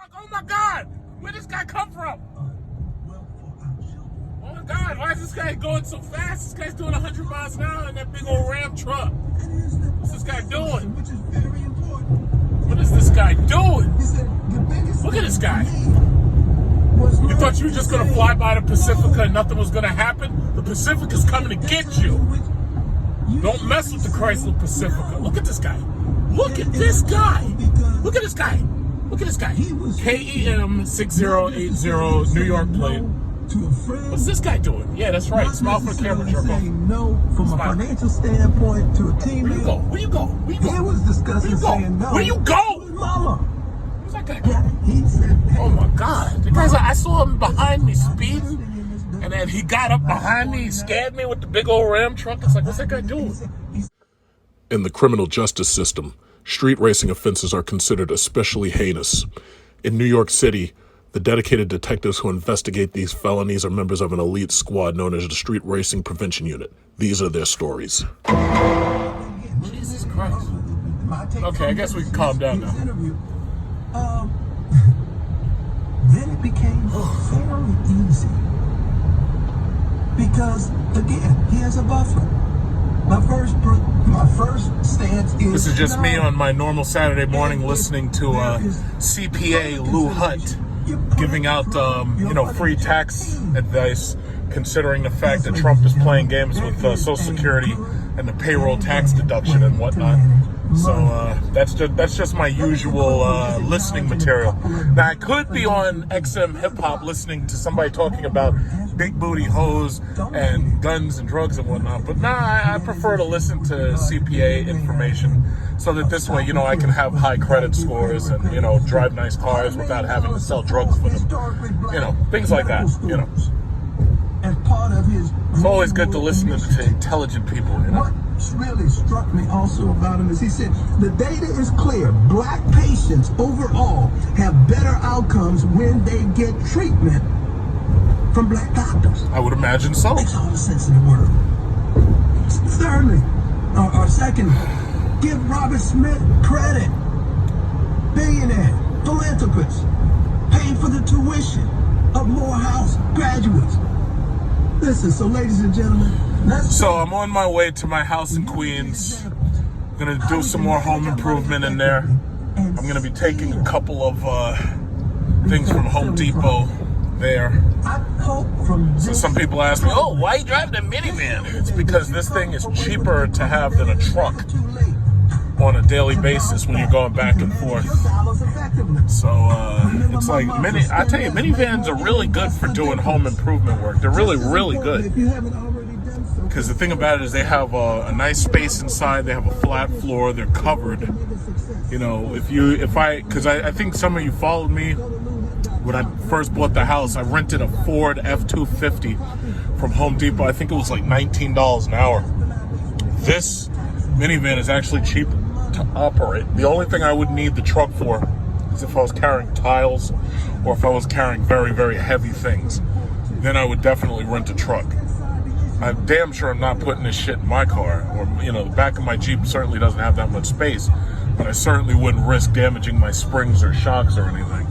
truck. Oh my God, where'd this guy come from? Oh my God, why is this guy going so fast? This guy's doing 100 miles an hour in that big old Ram truck. What's this guy doing? What is this guy doing? Look at this guy. You thought you were just gonna fly by the Pacifica and nothing was gonna happen? The Pacifica's coming to get you. Don't mess with the Chrysler Pacifica. Look at this guy. Look at this guy. Look at this guy. Look at this guy. KEM 6080 New York plate. What's this guy doing? Yeah, that's right. Smile for the camera, jerk off. No, from a financial standpoint, to a teammate. Where you go? Where you go? Where you go? He was discussing saying no. Where you go? Mama. Where's that guy? Yeah, he said, oh my God. The guy's like, I saw him behind me speeding, and then he got up behind me, he scared me with the big old Ram truck. It's like, what's that guy doing? In the criminal justice system, street racing offenses are considered especially heinous. In New York City, the dedicated detectives who investigate these felonies are members of an elite squad known as the Street Racing Prevention Unit. These are their stories. Jesus Christ. Okay, I guess we can calm down now. Then it became very easy. Because, again, he has a buffer. My first stance is... This is just me on my normal Saturday morning listening to CPA Lou Hutt giving out, free tax advice, considering the fact that Trump is playing games with Social Security and the payroll tax deduction and whatnot. So that's just my usual listening material. Now I could be on XM Hip Hop listening to somebody talking about big booty hoes and guns and drugs and whatnot, but I prefer to listen to CPA information so that this way, I can have high credit scores and, drive nice cars without having to sell drugs for them. Things like that, It's always good to listen to intelligent people, What really struck me also about him is he said, the data is clear. Black patients overall have better outcomes when they get treatment from black doctors. I would imagine so. Makes all the sense in the world. Thirdly, or secondly, give Robert Smith credit. Billionaire, philanthropist, paid for the tuition of Morehouse graduates. Listen, so ladies and gentlemen, so I'm on my way to my house in Queens. I'm gonna do some more home improvement in there. I'm gonna be taking a couple of things from Home Depot there. So some people ask me, oh, why are you driving a minivan? It's because this thing is cheaper to have than a truck on a daily basis when you're going back and forth. So it's like I tell you, minivans are really good for doing home improvement work. They're really, really good. Because the thing about it is they have a nice space inside. They have a flat floor. They're covered. Because I think some of you followed me when I first bought the house. I rented a Ford F-250 from Home Depot. I think it was like $19 an hour. This minivan is actually cheap to operate. The only thing I would need the truck for is if I was carrying tiles or if I was carrying very, very heavy things. Then I would definitely rent a truck. I'm damn sure I'm not putting this shit in my car, or the back of my Jeep certainly doesn't have that much space, but I certainly wouldn't risk damaging my springs or shocks or anything.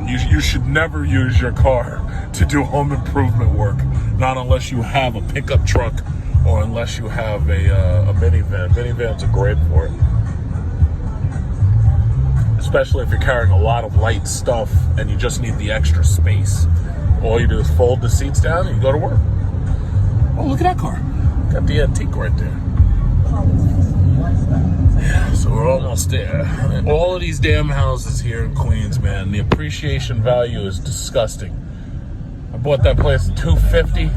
You should never use your car to do home improvement work, not unless you have a pickup truck or unless you have a minivan. Minivans are great for it, especially if you're carrying a lot of light stuff and you just need the extra space. All you do is fold the seats down and you go to work. Oh, look at that car. Got the antique right there. Yeah, so we're almost there. All of these damn houses here in Queens, man, the appreciation value is disgusting. I bought that place at $250.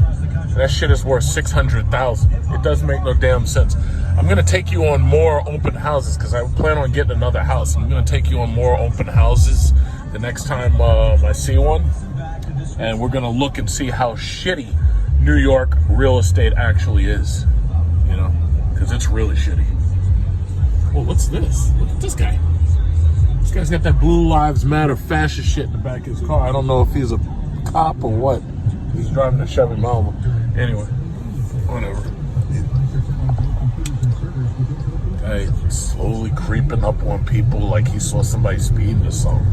That shit is worth $600,000. It doesn't make no damn sense. I'm gonna take you on more open houses because I plan on getting another house. I'm gonna take you on more open houses the next time I see one. And we're gonna look and see how shitty New York real estate actually is, because it's really shitty. Oh, what's this? Look at this guy. This guy's got that Blue Lives Matter fascist shit in the back of his car. I don't know if he's a cop or what. He's driving a Chevy Malibu. Anyway, whatever. Guy slowly creeping up on people like he saw somebody speeding or something.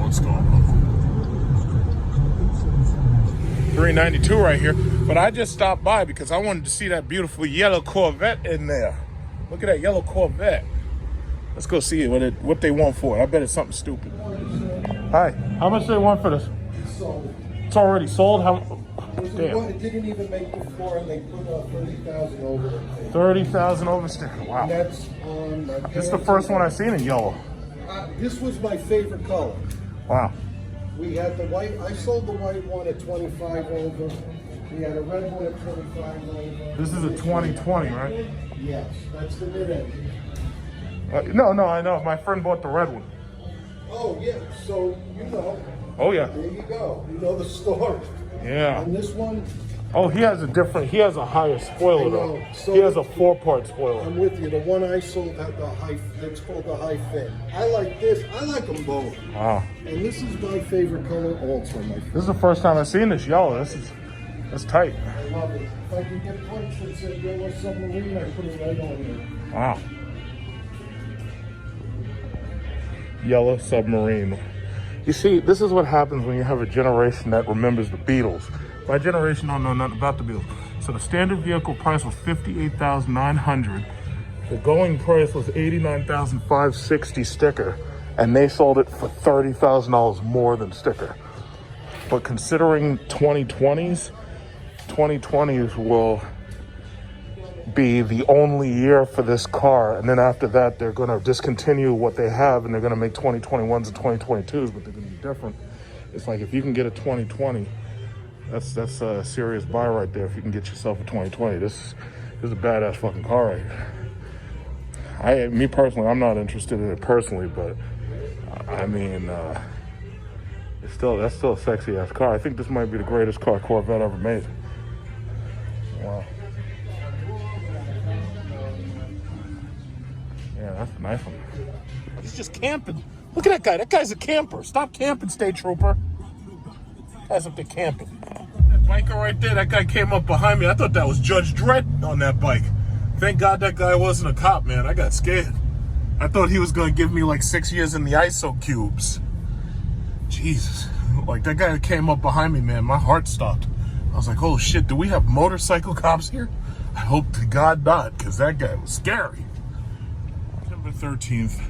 What's going on? 392 right here. But I just stopped by because I wanted to see that beautiful yellow Corvette in there. Look at that yellow Corvette. Let's go see it, what they want for it. I bet it's something stupid. Hi. How much do they want for this? It's already sold? How? Damn. It didn't even make the floor, and they put 30,000 over it. 30,000 over sticker. Wow. And that's on my This is the first one I've seen in yellow. This was my favorite color. Wow. We had the white. I sold the white one at 25 over. We had a red one at 25 over. This is a 2020, right? Yes, that's the mid-end. No, I know. My friend bought the red one. Oh yeah, so you know. Oh yeah. There you go. You know the story. Yeah. And this one. Oh, he has a higher spoiler though. So he has a 4-part spoiler. I'm with you. The one I sold had the high. It's called the high fin. I like this. I like them both. Wow. And this is my favorite color also. This is the first time I've seen this yellow. That's tight. I love it. If I could get points that said yellow submarine, I put it right on here. Wow. Yellow submarine. You see, this is what happens when you have a generation that remembers the Beatles. My generation don't know nothing about the Beatles. So the standard vehicle price was $58,900. The going price was $89,560 sticker, and they sold it for $30,000 more than sticker. But considering 2020s will be the only year for this car, and then after that they're going to discontinue what they have and they're going to make 2021s and 2022s, but they're going to be different. It's like if you can get a 2020, that's a serious buy right there. If you can get yourself a 2020, this is a badass fucking car right here. Me personally, I'm not interested in it personally, but I mean, that's still a sexy ass car. I think this might be the greatest car Corvette ever made. Wow. Yeah, that's a nice one. He's just camping. Look at that guy. That guy's a camper. Stop camping, state trooper. Guy's up there camping. That biker right there, that guy came up behind me. I thought that was Judge Dredd on that bike. Thank God that guy wasn't a cop, man. I got scared. I thought he was going to give me like 6 years in the ISO cubes. Jesus. Like, that guy came up behind me, man. My heart stopped. I was like, oh shit, do we have motorcycle cops here? I hope to God not, because that guy was scary. September 13th.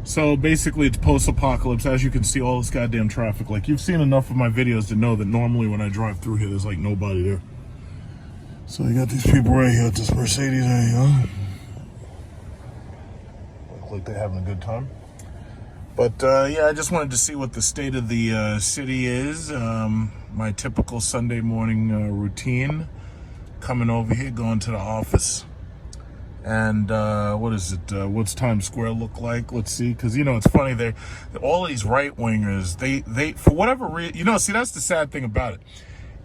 So basically it's post-apocalypse. As you can see, all this goddamn traffic. Like, you've seen enough of my videos to know that normally when I drive through here, there's like nobody there. So you got these people right here at this Mercedes right here. Look like they're having a good time. But yeah, I just wanted to see what the state of the city is. My typical Sunday morning routine. Coming over here, going to the office. And what is it? What's Times Square look like? Let's see. Because, you know, it's funny. All these right-wingers, they for whatever reason, you know, see, that's the sad thing about it.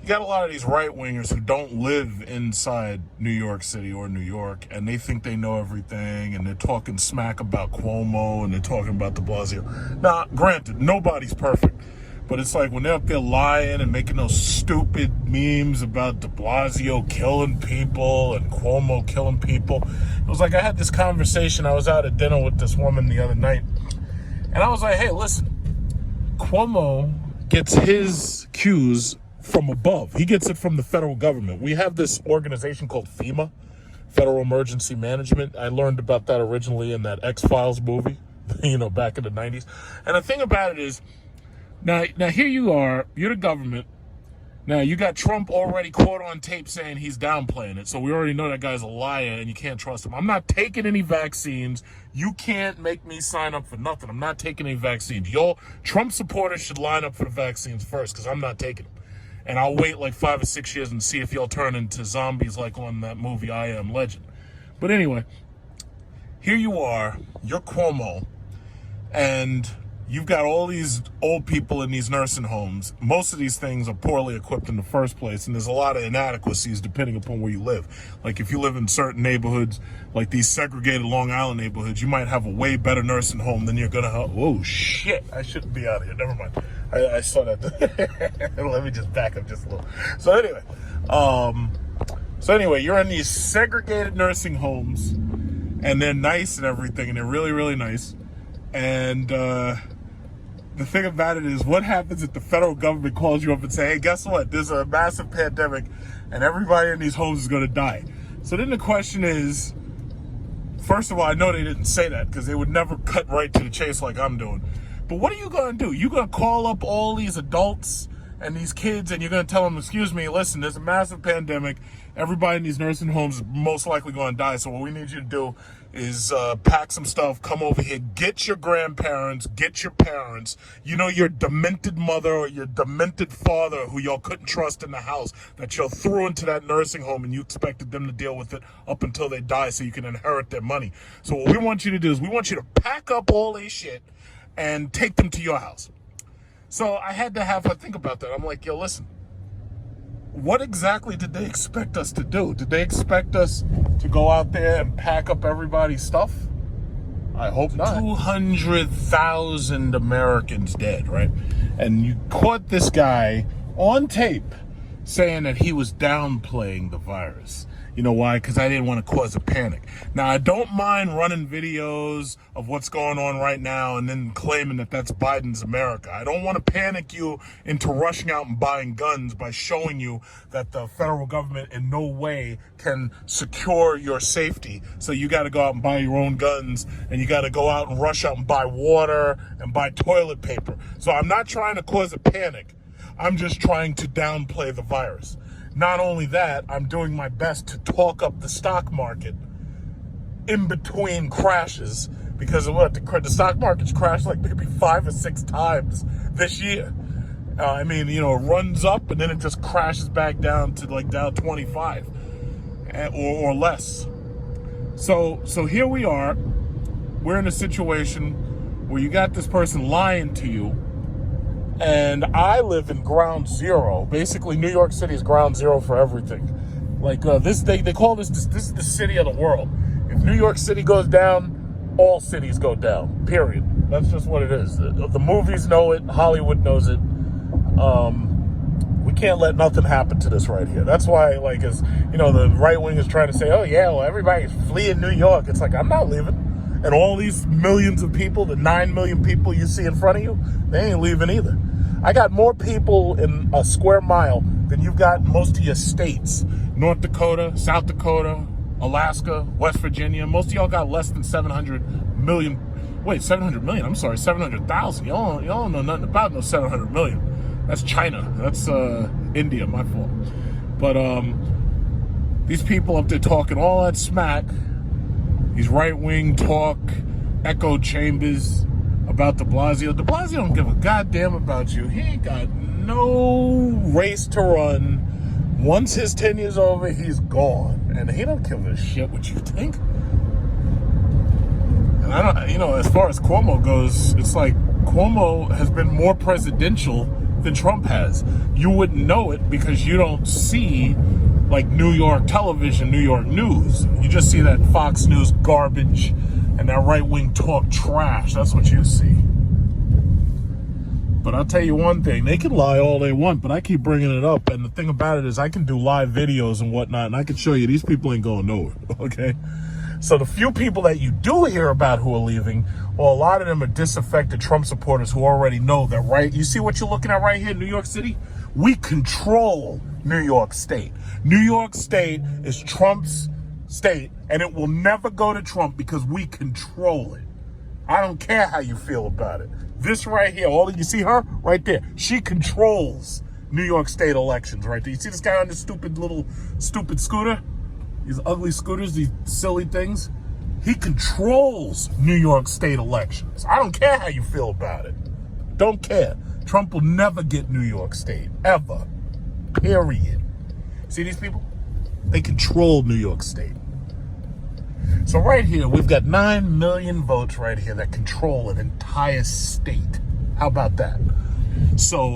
You got a lot of these right-wingers who don't live inside New York City or New York, and they think they know everything, and they're talking smack about Cuomo, and they're talking about de Blasio. Now, granted, nobody's perfect, but it's like when they're up there lying and making those stupid memes about de Blasio killing people and Cuomo killing people. It was like I had this conversation. I was out at dinner with this woman the other night, and I was like, hey, listen, Cuomo gets his cues from above. He gets it from the federal government. We have this organization called FEMA, Federal Emergency Management. I learned about that originally in that X-Files movie, you know, back in the 90s. And the thing about it is, now here you are, you're the government. Now, you got Trump already caught on tape saying he's downplaying it, so we already know that guy's a liar and you can't trust him. I'm not taking any vaccines. You can't make me sign up for nothing. I'm not taking any vaccines. Y'all, Trump supporters should line up for the vaccines first, because I'm not taking them. And I'll wait like 5 or 6 years and see if y'all turn into zombies like on that movie I Am Legend. But anyway, here you are, you're Cuomo, and you've got all these old people in these nursing homes. Most of these things are poorly equipped in the first place, and there's a lot of inadequacies depending upon where you live. Like if you live in certain neighborhoods, like these segregated Long Island neighborhoods, you might have a way better nursing home than you're gonna have. Oh shit, I shouldn't be out of here, never mind. I saw that. Let me just back up just a little. So anyway, So anyway, you're in these segregated nursing homes, and they're nice and everything, and they're really, really nice. And the thing about it is, what happens if the federal government calls you up and say, hey, guess what? There's a massive pandemic, and everybody in these homes is going to die. So then the question is, first of all, I know they didn't say that because they would never cut right to the chase like I'm doing. But what are you going to do? You're going to call up all these adults and these kids, and you're going to tell them, excuse me, listen, there's a massive pandemic. Everybody in these nursing homes is most likely going to die. So what we need you to do is pack some stuff, come over here, get your grandparents, get your parents, you know, your demented mother or your demented father who y'all couldn't trust in the house that y'all threw into that nursing home and you expected them to deal with it up until they die so you can inherit their money. So what we want you to do is we want you to pack up all this shit and take them to your house. So I had to have her think about that. I'm like, yo, listen, what exactly did they expect us to do? Did they expect us to go out there and pack up everybody's stuff? I hope not. 200,000 Americans dead, right? And you caught this guy on tape saying that he was downplaying the virus. You know why? Because I didn't want to cause a panic. Now, I don't mind running videos of what's going on right now and then claiming that that's Biden's America. I don't want to panic you into rushing out and buying guns by showing you that the federal government in no way can secure your safety. So you got to go out and buy your own guns, and you got to go out and rush out and buy water and buy toilet paper. So I'm not trying to cause a panic. I'm just trying to downplay the virus. Not only that, I'm doing my best to talk up the stock market in between crashes because of what? The stock market's crashed like maybe 5 or 6 times this year. I mean, you know, it runs up and then it just crashes back down to like down 25 or less. So here we are. We're in a situation where you got this person lying to you. And I live in ground zero. Basically, New York City is ground zero for everything. Like they call this is the city of the world. If New York City goes down, all cities go down. Period. That's just what it is. The movies know it. Hollywood knows it. We can't let nothing happen to this right here. That's why, like, as you know, the right wing is trying to say, oh yeah, well, everybody's fleeing New York. It's like, I'm not leaving. And all these millions of people, the 9 million people you see in front of you, they ain't leaving either. I got more people in a square mile than you've got in most of your states. North Dakota, South Dakota, Alaska, West Virginia. Most of y'all got less than 700 million. Wait, 700 million? I'm sorry, 700,000. Y'all don't know nothing about no 700 million. That's China. That's India, my fault. But these people up there talking all that smack, these right-wing talk, echo chambers about de Blasio. De Blasio don't give a goddamn about you. He ain't got no race to run. Once his tenure's over, he's gone. And he don't give a shit what you think. And I don't, you know, as far as Cuomo goes, it's like Cuomo has been more presidential than Trump has. You wouldn't know it because you don't see like New York television, New York news. You just see that Fox News garbage and that right-wing talk trash. That's what you see. But I'll tell you one thing, they can lie all they want, but I keep bringing it up. And the thing about it is I can do live videos and whatnot, and I can show you these people ain't going nowhere, okay? So the few people that you do hear about who are leaving, well, a lot of them are disaffected Trump supporters who already know that, right? You see what you're looking at right here, New York City? We control New York State. New York State is Trump's state, and it will never go to Trump because we control it. I don't care how you feel about it. This right here, all of you see her right there. She controls New York State elections right there. You see this guy on this stupid scooter? These ugly scooters, these silly things. He controls New York State elections. I don't care how you feel about it. Don't care. Trump will never get New York State, ever. Period. See these people? They control New York State. So right here, we've got 9 million votes right here that control an entire state. How about that? So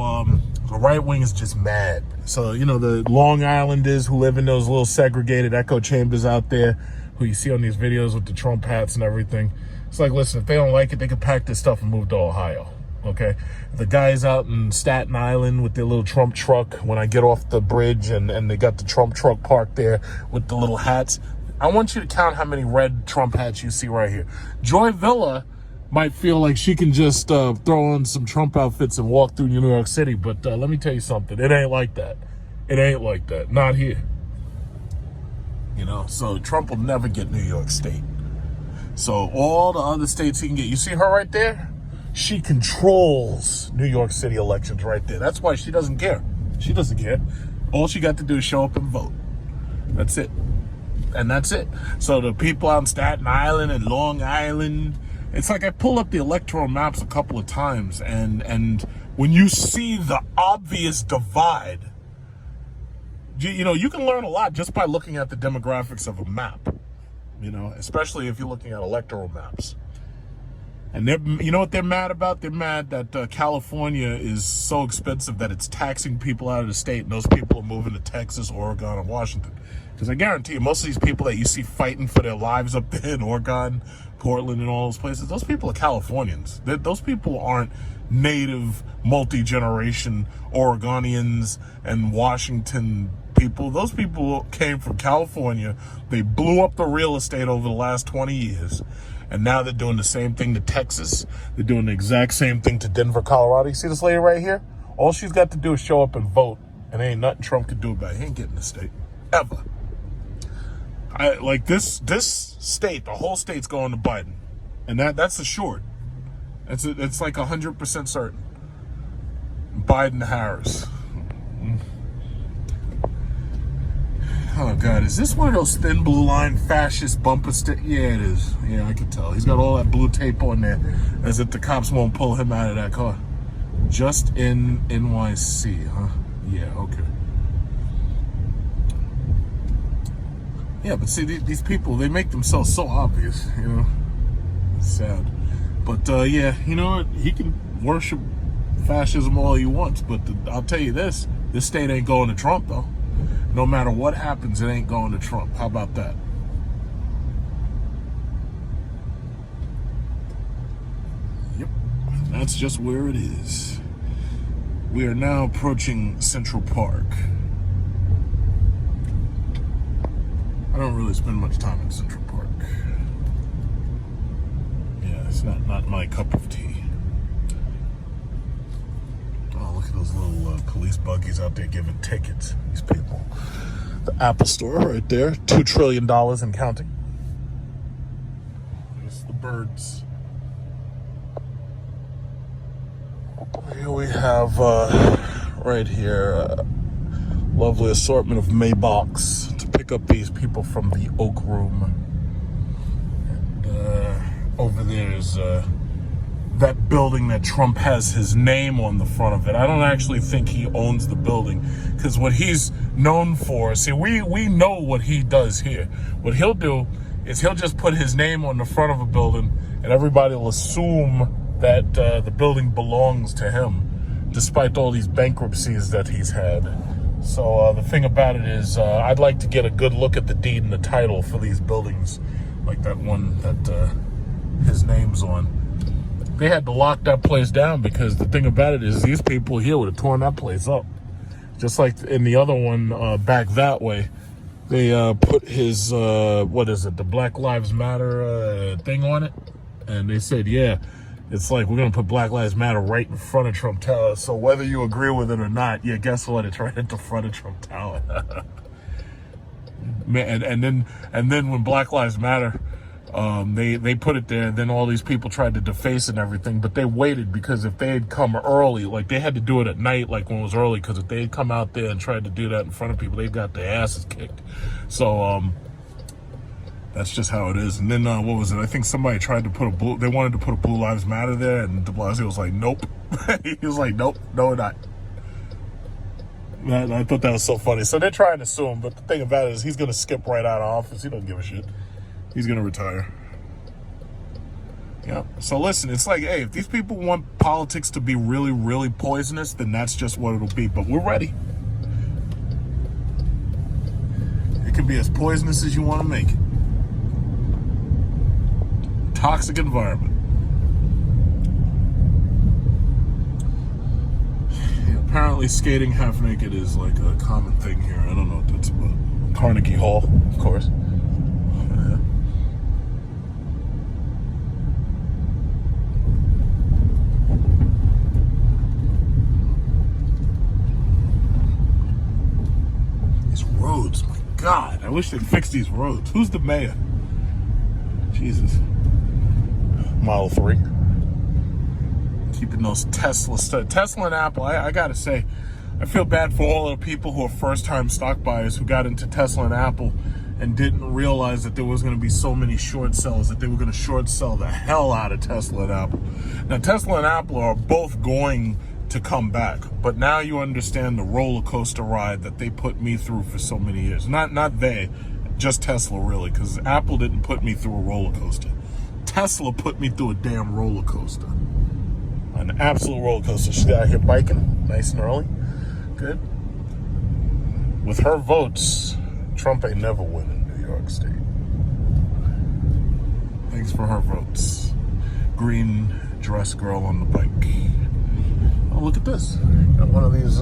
the right wing is just mad. So, you know, the Long Islanders who live in those little segregated echo chambers out there, who you see on these videos with the Trump hats and everything. It's like, listen, if they don't like it, they can pack this stuff and move to Ohio. okay? The guys out in Staten Island with their little Trump truck, when I get off the bridge and they got the Trump truck parked there with the little hats, I want you to count how many red Trump hats you see right here. Joy Villa might feel like she can just throw on some Trump outfits and walk through New York City, but let me tell you something. It ain't like that. It ain't like that. Not here. You know, so Trump will never get New York State. So all the other states he can get. You see her right there? She controls New York City elections right there. That's why she doesn't care. She doesn't care. All she got to do is show up and vote. That's it. And that's it. So the people out in Staten Island and Long Island, it's like I pull up the electoral maps a couple of times, and when you see the obvious divide, you know, you can learn a lot just by looking at the demographics of a map, you know, especially if you're looking at electoral maps. And you know what they're mad about? They're mad that California is so expensive that it's taxing people out of the state, and those people are moving to Texas, Oregon, and Washington. Because I guarantee you, most of these people that you see fighting for their lives up there in Oregon, Portland, and all those places, those people are Californians. Those people aren't native, multi-generation Oregonians and Washington people. Those people came from California. They blew up the real estate over the last 20 years. And now they're doing the same thing to Texas. They're doing the exact same thing to Denver, Colorado. You see this lady right here? All she's got to do is show up and vote. And ain't nothing Trump could do about it. He ain't getting the state. Ever. Like this state, the whole state's going to Biden. And that's assured. It's like 100% certain. Biden-Harris. Oh, God. Is this one of those thin blue line fascist bumper stick? Yeah, it is. Yeah, I can tell. He's got all that blue tape on there as if the cops won't pull him out of that car. Just in NYC, huh? Yeah, okay. Yeah, but see, these people, they make themselves so obvious, you know? It's sad. But, yeah, you know what? He can worship fascism all he wants, but I'll tell you this state ain't going to Trump, though. No matter what happens, it ain't going to Trump. How about that? Yep. And that's just where it is. We are now approaching Central Park. I don't really spend much time in Central Park. Yeah, it's not my cup of tea. Oh, look at those little police buggies out there giving tickets. These people. The Apple Store right there, $2 trillion and counting. There's the birds. Here we have, right here, lovely assortment of Maybachs to pick up these people from the Oak Room. And over there is that building that Trump has his name on the front of it. I don't actually think he owns the building, because what he's known for, see, we know what he does here. What he'll do is he'll just put his name on the front of a building, and everybody will assume that the building belongs to him, despite all these bankruptcies that he's had. So the thing about it is, I'd like to get a good look at the deed and the title for these buildings, like that one that his name's on. They had to lock that place down, because the thing about it is these people here would have torn that place up. Just like in the other one back that way, they put his, what is it, the Black Lives Matter thing on it. And they said, yeah, it's like, we're going to put Black Lives Matter right in front of Trump Tower. So whether you agree with it or not, yeah, guess what? It's right at the front of Trump Tower. and then when Black Lives Matter, they put it there, and then all these people tried to deface and everything, but they waited, because if they had come early, like they had to do it at night, like when it was early, because if they had come out there and tried to do that in front of people, they got their asses kicked. So that's just how it is. And then what was it? I think somebody tried to they wanted to put a Blue Lives Matter there, and de Blasio was like, nope. He was like, nope, no, we're not. I thought that was so funny. So they're trying to sue him, but the thing about it is he's going to skip right out of office. He doesn't give a shit. He's going to retire. Yeah. So listen, it's like, hey, if these people want politics to be really, really poisonous, then that's just what it'll be. But we're ready. It can be as poisonous as you want to make it. Toxic environment. Apparently skating half naked is like a common thing here. I don't know what that's about. Carnegie Hall, of course. Yeah. These roads, my God. I wish they'd fix these roads. Who's the mayor? Jesus. Model 3. Keeping those Tesla and Apple. I gotta say, I feel bad for all the people who are first-time stock buyers who got into Tesla and Apple and didn't realize that there was going to be so many short sellers, that they were going to short sell the hell out of Tesla and Apple. Now, Tesla and Apple are both going to come back, but now you understand the roller coaster ride that they put me through for so many years. Not they, just Tesla, really, because Apple didn't put me through a roller coaster. Tesla put me through a damn roller coaster. An absolute roller coaster. She's out here biking, nice and early. Good. With her votes, Trump ain't never win in New York State. Thanks for her votes. Green dress girl on the bike. Oh, look at this. Got one of these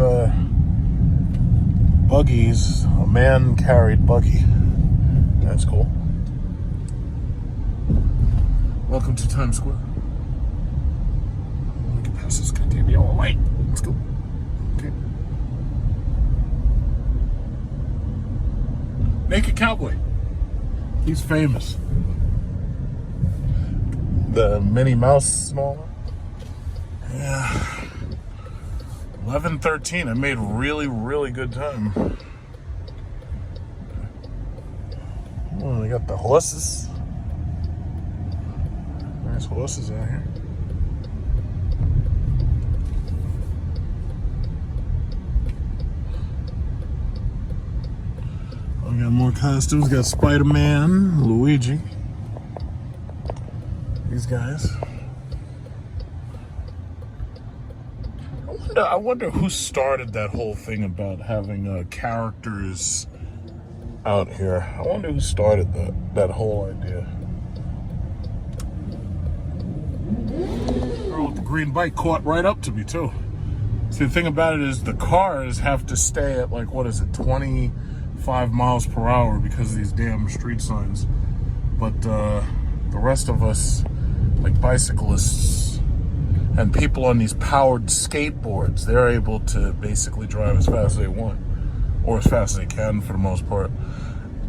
buggies, a man-carried buggy. That's cool. Welcome to Times Square. We can pass this goddamn yellow light. Let's go. Okay. Naked Cowboy. He's famous. The Minnie Mouse and all that. Yeah. 11:13. I made really, really good time. Oh, they got the horses. Nice horses out here. We got more costumes. Got Spider-Man, Luigi. These guys. I wonder who started that whole thing about having characters out here. I wonder who started that whole idea. Girl with the green bike caught right up to me too. See, the thing about it is the cars have to stay at 25 miles per hour because of these damn street signs. But the rest of us, like bicyclists and people on these powered skateboards, they're able to basically drive as fast as they want, or as fast as they can for the most part.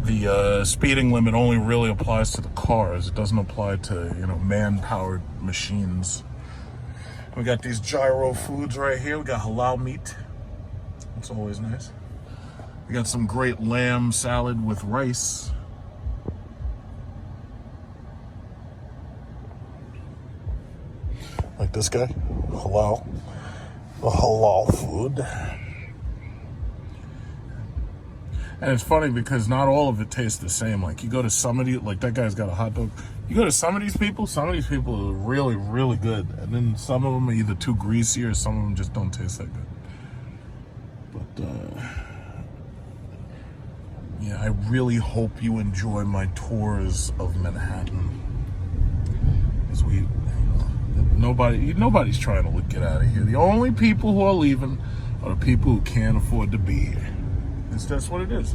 The speeding limit only really applies to the cars. It doesn't apply to, man-powered machines. We got these gyro foods right here. We got halal meat. It's always nice. We got some great lamb salad with rice. Like this guy, halal, the halal food. And it's funny because not all of it tastes the same. Like you go to some of these, like that guy's got a hot dog. You go to some of these people are really, really good. And then some of them are either too greasy or some of them just don't taste that good. But yeah, I really hope you enjoy my tours of Manhattan. As nobody's trying to get out of here. The only people who are leaving are the people who can't afford to be here. That's what it is.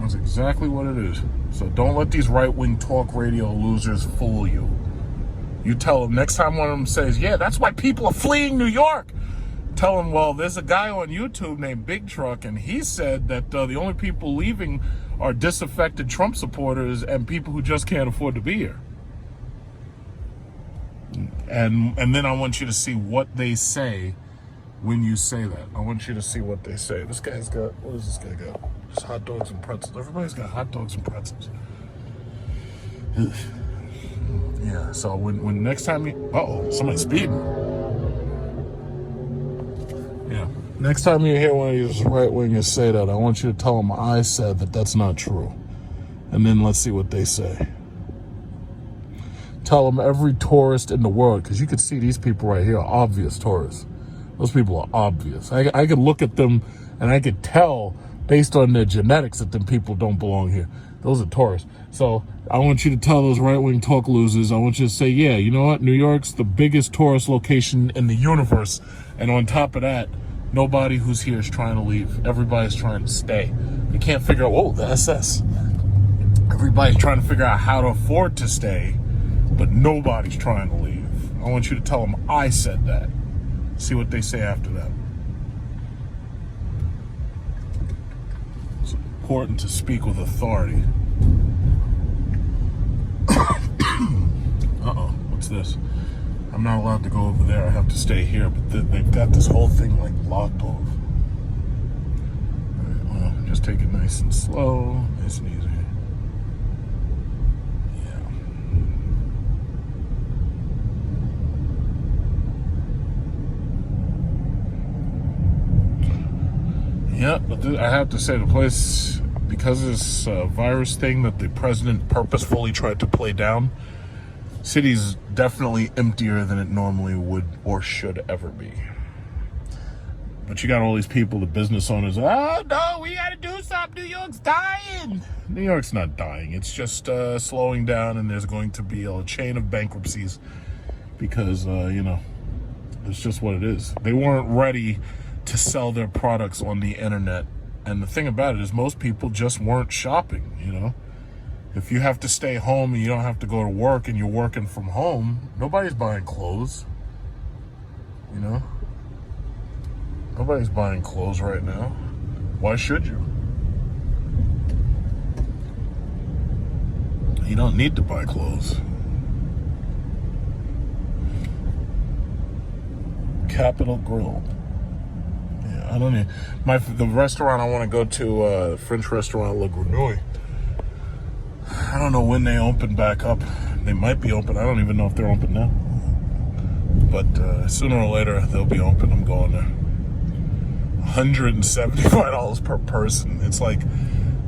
That's exactly what it is. So don't let these right-wing talk radio losers fool you. You tell them next time one of them says, yeah, that's why people are fleeing New York. Tell them, well, there's a guy on YouTube named Big Truck, and he said that the only people leaving are disaffected Trump supporters and people who just can't afford to be here. And then I want you to see what they say when you say that. I want you to see what they say. This guy's got, what does this guy got? Just hot dogs and pretzels. Everybody's got hot dogs and pretzels. Yeah, so when next time you, somebody's speeding. Yeah, next time you hear one of these right-wingers say that, I want you to tell them I said that that's not true. And then let's see what they say. Tell them every tourist in the world, because you can see these people right here are obvious tourists. Those people are obvious. I could look at them and I could tell based on their genetics that them people don't belong here. Those are tourists. So I want you to tell those right-wing talk losers, I want you to say, yeah, you know what? New York's the biggest tourist location in the universe. And on top of that, nobody who's here is trying to leave. Everybody's trying to stay. They can't figure out, the SS. Everybody's trying to figure out how to afford to stay, but nobody's trying to leave. I want you to tell them I said that. See what they say after that. It's important to speak with authority. Uh-oh, what's this? I'm not allowed to go over there. I have to stay here, but they've got this whole thing like locked off. All right, well, just take it nice and slow, nice and easy. Yeah, but I have to say the place, because of this virus thing that the president purposefully tried to play down, city's definitely emptier than it normally would or should ever be. But you got all these people, the business owners, oh no, we gotta do something, New York's dying. New York's not dying, it's just slowing down, and there's going to be a chain of bankruptcies because, it's just what it is. They weren't ready to sell their products on the internet. And the thing about it is most people just weren't shopping, If you have to stay home and you don't have to go to work and you're working from home, nobody's buying clothes, Nobody's buying clothes right now. Why should you? You don't need to buy clothes. Capitol Grill. I don't know. The restaurant I want to go to, French restaurant Le Grenouille. I don't know when they open back up. They might be open. I don't even know if they're open now. But sooner or later, they'll be open. I'm going there. $175 per person. It's like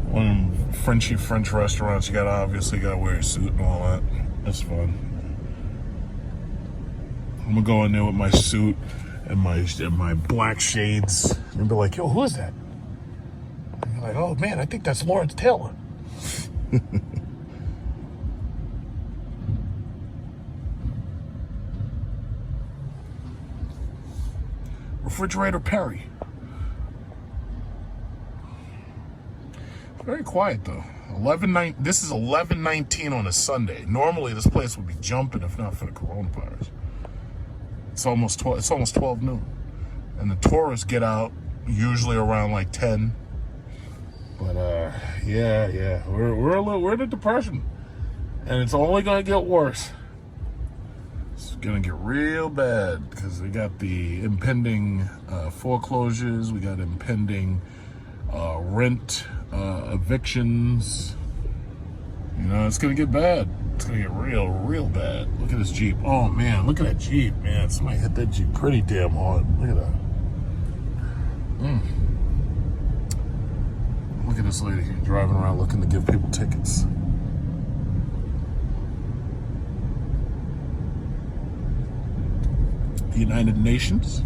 one of them Frenchy French restaurants. You obviously gotta wear a suit and all that. That's fun. I'm gonna go in there with my suit and my black shades and be like, yo, who is that? And you're like, oh man, I think that's Lawrence Taylor. Refrigerator Perry. It's very quiet though. 11:09. This is 11:19 on a Sunday. Normally this place would be jumping if not for the coronavirus. It's almost 12 noon, and the tourists get out usually around like 10. But yeah, we're in a depression, and it's only gonna get worse. It's gonna get real bad because we got the impending foreclosures, we got impending rent evictions. It's gonna get bad. It's gonna get real bad. Look at this Jeep. Oh man, look at that Jeep, man. Somebody hit that Jeep pretty damn hard. Look at that. Look at this lady here driving around looking to give people tickets. The United Nations.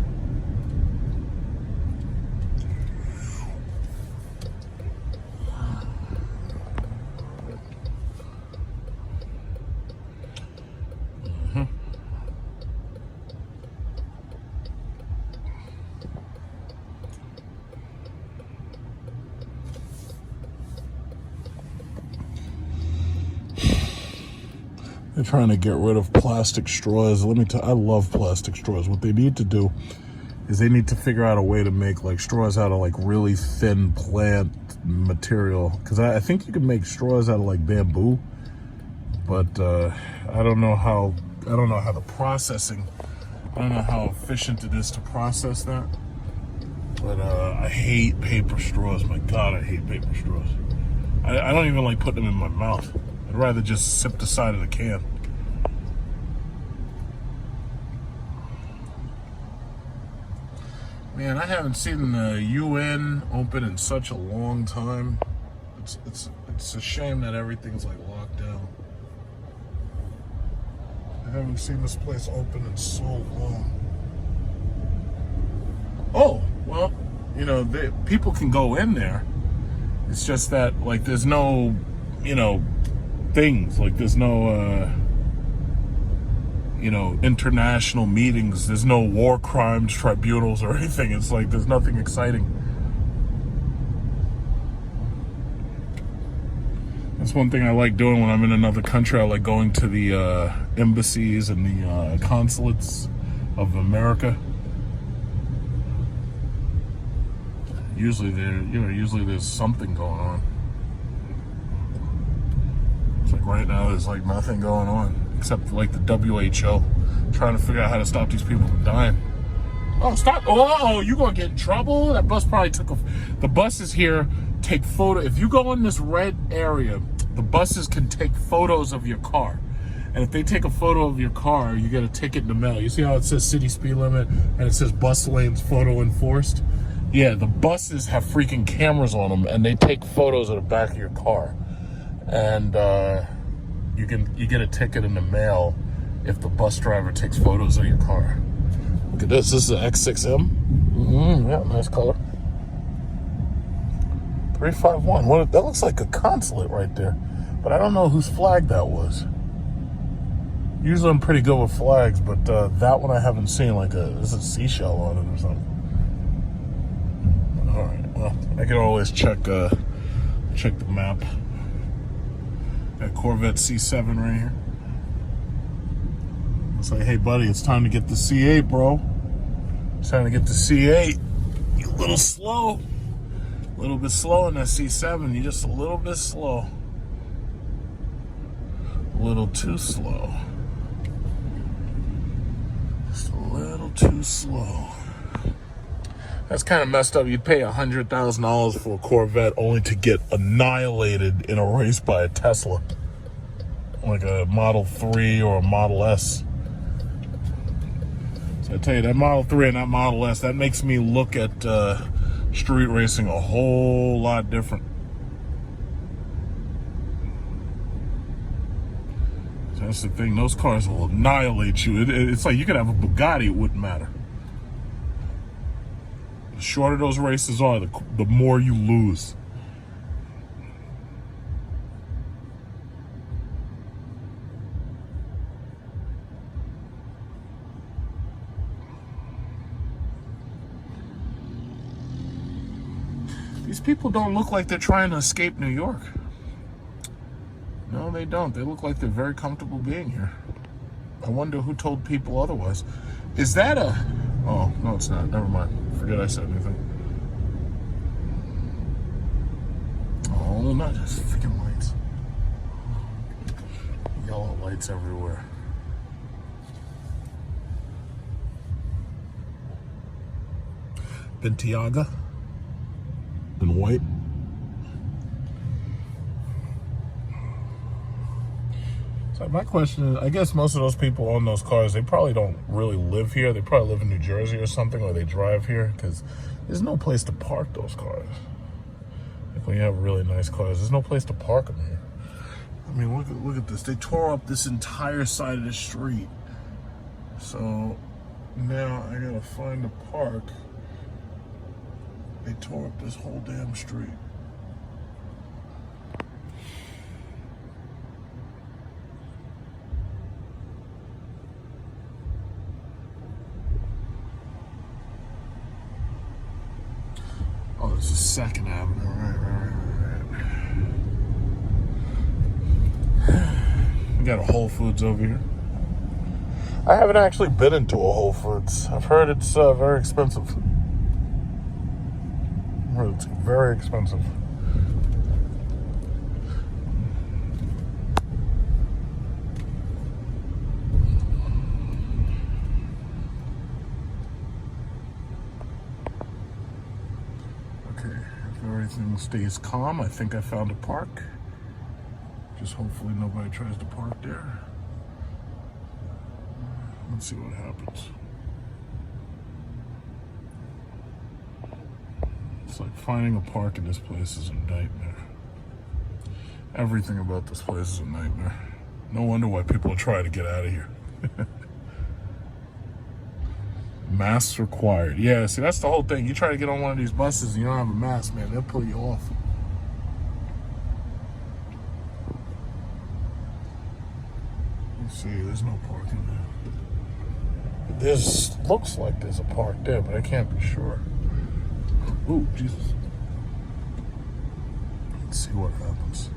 They're trying to get rid of plastic straws. Let me tell you, I love plastic straws. What they need to do is they need to figure out a way to make like straws out of like really thin plant material. Because I think you can make straws out of like bamboo, but I don't know how the processing. I don't know how efficient it is to process that. But I hate paper straws. My God, I hate paper straws. I don't even like putting them in my mouth. I'd rather just sip the side of the can. Man, I haven't seen the UN open in such a long time. It's a shame that everything's like locked down. I haven't seen this place open in so long. Oh, well, people can go in there. It's just that like there's no things. Like there's no, international meetings. There's no war crimes tribunals or anything. It's like there's nothing exciting. That's one thing I like doing when I'm in another country. I like going to the embassies and the consulates of America. Usually there's something going on. It's like right now there's like nothing going on except like the WHO trying to figure out how to stop these people from dying. Oh, stop! Oh, you gonna get in trouble? That bus probably the buses here take photo. If you go in this red area, the buses can take photos of your car. And if they take a photo of your car, you get a ticket in the mail. You see how it says city speed limit and it says bus lanes photo enforced? Yeah, the buses have freaking cameras on them and they take photos of the back of your car. And you get a ticket in the mail if the bus driver takes photos of your car. Look at this. This is an X6M. Yeah, nice color. 351. That looks like a consulate right there. But I don't know whose flag that was. Usually I'm pretty good with flags, but that one I haven't seen. There's a seashell on it or something. All right. Well, I can always check the map. That Corvette C7 right here. It's like, hey buddy, it's time to get the C8, bro. It's time to get the C8. You're a little slow. A little bit slow in that C7. You're just a little bit slow. A little too slow. Just a little too slow. That's kind of messed up. You pay $100,000 for a Corvette only to get annihilated in a race by a Tesla. Like a Model 3 or a Model S. So I tell you, that Model 3 and that Model S, that makes me look at street racing a whole lot different. So that's the thing. Those cars will annihilate you. It's like you could have a Bugatti, it wouldn't matter. The shorter those races are, the more you lose. These people don't look like they're trying to escape New York. No, they don't. They look like they're very comfortable being here. I wonder who told people otherwise. Is that a... Oh, no, it's not. Never mind. Forget I said anything. Oh, not just freaking lights. Yellow lights everywhere. Bentiaga in white. So my question is, I guess most of those people own those cars, they probably don't really live here. They probably live in New Jersey or something, or they drive here, because there's no place to park those cars. Like when you have really nice cars, there's no place to park them here. I mean, look at this. They tore up this entire side of the street. So now I gotta find a park. They tore up this whole damn street. Oh, this is 2nd Avenue. Right. We got a Whole Foods over here. I haven't actually been into a Whole Foods. I've heard it's very expensive. I've heard it's very expensive. Everything stays calm. I think I found a park. Just hopefully nobody tries to park there. Let's see what happens. It's like finding a park in this place is a nightmare. Everything about this place is a nightmare. No wonder why people are trying to get out of here. Masks required. Yeah, see, that's the whole thing. You try to get on one of these buses and you don't have a mask, man, they'll pull you off. Let's see, there's no parking there. This looks like there's a park there, but I can't be sure. Ooh, Jesus. Let's see what happens.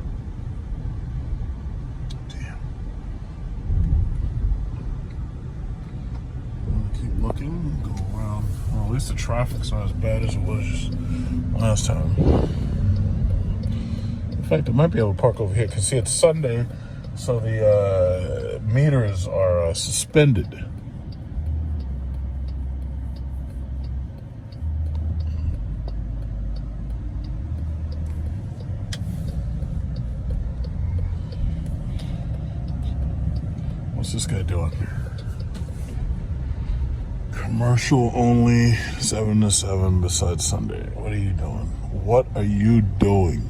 Damn. I'm gonna keep looking, go around. Well, at least the traffic's not as bad as it was just last time. In fact, I might be able to park over here, because see, it's Sunday, so the meters are suspended. What's this guy doing? Commercial only, 7 to 7 besides Sunday. What are you doing? What are you doing?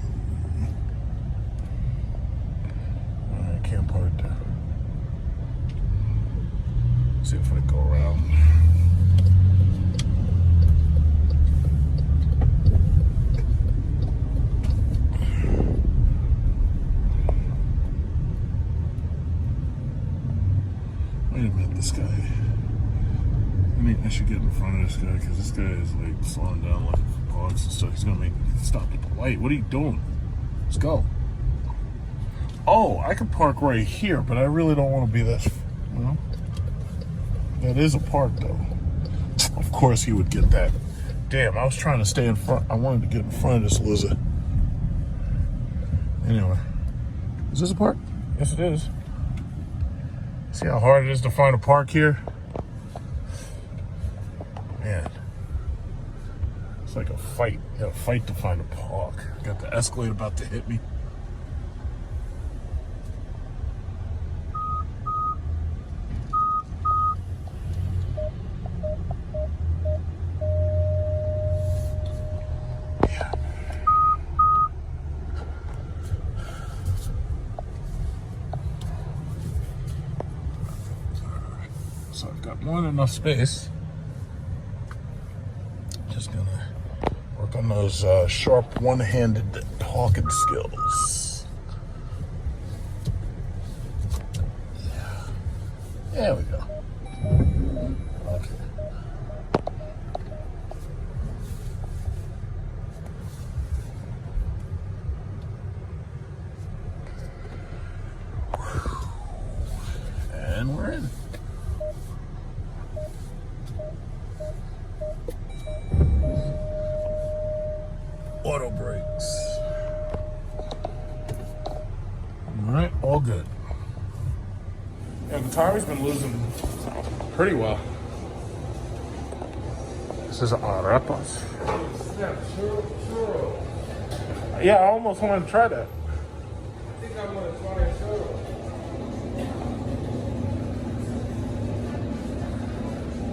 I can't park there. See if I go around. Wait a minute, this guy. I should get in front of this guy, because this guy is like slowing down looking for parks and stuff. He's gonna make me stop at the light. What are you doing? Let's go. Oh, I can park right here, but I really don't want to be that, you know? That is a park though. Of course he would get that. Damn, I was trying to stay in front. I wanted to get in front of this lizard. Anyway. Is this a park? Yes, it is. See how hard it is to find a park here? Man. It's like a fight. You gotta fight to find a park. Got the Escalade about to hit me. So I've got more than enough space. Just gonna work on those sharp one-handed talking skills. Yeah. There we go. Okay. And we're in. Auto brakes. All right, all good. Yeah, the Atari's been losing pretty well. This is arepas. Yeah, I almost wanted to try that. I think I'm gonna try a churro.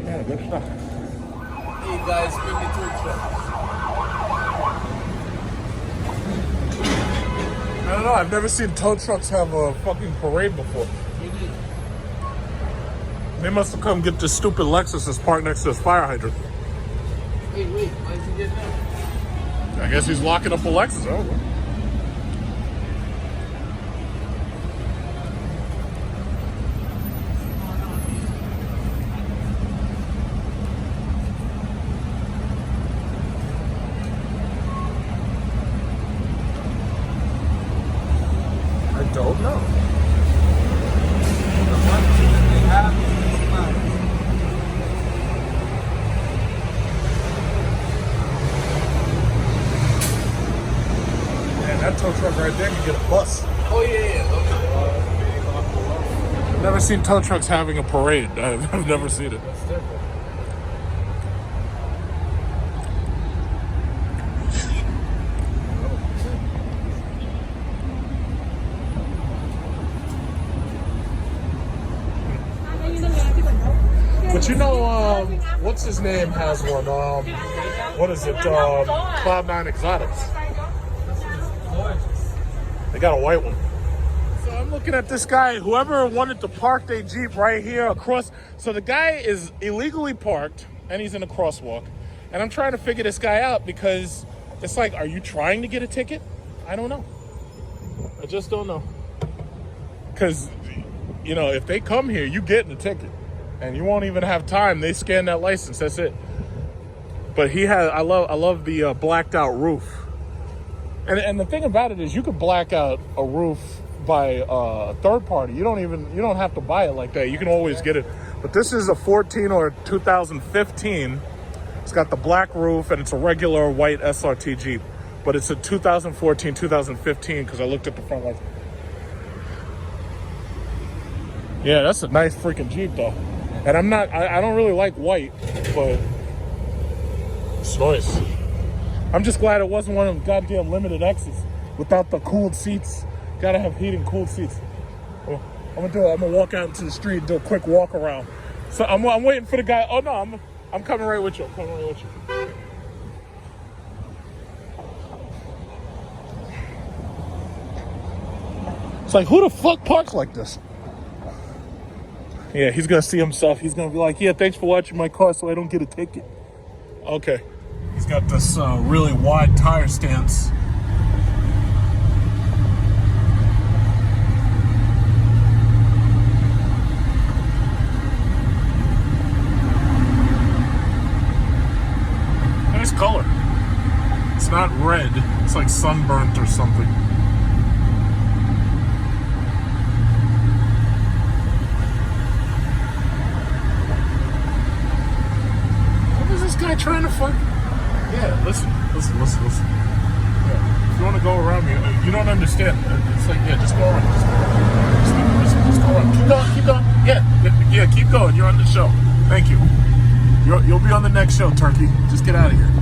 Yeah, good stuff. Hey guys, bring me to a truck. I don't know, I've never seen tow trucks have a fucking parade before. They must have come get this stupid Lexus that's parked next to this fire hydrant. Hey, wait, why is he getting that? I guess he's locking up a Lexus. I don't know. I don't know. Man, that tow truck right there can get a bus. Oh yeah. I've never seen tow trucks having a parade. I've never seen it. That's different. But you know, what's his name has one? What is it? Cloud9 Exotics. They got a white one. So I'm looking at this guy. Whoever wanted to park their Jeep right here across. So the guy is illegally parked and he's in a crosswalk. And I'm trying to figure this guy out because it's like, are you trying to get a ticket? I don't know. I just don't know. Because you know, if they come here, you getting a ticket. And you won't even have time. They scan that license. That's it. But he has, I love the blacked out roof. And the thing about it is you can black out a roof by a third party. You don't have to buy it like that. You can always get it. But this is a 14 or 2015. It's got the black roof and it's a regular white SRT Jeep. But it's a 2014, 2015 because I looked at the front lights. Yeah, that's a nice freaking Jeep though. And I don't really like white, but it's nice. I'm just glad it wasn't one of them goddamn limited X's without the cooled seats. Gotta have heating cooled seats. Well, I'm gonna walk out into the street and do a quick walk around. So I'm waiting for the guy. Oh no, I'm coming right with you. I'm coming right with you. It's like, who the fuck parks like this? Yeah, he's gonna see himself. He's gonna be like, yeah, thanks for watching my car so I don't get a ticket. Okay. He's got this really wide tire stance. Nice color. It's not red. It's like sunburnt or something. Guy trying to fuck. Yeah, listen. Yeah. If you want to go around me, you don't understand. It's like, yeah, just go around. Just go around. Keep going. Yeah, keep going. You're on the show. Thank you. You'll be on the next show, Turkey. Just get out of here.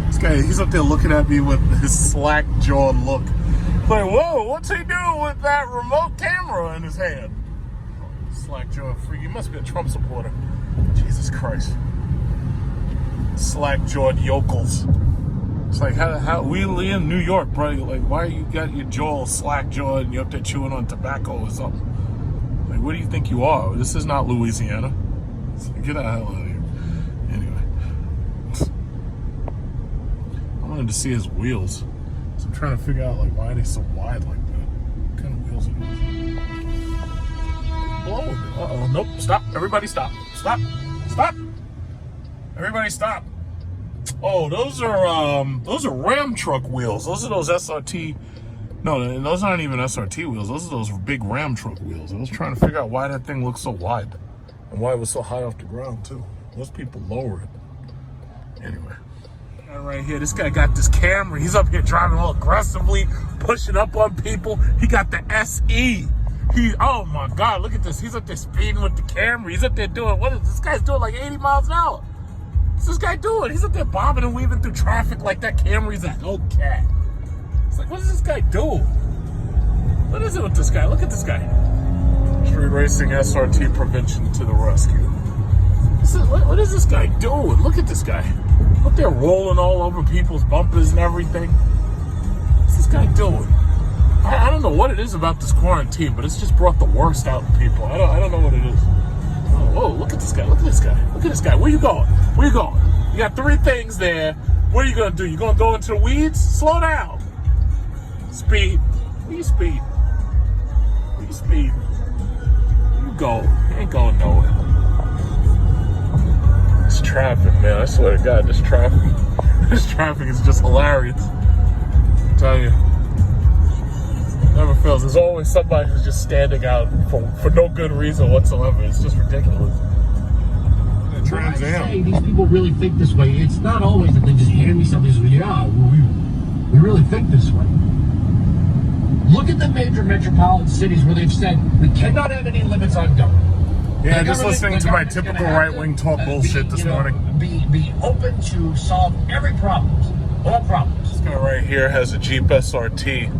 This guy, he's up there looking at me with his slack-jawed look. Like, whoa, what's he doing with that remote camera in his hand? Slack-jawed freak. He must be a Trump supporter. Jesus Christ. Slack-jawed yokels. It's like, how we in New York, bro. Like, why you got your jaw slack-jawed and you're up there chewing on tobacco or something? Like, what do you think you are? This is not Louisiana. So get the hell out of here. Anyway. I wanted to see his wheels. So I'm trying to figure out, like, why are they so wide like that? What kind of wheels are those? Uh-oh, nope, stop. Everybody stop. Stop. Everybody stop. Oh, those are Ram truck wheels. Those are those SRT. No, those aren't even SRT wheels. Those are those big Ram truck wheels. I was trying to figure out why that thing looks so wide and why it was so high off the ground too. Most people lower it. Anyway. Right here, this guy got this camera. He's up here driving all aggressively, pushing up on people. He got the SE. Oh my God, look at this. He's up there speeding with the camera. He's up there doing, what is this guy's doing, like 80 miles an hour? What's this guy doing? He's up there bobbing and weaving through traffic like that Camry's an old cat. It's like, what is this guy doing? What is it with this guy? Look at this guy. Street racing SRT prevention to the rescue. What is this guy doing? Look at this guy. Up there rolling all over people's bumpers and everything. What's this guy doing? I don't know what it is about this quarantine, but it's just brought the worst out in people. I don't know what it is. Oh, whoa, look at this guy. Look at this guy. Look at this guy. Where you going? Where you going? You got 3 things there. What are you going to do? You going to go into the weeds? Slow down. Speed. Where you speed? Where you speed? Where you go? You ain't going nowhere. It's traffic, man. I swear to God, this traffic. This traffic is just hilarious. I tell you. Never fails. There's always somebody who's just standing out for no good reason whatsoever. It's just ridiculous. Trans Am. These people really think this way. It's not always that they just hand me something and say, yeah, we really think this way. Look at the major metropolitan cities where they've said we cannot have any limits on government. Yeah, just listening to my typical right-wing talk bullshit this morning. Be open to solve every problem, all problems. This guy right here has a Jeep SRT.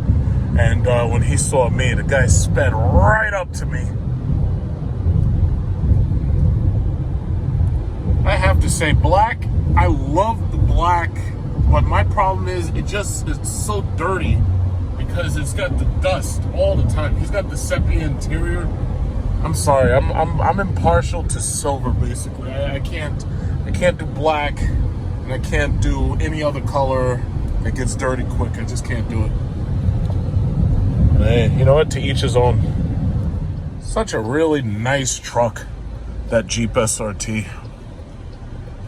And when he saw me, the guy sped right up to me. I have to say, black, I love the black, but my problem is it's so dirty because it's got the dust all the time. He's got the sepia interior. I'm sorry, I'm impartial to silver basically. I can't do black, and I can't do any other color that gets dirty quick. I just can't do it. Hey, you know what? To each his own. Such a really nice truck, that Jeep SRT.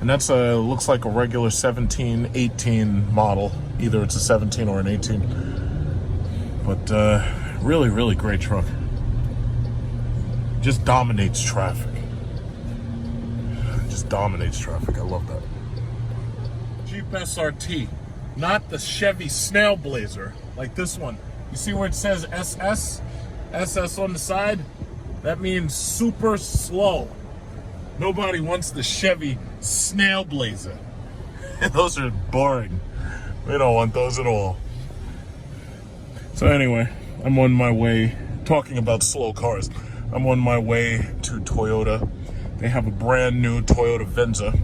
And that's looks like a regular 17, 18 model. Either it's a 17 or an 18. But really, really great truck. Just dominates traffic. Just dominates traffic. I love that. Jeep SRT. Not the Chevy Snail Blazer like this one. You see where it says SS? SS on the side? That means super slow. Nobody wants the Chevy Snail Blazer. Those are boring. We don't want those at all. So anyway, I'm on my way, talking about slow cars, I'm on my way to Toyota. They have a brand new Toyota Venza.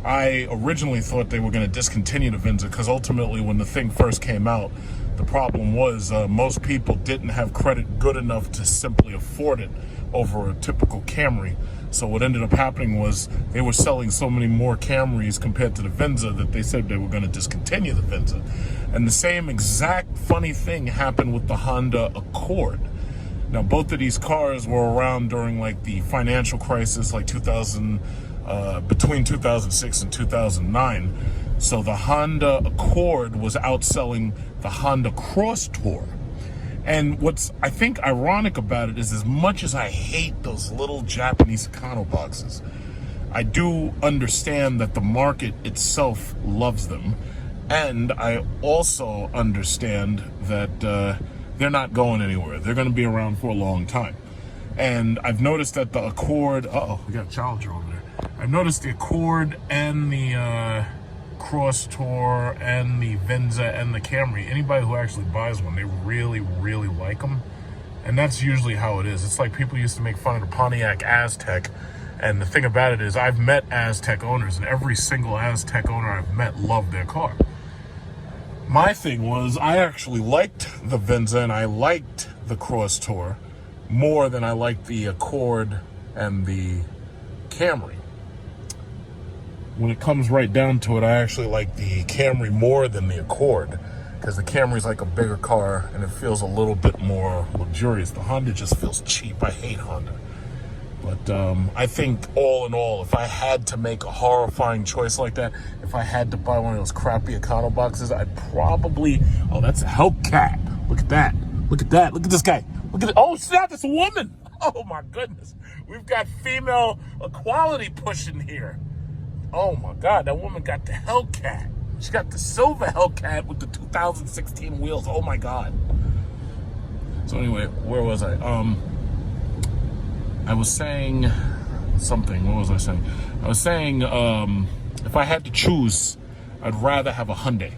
I originally thought they were going to discontinue the Venza because ultimately when the thing first came out, the problem was most people didn't have credit good enough to simply afford it over a typical Camry. So what ended up happening was they were selling so many more Camrys compared to the Venza that they said they were going to discontinue the Venza. And the same exact funny thing happened with the Honda Accord. Now, both of these cars were around during like the financial crisis, like between 2006 and 2009. So the Honda Accord was outselling the Honda Cross Tour. And what's, I think, ironic about it is as much as I hate those little Japanese Econo boxes, I do understand that the market itself loves them. And I also understand that they're not going anywhere. They're going to be around for a long time. And I've noticed that the Accord, we got a Challenger over there. I've noticed the Accord and the Cross Tour and the Venza and the Camry, anybody who actually buys one, they really, really like them. And that's usually how it is. It's like people used to make fun of the Pontiac Aztec. And the thing about it is I've met Aztec owners, and every single Aztec owner I've met loved their car. My thing was I actually liked the Venza and I liked the Cross Tour more than I liked the Accord and the Camry. When it comes right down to it, I actually like the Camry more than the Accord because the Camry's like a bigger car and it feels a little bit more luxurious. The Honda just feels cheap. I hate Honda. But I think all in all, if I had to make a horrifying choice like that, if I had to buy one of those crappy Econo boxes, I'd probably, that's a Hellcat. Look at that. Look at that. Look at this guy. Look at it. Oh, snap, it's a woman. Oh my goodness. We've got female equality pushing here. Oh my God, that woman got the Hellcat. She got the silver Hellcat with the 2016 wheels. Oh my God. So anyway, where was I? I was saying something. What was I saying? I was saying if I had to choose, I'd rather have a Hyundai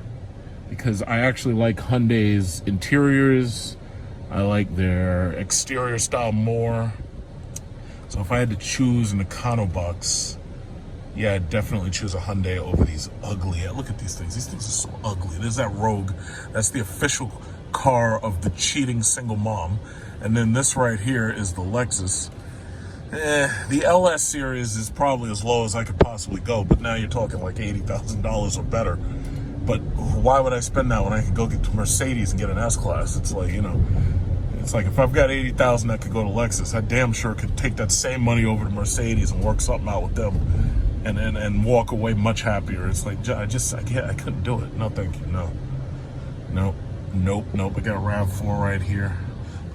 because I actually like Hyundai's interiors. I like their exterior style more. So if I had to choose an Econo box, yeah, I'd definitely choose a Hyundai over these ugly. Look at these things. These things are so ugly. There's that Rogue. That's the official car of the cheating single mom. And then this right here is the Lexus. The LS series is probably as low as I could possibly go, but now you're talking like $80,000 or better. But why would I spend that when I could go get to Mercedes and get an S-Class? It's like, it's like if I've got $80,000 that could go to Lexus, I damn sure could take that same money over to Mercedes and work something out with them and walk away much happier. It's like, I couldn't do it. No, thank you. No. Nope. I got a RAV4 right here.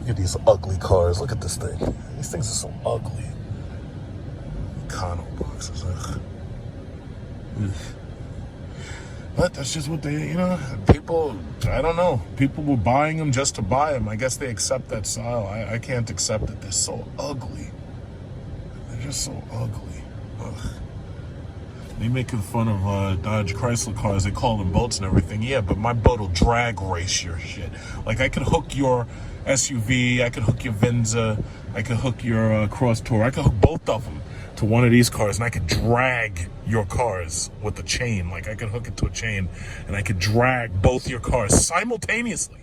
Look at these ugly cars. Look at this thing. These things are so ugly. Econo boxes. Ugh. But that's just what they, people, I don't know. People were buying them just to buy them. I guess they accept that style. I can't accept it. They're so ugly. They're just so ugly. Ugh. They making fun of Dodge Chrysler cars. They call them boats and everything. Yeah, but my boat will drag race your shit. Like I could hook your SUV, I could hook your Venza, I could hook your Cross Tour. I could hook both of them to one of these cars, and I could drag your cars with a chain. Like I could hook it to a chain, and I could drag both your cars simultaneously.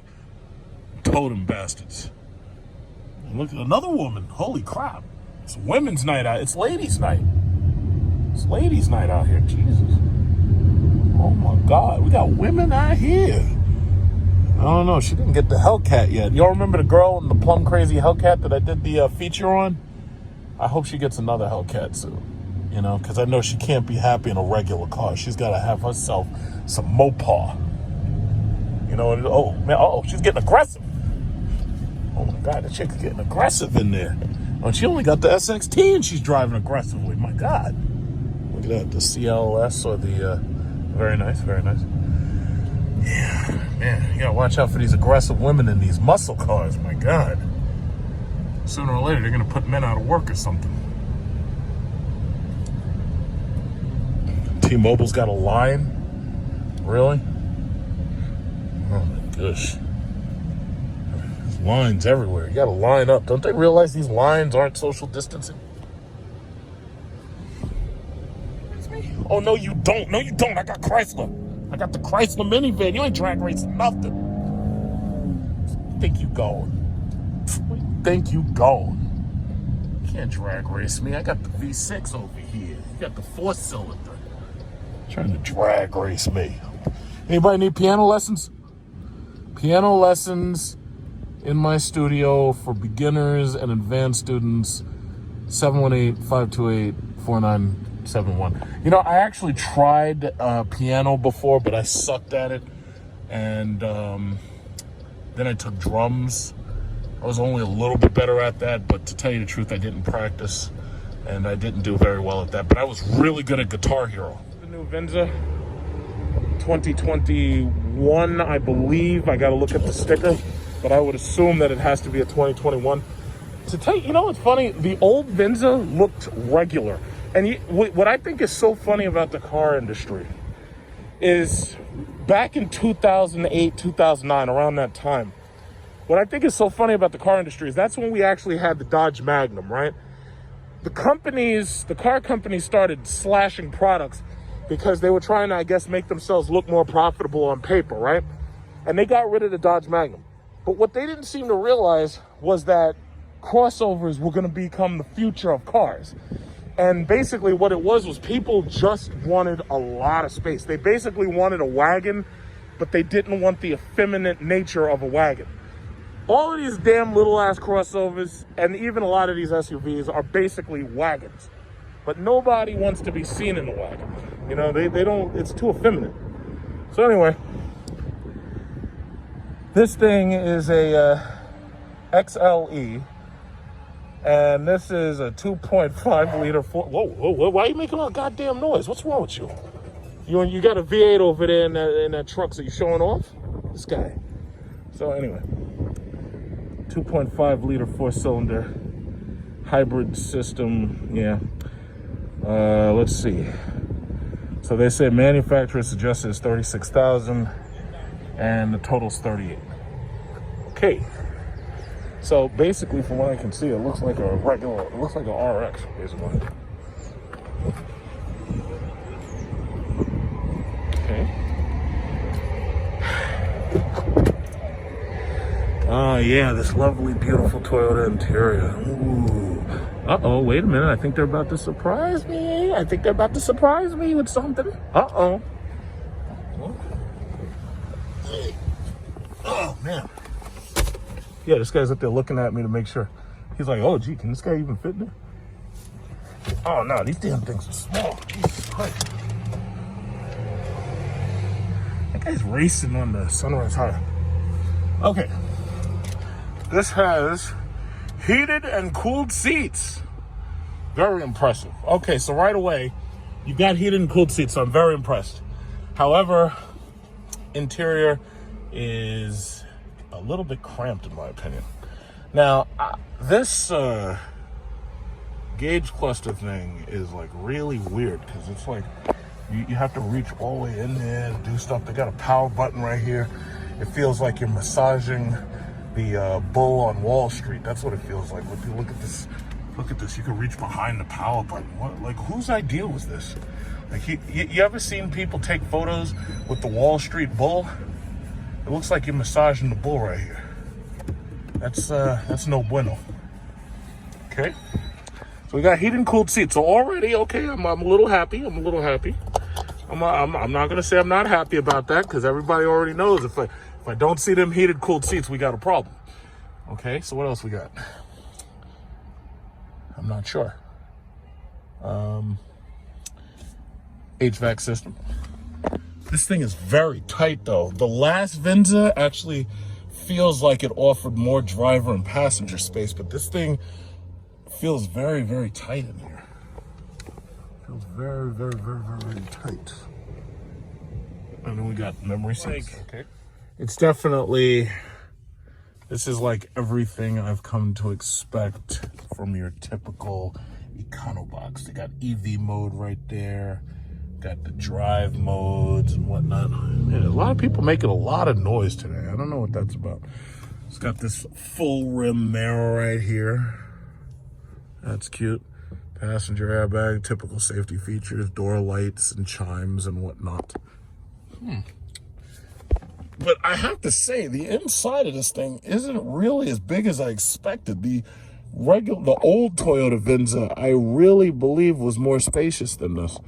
Totem bastards. And look at another woman. Holy crap! It's women's night out. It's ladies' night. It's ladies' night out here. Jesus. Oh my God, we got women out here. I don't know. She didn't get the Hellcat yet. Y'all remember the girl in the plum crazy Hellcat that I did the feature on? I hope she gets another Hellcat soon. You know, because I know she can't be happy in a regular car. She's got to have herself some Mopar. You know, oh, man, she's getting aggressive. Oh, my God, the chick's getting aggressive in there. Oh, she only got the SXT and she's driving aggressively. My God. Look at that, the CLS or the, very nice, very nice. Yeah, man, you gotta watch out for these aggressive women in these muscle cars. My God. Sooner or later, they're gonna put men out of work or something. T-Mobile's got a line? Really? Oh my gosh. There's lines everywhere. You gotta line up. Don't they realize these lines aren't social distancing? Oh, no, you don't. No, you don't. I got Chrysler. I got the Chrysler minivan. You ain't drag racing nothing. Where you think you going? Where you think you going? You can't drag race me. I got the V6 over here. You got the 4-cylinder. Trying to drag race me. Anybody need piano lessons? Piano lessons in my studio for beginners and advanced students. 718-528-4971. You know, I actually tried piano before, but I sucked at it. And then I took drums. I was only a little bit better at that, but to tell you the truth, I didn't practice. And I didn't do very well at that. But I was really good at Guitar Hero. The new Venza 2021, I believe. I got to look at the sticker. But I would assume that it has to be a 2021. To tell you, you know what's funny? The old Venza looked regular. And what I think is so funny about the car industry is back in 2008, 2009, around that time, what I think is so funny about the car industry is that's when we actually had the Dodge Magnum, right? The car companies started slashing products because they were trying to, I guess, make themselves look more profitable on paper, right? And they got rid of the Dodge Magnum. But what they didn't seem to realize was that crossovers were going to become the future of cars. And basically what it was people just wanted a lot of space. They basically wanted a wagon, but they didn't want the effeminate nature of a wagon. All of these damn little ass crossovers and even a lot of these SUVs are basically wagons. But nobody wants to be seen in a wagon. You know, they don't, it's too effeminate. So anyway, this thing is a XLE. And this is a 2.5 liter. Whoa, why are you making all goddamn noise? What's wrong with you? You got a V8 over there in that truck, so you showing off? This guy. So anyway, 2.5 liter 4-cylinder hybrid system. Yeah. Let's see. So they say manufacturer suggested it's 36,000 and the total's 38. Okay. So basically, from what I can see, it looks like a regular, it looks like an RX, basically. Okay. Oh yeah, this lovely, beautiful Toyota interior. Ooh. Uh-oh, wait a minute. I think they're about to surprise me. With something. Uh-oh. Oh, man. Yeah, this guy's up there looking at me to make sure. He's like, oh, gee, can this guy even fit in there? Oh, no, these damn things are small. Jesus Christ. That guy's racing on the Sunrise High. Okay. This has heated and cooled seats. Very impressive. Okay, so right away, you got heated and cooled seats, so I'm very impressed. However, interior is a little bit cramped in my opinion. Now, this gauge cluster thing is like really weird because it's like you have to reach all the way in there and do stuff. They got a power button right here. It feels like you're massaging the bull on Wall Street. That's what it feels like. Look at this. Look at this. You can reach behind the power button. What? Like, whose idea was this? Like, you ever seen people take photos with the Wall Street bull? It looks like you're massaging the bull right here. That's no bueno. Okay. So we got heated and cooled seats. So already, okay, I'm a little happy. I'm not gonna say I'm not happy about that because everybody already knows if If I don't see them heated, cooled seats, we got a problem. Okay, so what else we got? I'm not sure. HVAC system. This thing is very tight though. The last Venza actually feels like it offered more driver and passenger space, but this thing feels very, very tight in here. Feels very, very, very, very, very tight. And then we got memory seats. Okay. It's definitely, this is like everything I've come to expect from your typical Econobox. They got EV mode right there. Got the drive modes and whatnot. Man, a lot of people making a lot of noise today. I don't know what that's about. It's got this full rim mirror right here. That's cute. Passenger airbag, typical safety features, door lights and chimes and whatnot. But I have to say, the inside of this thing isn't really as big as I expected. The old Toyota Venza, I really believe was more spacious than this.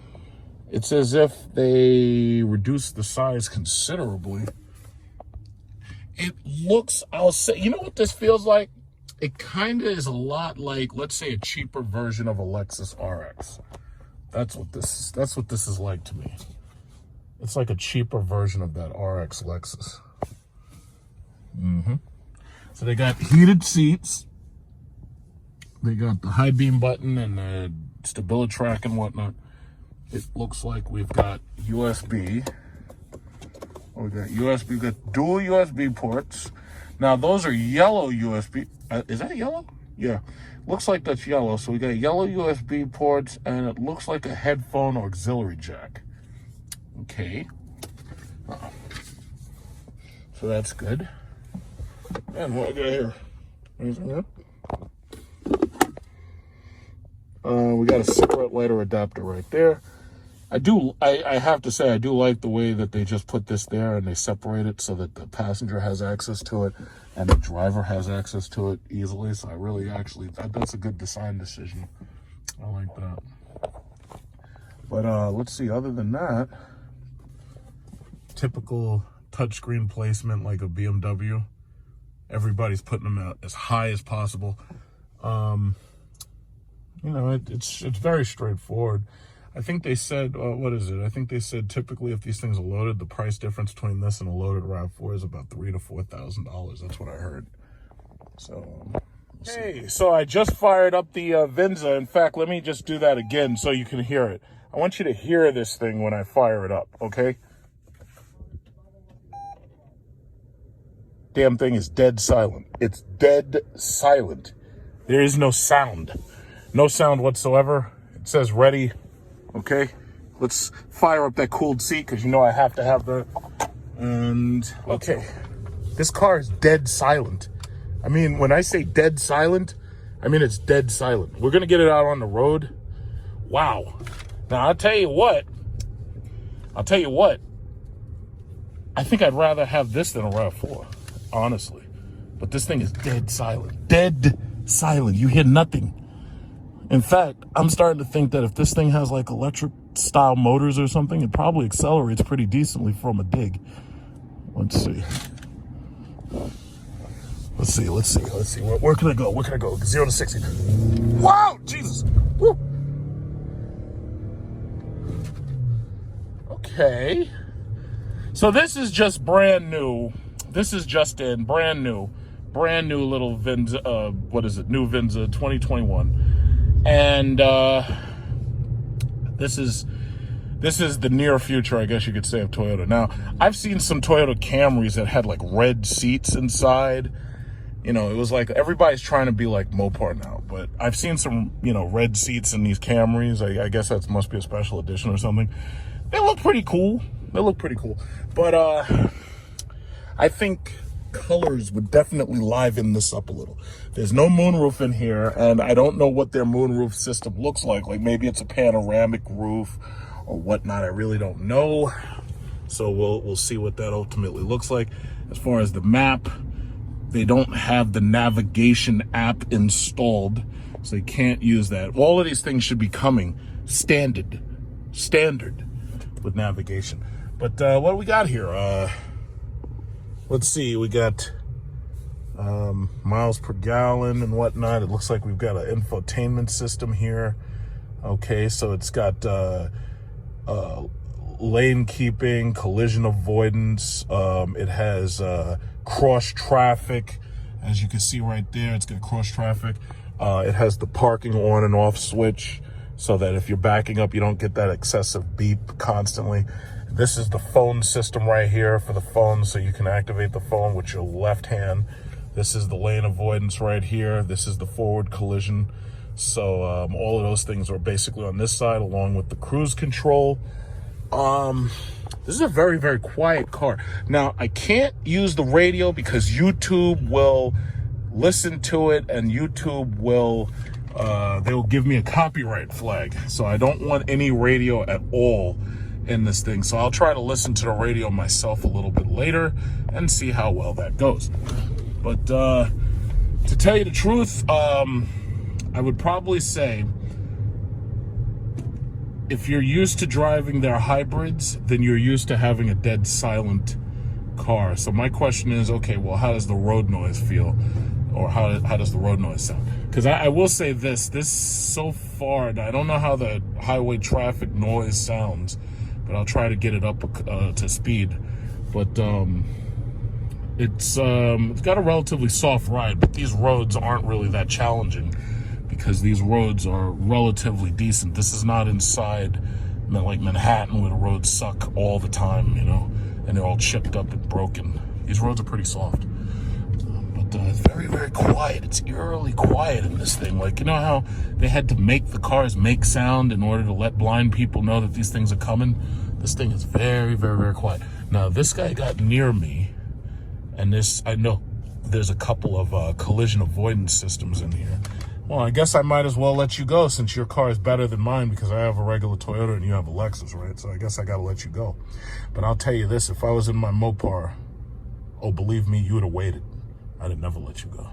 It's as if they reduced the size considerably. It looks, I'll say, you know what this feels like? It kind of is a lot like, let's say, a cheaper version of a Lexus RX. That's what this is like to me. It's like a cheaper version of that RX Lexus. So they got heated seats. They got the high beam button and the StabiliTrak and whatnot. It looks like we've got USB. We got USB. We got dual USB ports. Now those are yellow USB. Is that yellow? Yeah. Looks like that's yellow. So we got yellow USB ports, and it looks like a headphone or auxiliary jack. Okay. So that's good. And what I got here? Anything here? We got a cigarette lighter adapter right there. I have to say, I do like the way that they just put this there and they separate it so that the passenger has access to it and the driver has access to it easily. So I really that's a good design decision. I like that. But let's see, other than that, typical touchscreen placement like a BMW. Everybody's putting them out as high as possible. You know, it's very straightforward. I think they said, what is it? I think they said typically if these things are loaded, the price difference between this and a loaded RAV4 is about $3,000 to $4,000. That's what I heard. So, hey, so I just fired up the Venza. In fact, let me just do that again so you can hear it. I want you to hear this thing when I fire it up, okay? Damn thing is dead silent. It's dead silent. There is no sound. No sound whatsoever. It says ready. Okay, let's fire up that cooled seat because you know I have to have that. And okay, this car is dead silent. I mean, when I say dead silent, I mean it's dead silent. We're gonna get it out on the road. Wow. Now I'll tell you what. I think I'd rather have this than a RAV4, honestly. But this thing is dead silent. Dead silent. You hear nothing. In fact, I'm starting to think that if this thing has like electric style motors or something, it probably accelerates pretty decently from a dig. Let's see. Where can I go? 0 to 60. Wow, Jesus. Woo. Okay. So this is just brand new. This is just in brand new little Venza, new Venza 2021. And this is the near future, I guess you could say, of Toyota. Now, I've seen some Toyota Camrys that had like red seats inside. You know, it was like everybody's trying to be like Mopar now. But I've seen some, red seats in these Camrys. I guess that must be a special edition or something. They look pretty cool. But I think colors would definitely liven this up a little. There's no moonroof in here, and I don't know what their moonroof system looks like. Like maybe it's a panoramic roof or whatnot. I really don't know. So we'll see what that ultimately looks like. As far as the map, they don't have the navigation app installed, so they can't use that. All of these things should be coming standard with navigation. But what do we got here? let's see, we got miles per gallon and whatnot. It looks like we've got an infotainment system here. Okay, so it's got lane keeping, collision avoidance. It has cross traffic. As you can see right there, it's got cross traffic. It has the parking on and off switch so that if you're backing up, you don't get that excessive beep constantly. This is the phone system right here for the phone, so you can activate the phone with your left hand. This is the lane avoidance right here. This is the forward collision. So all of those things are basically on this side, along with the cruise control. This is a very, very quiet car. Now, I can't use the radio because YouTube will listen to it, and YouTube will, they will give me a copyright flag. So I don't want any radio at all in this thing. So I'll try to listen to the radio myself a little bit later and see how well that goes. But to tell you the truth, I would probably say, if you're used to driving their hybrids, then you're used to having a dead silent car. So my question is, okay, well, how does the road noise feel? Or how does the road noise sound? Because I will say this so far, I don't know how the highway traffic noise sounds, but I'll try to get it up to speed. But it's got a relatively soft ride, but these roads aren't really that challenging, because these roads are relatively decent. This is not inside like Manhattan where the roads suck all the time, you know, and they're all chipped up and broken. These roads are pretty soft. But it's very, very quiet. It's eerily quiet in this thing. Like, you know how they had to make the cars make sound in order to let blind people know that these things are coming? This thing is very, very, very quiet. Now, this guy got near me, and I know there's a couple of collision avoidance systems in here. Well, I guess I might as well let you go, since your car is better than mine, because I have a regular Toyota and you have a Lexus, right? So I guess I got to let you go. But I'll tell you this, if I was in my Mopar, oh, believe me, you would have waited. I'd have never let you go.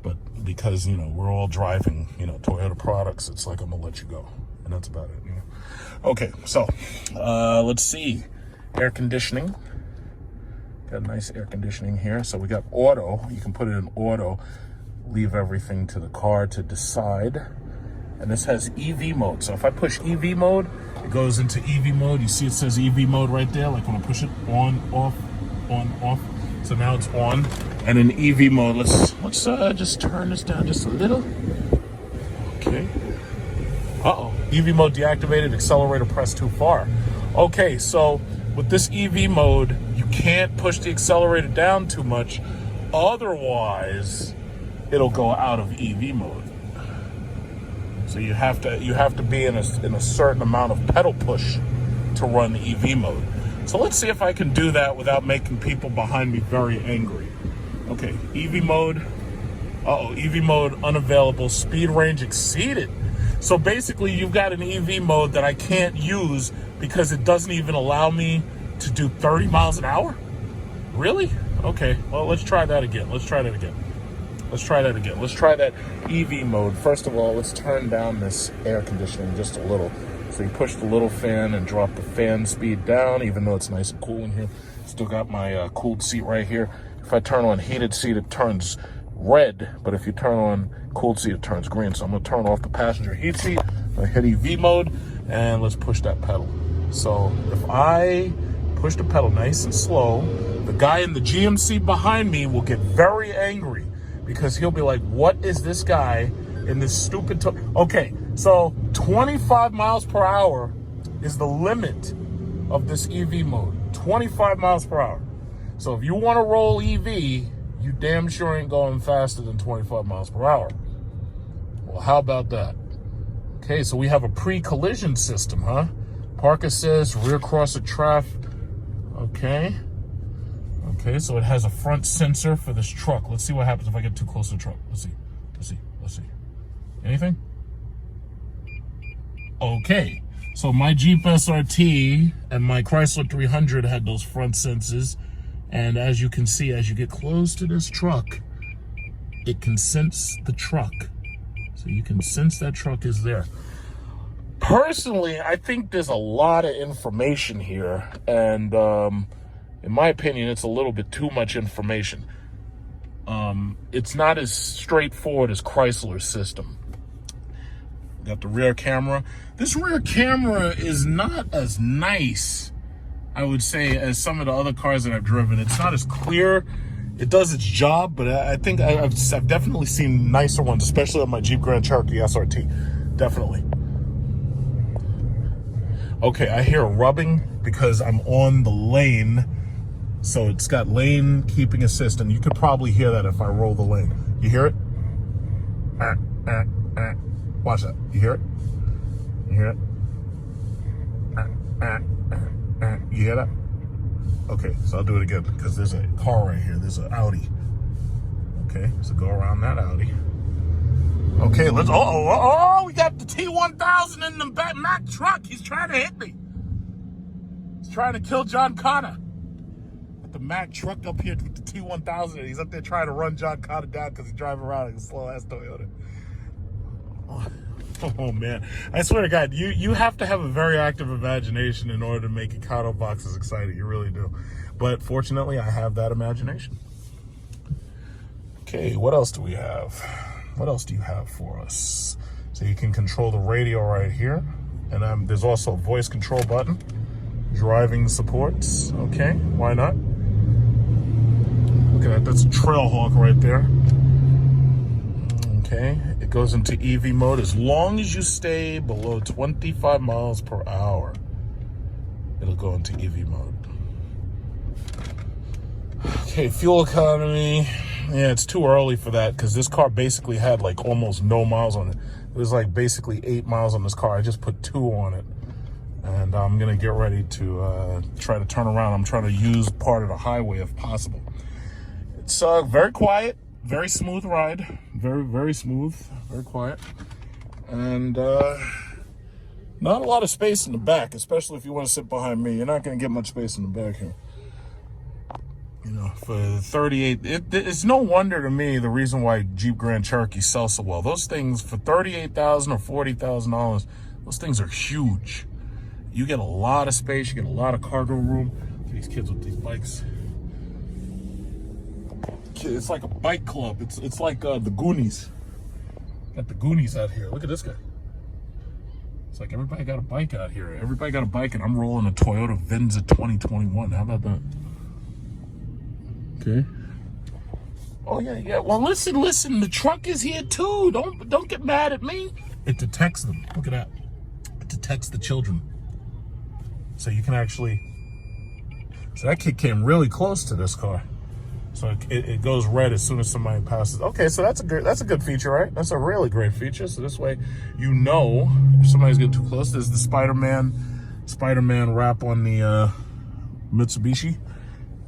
But because, you know, we're all driving, you know, Toyota products, it's like I'm going to let you go. And that's about it, you know. Okay, so let's see. Air conditioning. Got nice air conditioning here. So we got auto. You can put it in auto. Leave everything to the car to decide. And this has EV mode. So if I push EV mode, it goes into EV mode. You see it says EV mode right there. Like when I push it on, off, on, off. So now it's on. And in EV mode, let's just turn this down just a little. Okay. Uh-oh. EV mode deactivated. Accelerator pressed too far. Okay, so with this EV mode, you can't push the accelerator down too much. Otherwise, it'll go out of EV mode. So you have to be in a certain amount of pedal push to run EV mode. So let's see if I can do that without making people behind me very angry. Okay, EV mode. Uh-oh, EV mode unavailable. Speed range exceeded. So basically, you've got an EV mode that I can't use because it doesn't even allow me to do 30 miles an hour? Really? Okay, well, let's try that again. Let's try that EV mode. First of all, let's turn down this air conditioning just a little. So you push the little fan and drop the fan speed down, even though it's nice and cool in here. Still got my cooled seat right here. If I turn on heated seat, it turns red, but if you turn on cooled seat, it turns green. So I'm gonna turn off the passenger heat seat, I hit EV mode, and let's push that pedal. So if I push the pedal nice and slow, the guy in the GMC behind me will get very angry, because he'll be like, what is this guy in this stupid okay, so 25 miles per hour is the limit of this EV mode. 25 miles per hour. So if you want to roll EV, you damn sure ain't going faster than 25 miles per hour. Well, how about that? Okay, so we have a pre-collision system, huh? Park assist, rear cross at traffic. Okay, so it has a front sensor for this truck. Let's see what happens if I get too close to the truck. Let's see. Anything? Okay, so my Jeep SRT and my Chrysler 300 had those front sensors. And as you can see, as you get close to this truck, it can sense the truck. So you can sense that truck is there. Personally, I think there's a lot of information here. And In my opinion, it's a little bit too much information. It's not as straightforward as Chrysler's system. Got the rear camera. This rear camera is not as nice, I would say, as some of the other cars that I've driven. It's not as clear. It does its job, but I think I've definitely seen nicer ones, especially on my Jeep Grand Cherokee SRT. Definitely. Okay, I hear rubbing because I'm on the lane. So it's got lane keeping assist, and you could probably hear that if I roll the lane. You hear it? Watch that. You hear it? You hear it? You hear that? Okay, so I'll do it again because there's a car right here. There's an Audi. Okay, so go around that Audi. Okay, let's. Oh, we got the T1000 in the back Mack truck. He's trying to hit me. He's trying to kill John Connor. The Mack truck up here with the T1000, and he's up there trying to run John Connor down because he's driving around in a slow-ass Toyota. Oh, man. I swear to God, you have to have a very active imagination in order to make Econo boxes exciting. You really do. But fortunately, I have that imagination. Okay, what else do we have? What else do you have for us? So you can control the radio right here. And there's also a voice control button. Driving supports. Okay, why not? Look at that. That's a Trailhawk right there. Okay, it goes into EV mode as long as you stay below 25 miles per hour. It'll go into EV mode. Okay, fuel economy. Yeah, it's too early for that because this car basically had like almost no miles on it. It was like basically 8 miles on this car. I just put 2 on it. And I'm gonna get ready to try to turn around. I'm trying to use part of the highway if possible. It's very quiet, very smooth ride. Very, very smooth, very quiet. And not a lot of space in the back, especially if you want to sit behind me. You're not gonna get much space in the back here. You know, for 38, it's no wonder to me the reason why Jeep Grand Cherokee sells so well. Those things for $38,000 or $40,000, those things are huge. You get a lot of space, you get a lot of cargo room. These kids with these bikes. It's like a bike club. It's like the Goonies. Got the Goonies out here. Look at this guy. It's like everybody got a bike out here. Everybody got a bike, and I'm rolling a Toyota Venza 2021. How about that? Okay. Oh yeah. Well, listen. The truck is here too. Don't get mad at me. It detects them. Look at that. It detects the children. So you can actually. So that kid came really close to this car. So it goes red as soon as somebody passes. Okay, so that's a good feature, right? That's a really great feature. So this way, you know, if somebody's getting too close. There's the Spider-Man wrap on the Mitsubishi.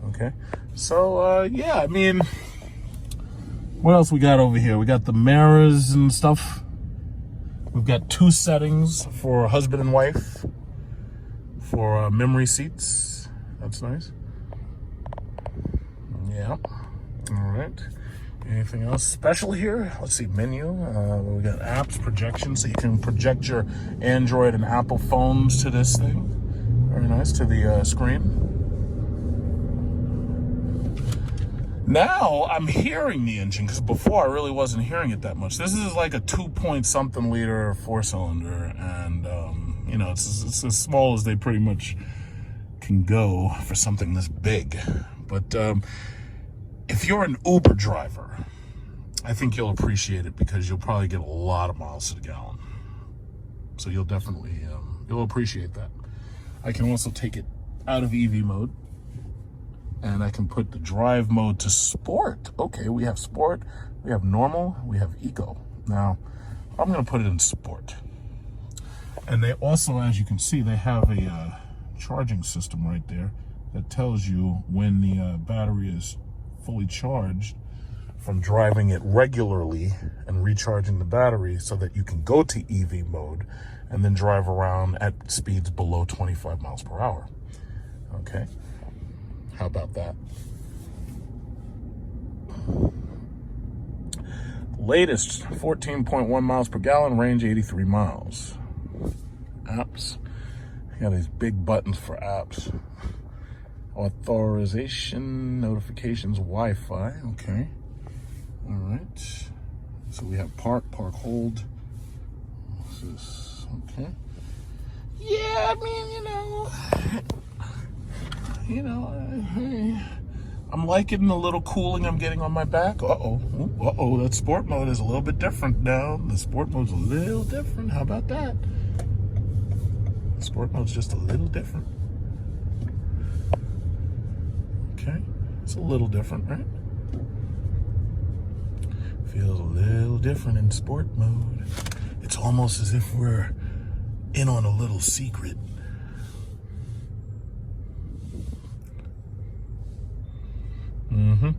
Okay, so yeah, I mean, what else we got over here? We got the mirrors and stuff. We've got 2 settings for husband and wife for memory seats. That's nice. Yeah. All right. Anything else special here? Let's see, menu. We got apps, projection, so you can project your Android and Apple phones to this thing. Very nice, to the screen. Now I'm hearing the engine, because before I really wasn't hearing it that much. This is like a 2-point-something liter 4-cylinder, and you know, it's as small as they pretty much can go for something this big. But if you're an Uber driver, I think you'll appreciate it because you'll probably get a lot of miles to the gallon. So you'll definitely, you'll appreciate that. I can also take it out of EV mode and I can put the drive mode to sport. Okay, we have sport, we have normal, we have eco. Now, I'm gonna put it in sport. And they also, as you can see, they have a charging system right there that tells you when the battery is fully charged from driving it regularly and recharging the battery so that you can go to EV mode and then drive around at speeds below 25 miles per hour. Okay, how about that? Latest 14.1 miles per gallon, range 83 miles. Apps, you got these big buttons for apps. Authorization, notifications, Wi-Fi. Okay. All right. So we have park, hold. What's this? Okay. Yeah, I mean, I'm liking the little cooling I'm getting on my back. Uh-oh, that sport mode is a little bit different now. The sport mode's a little different. How about that? Sport mode's just a little different. Okay, it's a little different, right? Feels a little different in sport mode. It's almost as if we're in on a little secret. Mm-hmm.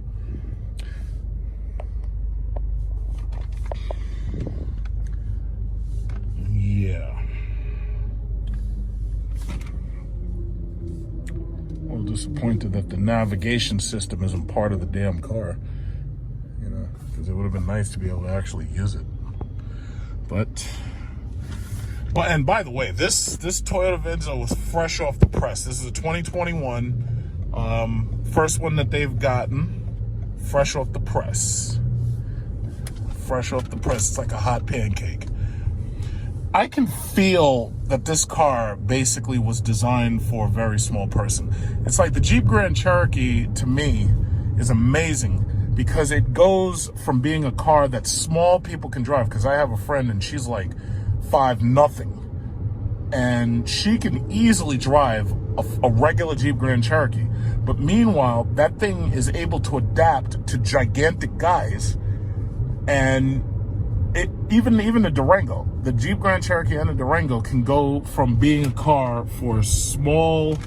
Yeah. A little disappointed that the navigation system isn't part of the damn car. Because it would have been nice to be able to actually use it. But and by the way, this Toyota Venza was fresh off the press. This is a 2021, first one that they've gotten, fresh off the press. Fresh off the press, it's like a hot pancake. I can feel that this car basically was designed for a very small person. It's like the Jeep Grand Cherokee, to me, is amazing because it goes from being a car that small people can drive. Because I have a friend and she's like 5'0", and she can easily drive a regular Jeep Grand Cherokee. But meanwhile, that thing is able to adapt to gigantic guys, and even the Durango, the Jeep Grand Cherokee and the Durango can go from being a car for small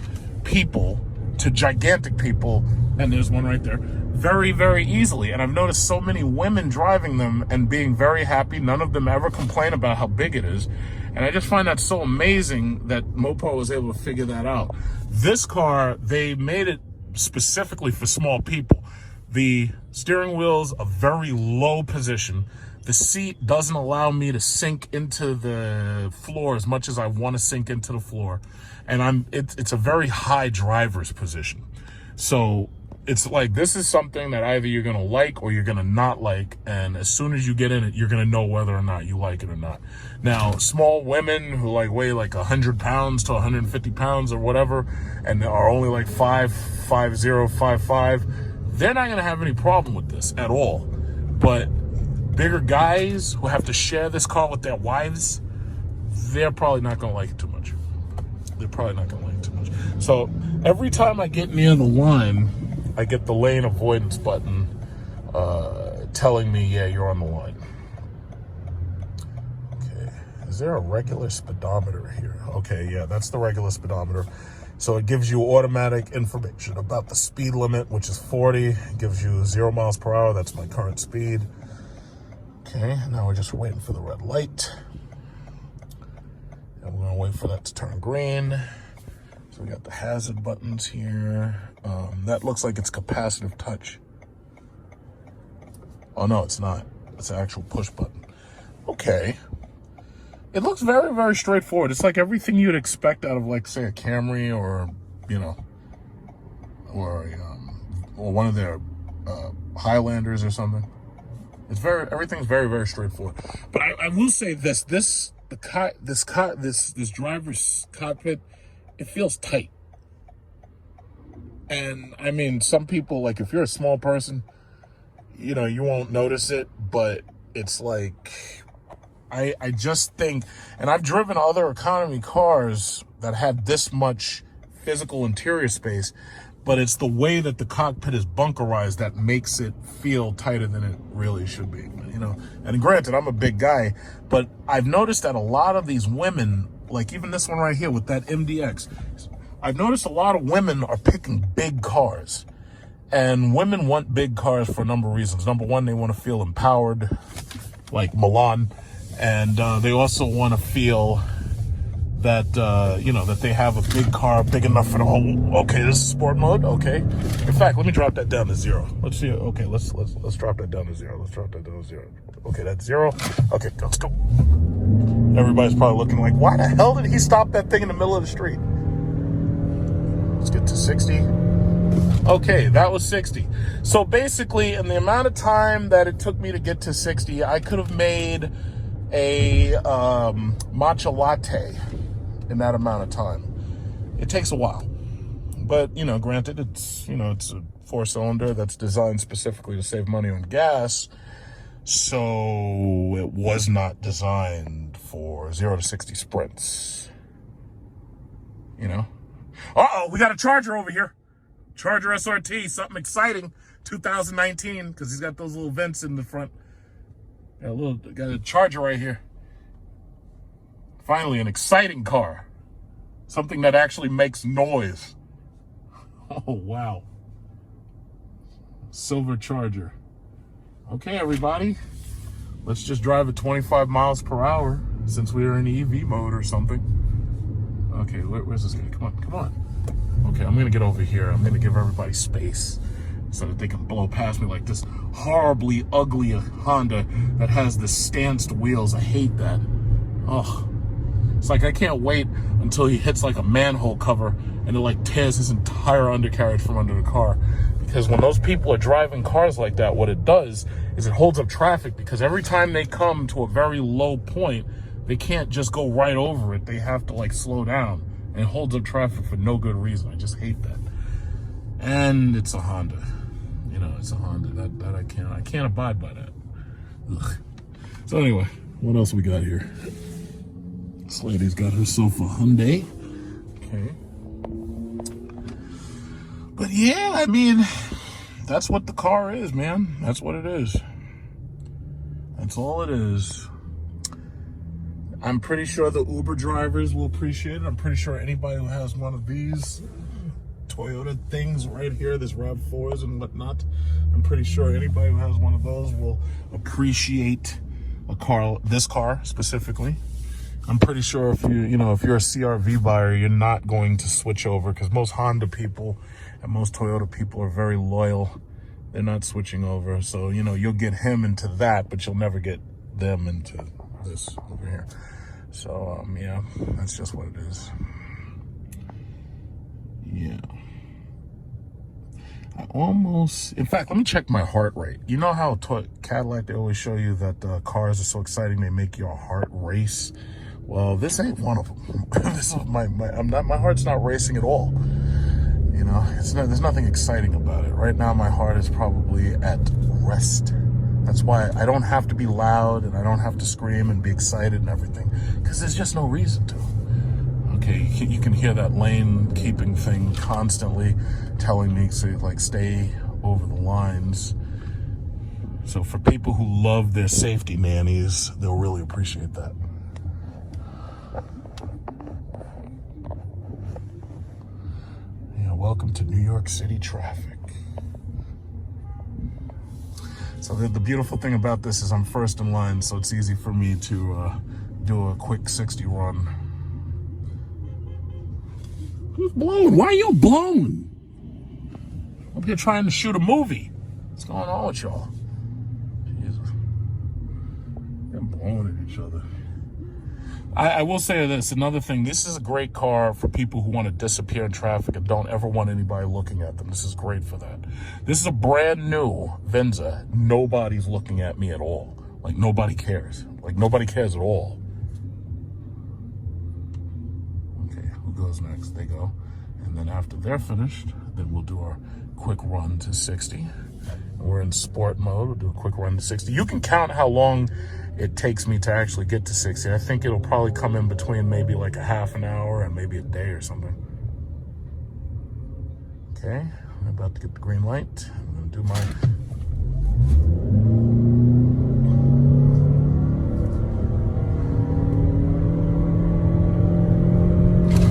people to gigantic people, and there's one right there, very, very easily. And I've noticed so many women driving them and being very happy. None of them ever complain about how big it is. And I just find that so amazing that Mopar was able to figure that out. This car, they made it specifically for small people. The steering wheel's a very low position. The seat doesn't allow me to sink into the floor as much as I want to sink into the floor. And it's a very high driver's position. So it's like, this is something that either you're going to like or you're going to not like. And as soon as you get in it, you're going to know whether or not you like it or not. Now, small women who weigh 100 pounds to 150 pounds or whatever, and are only 5'0", 5'5", they're not going to have any problem with this at all. But bigger guys who have to share this car with their wives, they're probably not going to like it too much. So every time I get near the line, I get the lane avoidance button telling me, yeah, you're on the line. Okay, is there a regular speedometer here? Okay, yeah, that's the regular speedometer. So it gives you automatic information about the speed limit, which is 40. It gives you 0 miles per hour. That's my current speed. Okay, now we're just waiting for the red light. And we're gonna wait for that to turn green. So we got the hazard buttons here. That looks like it's capacitive touch. Oh no, it's not. It's an actual push button. Okay. It looks very, very straightforward. It's like everything you'd expect out of, say, a Camry or, or one of their Highlanders or something. Everything's very, very straightforward. But I will say this driver's cockpit, it feels tight. And I mean, some people, if you're a small person, you won't notice it, but it's like, I just think, and I've driven other economy cars that had this much physical interior space, but it's the way that the cockpit is bunkerized that makes it feel tighter than it really should be, And granted, I'm a big guy, but I've noticed that a lot of these women, even this one right here with that MDX, I've noticed a lot of women are picking big cars. And women want big cars for a number of reasons. Number one, they want to feel empowered, like Milan. And they also want to feel that, that they have a big car, big enough for the whole, okay, this is sport mode, okay. In fact, let me drop that down to 0. Let's see, okay, let's drop that down to 0. Let's drop that down to 0. Okay, that's 0. Okay, let's go. Everybody's probably looking like, why the hell did he stop that thing in the middle of the street? Let's get to 60. Okay, that was 60. So basically, in the amount of time that it took me to get to 60, I could have made a matcha latte in that amount of time. It takes a while. But, you know, granted, it's a 4-cylinder that's designed specifically to save money on gas. So it was not designed for 0 to 60 sprints. You know? Uh-oh, we got a Charger over here. Charger SRT, something exciting. 2019, because he's got those little vents in the front. Got a Charger right here. Finally, an exciting car. Something that actually makes noise. Oh, wow. Silver Charger. Okay, everybody. Let's just drive at 25 miles per hour since we are in EV mode or something. Okay, where's this guy? Come on. Okay, I'm gonna get over here. I'm gonna give everybody space so that they can blow past me like this horribly ugly Honda that has the stanced wheels. I hate that. Oh, it's like I can't wait until he hits like a manhole cover and it like tears his entire undercarriage from under the car. Because when those people are driving cars like that, what it does is it holds up traffic, because every time they come to a very low point, they can't just go right over it. They have to like slow down, and it holds up traffic for no good reason. I just hate that. And it's a Honda. You know, it's a Honda. That I can't abide by that. Ugh. So anyway, what else we got here? This lady's got herself a Hyundai. Okay. But yeah, I mean, that's what the car is, man. That's what it is. That's all it is. I'm pretty sure the Uber drivers will appreciate it. I'm pretty sure anybody who has one of these Toyota things right here, this RAV4s and whatnot, I'm pretty sure anybody who has one of those will appreciate this car specifically. I'm pretty sure if you're a CRV buyer, you're not going to switch over, because most Honda people and most Toyota people are very loyal. They're not switching over. So, you'll get him into that, but you'll never get them into this over here. So, yeah, that's just what it is. Yeah. In fact, let me check my heart rate. You know how Cadillac, they always show you that cars are so exciting, they make your heart race. Well, this ain't one of them. This is my heart's not racing at all. There's nothing exciting about it. Right now, my heart is probably at rest. That's why I don't have to be loud and I don't have to scream and be excited and everything, because there's just no reason to. Okay, you can hear that lane keeping thing constantly telling me to stay over the lines. So for people who love their safety nannies, they'll really appreciate that. Welcome to New York City traffic. So the beautiful thing about this is I'm first in line, so it's easy for me to do a quick 60 run. Who's blowing? Why are you blowing? I'm here trying to shoot a movie. What's going on with y'all? Jesus. They're blowing at each other. I will say this, another thing, this is a great car for people who want to disappear in traffic and don't ever want anybody looking at them. This is great for that. This is a brand new Venza. Nobody's looking at me at all. Nobody cares. Nobody cares at all. Okay, who goes next? They go. And then after they're finished, then we'll do our quick run to 60. We're in sport mode. We'll do a quick run to 60. You can count how long it takes me to actually get to 60. I think it'll probably come in between maybe a half an hour and maybe a day or something. Okay, I'm about to get the green light. I'm gonna do my...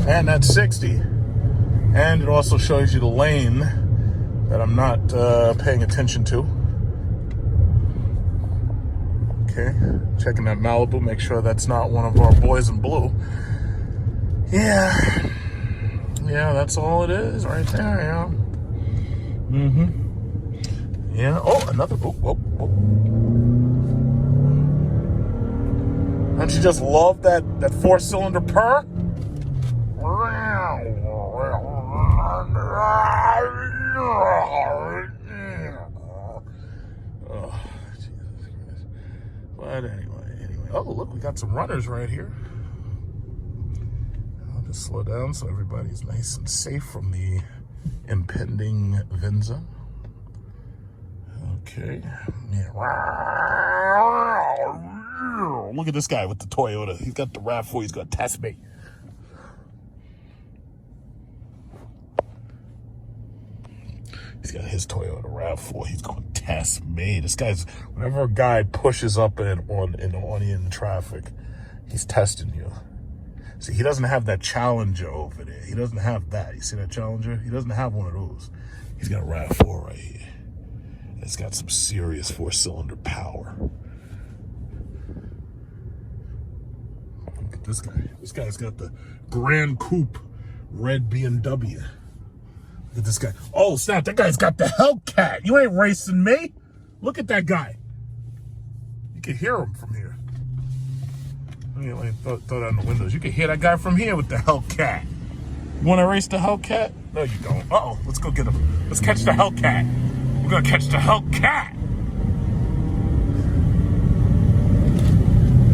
And that's 60. And it also shows you the lane that I'm not paying attention to. Okay, checking that Malibu, make sure that's not one of our boys in blue. Yeah, that's all it is right there, yeah. Yeah, oh, another, oh. Don't you just love that 4-cylinder purr? Oh, Jesus Christ. But anyway. Oh, look, we got some runners right here. I'll just slow down so everybody's nice and safe from the impending Venza. Okay. Yeah. Look at this guy with the Toyota. He's got the RAV4. He's going to test me. He's got his Toyota RAV4. He's going to test me. This guy's, whenever a guy pushes up in traffic, he's testing you. See, he doesn't have that Challenger over there. He doesn't have that. You see that Challenger? He doesn't have one of those. He's got a RAV4 right here. It's got some serious 4-cylinder power. Look at this guy. This guy's got the Grand Coupe red BMW. Look at this guy. Oh, snap. That guy's got the Hellcat. You ain't racing me. Look at that guy. You can hear him from here. Let me throw that in the windows. You can hear that guy from here with the Hellcat. You want to race the Hellcat? No, you don't. Uh-oh. Let's go get him. Let's catch the Hellcat. We're going to catch the Hellcat.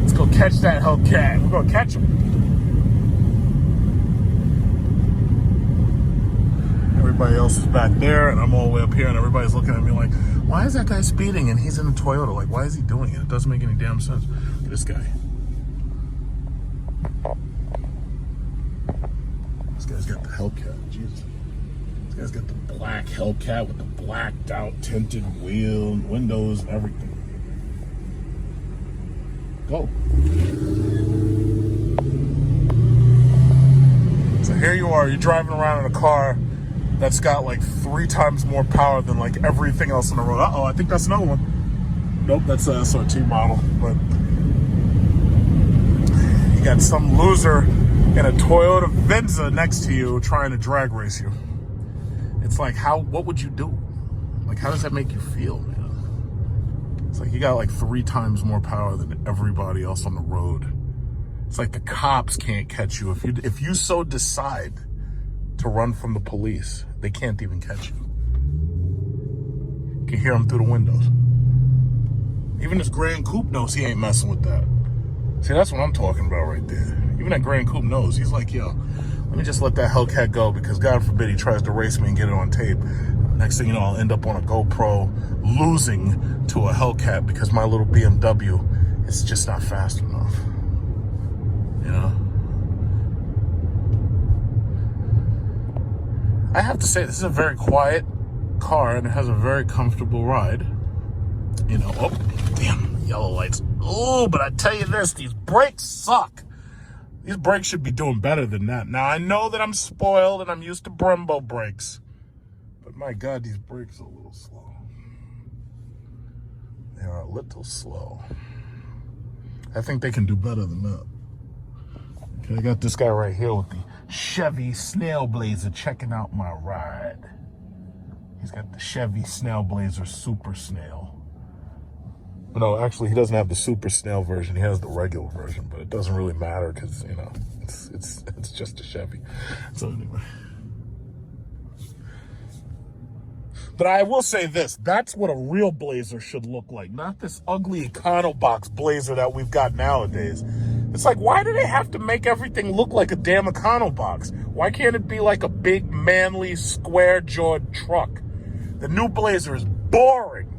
Let's go catch that Hellcat. We're going to catch him. Everybody else is back there, and I'm all the way up here, and everybody's looking at me like, why is that guy speeding and he's in a Toyota? Like, why is he doing it? It doesn't make any damn sense. Look at this guy. This guy's got the Hellcat. Jesus. This guy's got the black Hellcat with the blacked out tinted wheel, windows, and everything. Go. So here you are, you're driving around in a car that's got like 3 times more power than like everything else on the road. Uh-oh, I think that's another one. Nope, that's a SRT model. But you got some loser in a Toyota Venza next to you trying to drag race you. It's like, what would you do? Like, how does that make you feel, man? It's like you got like 3 times more power than everybody else on the road. It's like the cops can't catch you. If you so decide to run from the police, they can't even catch you. You can hear them through the windows. Even this Grand Coupe knows he ain't messing with that. See, that's what I'm talking about right there. Even that Grand Coupe knows. He's like, yo, let me just let that Hellcat go because God forbid he tries to race me and get it on tape. Next thing you know, I'll end up on a GoPro losing to a Hellcat because my little BMW is just not fast enough. You know? I have to say, this is a very quiet car and it has a very comfortable ride. You know, oh, damn, yellow lights. Oh, but I tell you this, these brakes suck. These brakes should be doing better than that. Now, I know that I'm spoiled and I'm used to Brembo brakes. But my God, these brakes are a little slow. They are a little slow. I think they can do better than that. Okay, I got this guy right here with the Chevy Snail Blazer checking out my ride. He's got the Chevy Snail Blazer Super Snail. No, actually, he doesn't have the Super Snail version. He has the regular version, but it doesn't really matter because, you know, it's just a Chevy. So anyway. But I will say this, that's what a real Blazer should look like, not this ugly Econobox Blazer that we've got nowadays. It's like, why do they have to make everything look like a damn Econobox? Why can't it be like a big, manly, square-jawed truck? The new Blazer is boring.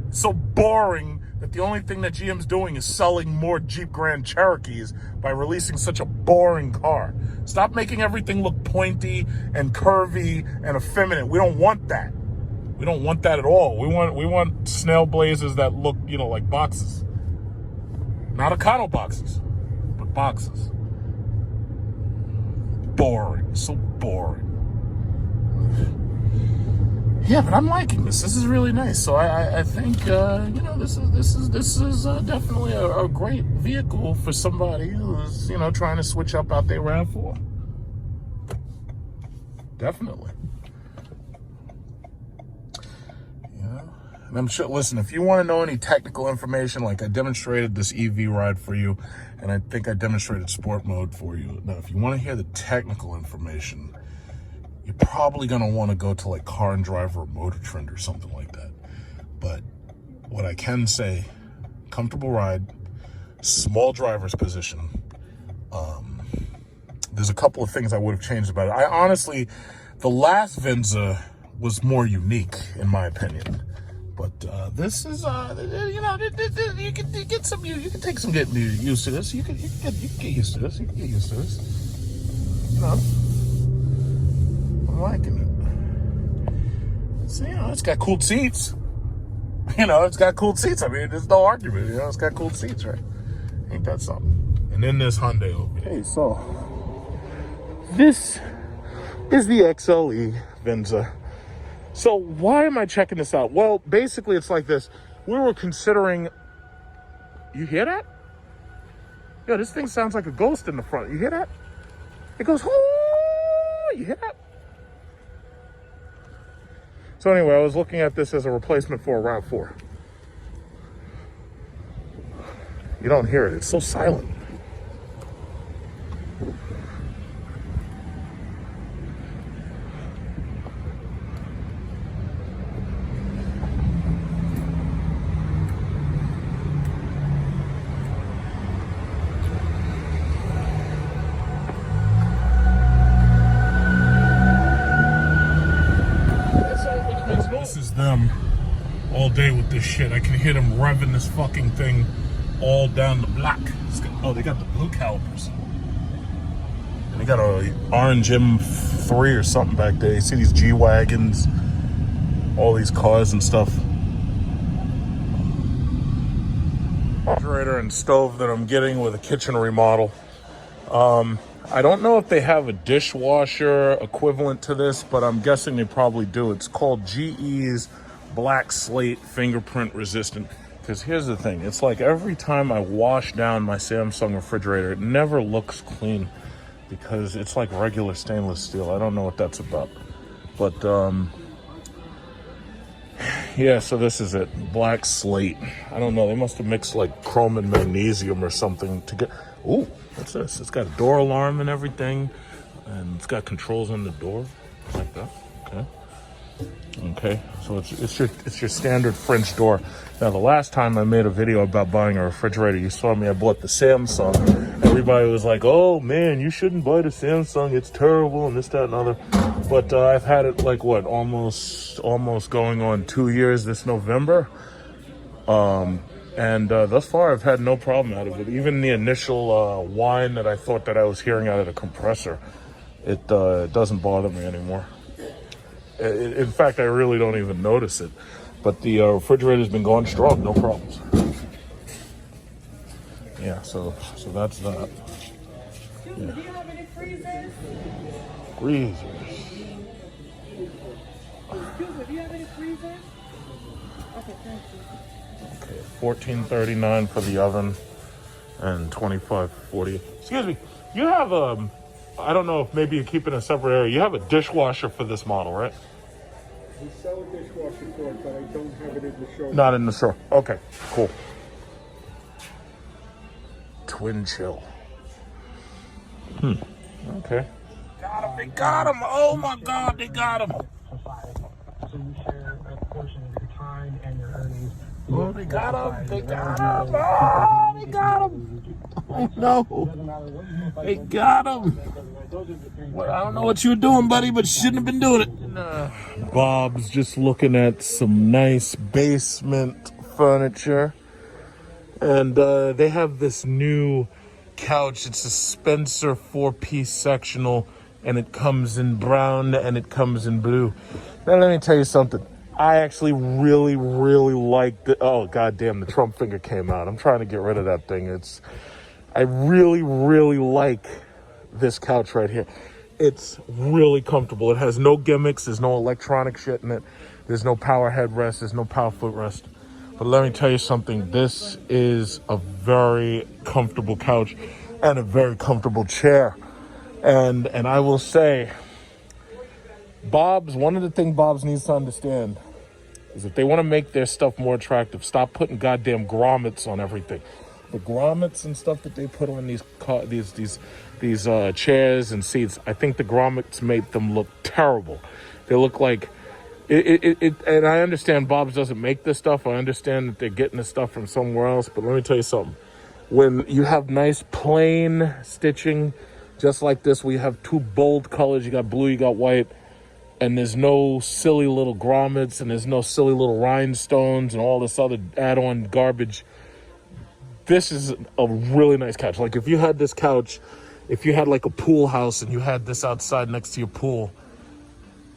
So boring that the only thing that GM's doing is selling more Jeep Grand Cherokees by releasing such a boring car. Stop making everything look pointy and curvy and effeminate. We don't want that. We don't want that at all. We want Snail Blazers that look, you know, like boxes. Not Econo boxes, but boxes. Boring. So boring. Yeah, but I'm liking this. This is really nice. So I think you know, this is definitely a great vehicle for somebody who's, you know, trying to switch up out their RAV4. Definitely. Yeah. And I'm sure. Listen, if you want to know any technical information, like I demonstrated this EV ride for you, and I think I demonstrated sport mode for you. Now, if you want to hear the technical information, you're probably gonna want to go to like Car and Driver or Motor Trend or something like that. But what I can say, comfortable ride, small driver's position. There's a couple of things I would have changed about it. I honestly, the last Venza was more unique in my opinion. But this is, you know, you can get some, you can take some getting used to this. You can get used to this. You can get used to this. You know, I'm liking it. So, you know, it's got cooled seats. You know, it's got cooled seats. I mean, there's no argument. You know, it's got cooled seats, right? Ain't that something? And then there's Hyundai over here. Hey, so this is the XLE Venza. So why am I checking this out? Well, basically it's like this. We were considering, you hear that? Yo, this thing sounds like a ghost in the front. You hear that? It goes, oh, you hear that? So anyway, I was looking at this as a replacement for a RAV4. You don't hear it, it's so silent. This is them all day with this shit. I can hear them revving this fucking thing all down the block. Oh, they got the blue calipers. And they got a orange M3 or something back there. You see these G-Wagons, all these cars and stuff. Refrigerator and stove that I'm getting with a kitchen remodel. I don't know if they have a dishwasher equivalent to this, but I'm guessing they probably do. It's called GE's Black Slate Fingerprint Resistant. Because here's the thing, it's like every time I wash down my Samsung refrigerator, it never looks clean because it's like regular stainless steel. I don't know what that's about. But, yeah, so this is it, Black Slate. I don't know, they must have mixed like chrome and magnesium or something to get, ooh, what's this? It's got a door alarm and everything, and it's got controls on the door, like that, okay. Okay, so it's your standard French door. Now, the last time I made a video about buying a refrigerator, you saw me, I bought the Samsung. Everybody was like, oh man, you shouldn't buy the Samsung, it's terrible, and this, that, and other. But I've had it like, what, almost going on 2 years this November. And thus far, I've had no problem out of it. Even the initial whine that I thought that I was hearing out of the compressor, it doesn't bother me anymore. In fact, I really don't even notice it. But the refrigerator's been going strong, no problems. Yeah, so that's that. Excuse me, do you have any freezers? Freezers. Excuse me, do you have any freezers? Okay, thank you. Okay, $14.39 for the oven and $25.40. Excuse me, you have I don't know if maybe you keep it in a separate area. You have a dishwasher for this model, right? We sell a dishwasher for it, but I don't have it in the show. Not in the store. Okay, cool. Twin chill. Okay. Got him, they got him. Oh my God, they got him. So you share a portion of your time and your earnings. Oh, they got him. They got him. Oh, they got him. Oh no. They got him. Well, I don't know what you were doing, buddy, but you shouldn't have been doing it. Bob's just looking at some nice basement furniture. And they have this new couch. It's a Spencer 4-piece sectional, and it comes in brown and it comes in blue. Now, let me tell you something. I actually really, really like the, oh, goddamn, the Trump finger came out. I'm trying to get rid of that thing. I really, really like this couch right here. It's really comfortable. It has no gimmicks. There's no electronic shit in it. There's no power headrest. There's no power footrest. But let me tell you something. This is a very comfortable couch and a very comfortable chair. And I will say, one of the things Bob's needs to understand is if they want to make their stuff more attractive, stop putting goddamn grommets on everything. the grommets and stuff that they put on these chairs and seats, I think the grommets made them look terrible. They look like it. And I understand Bob's doesn't make this stuff. I understand that they're getting this stuff from somewhere else. But let me tell you something. When you have nice plain stitching, just like this, we have two bold colors. You got blue, you got white. And there's no silly little grommets, and there's no silly little rhinestones and all this other add-on garbage. This is a really nice couch. Like if you had this couch, if you had like a pool house and you had this outside next to your pool,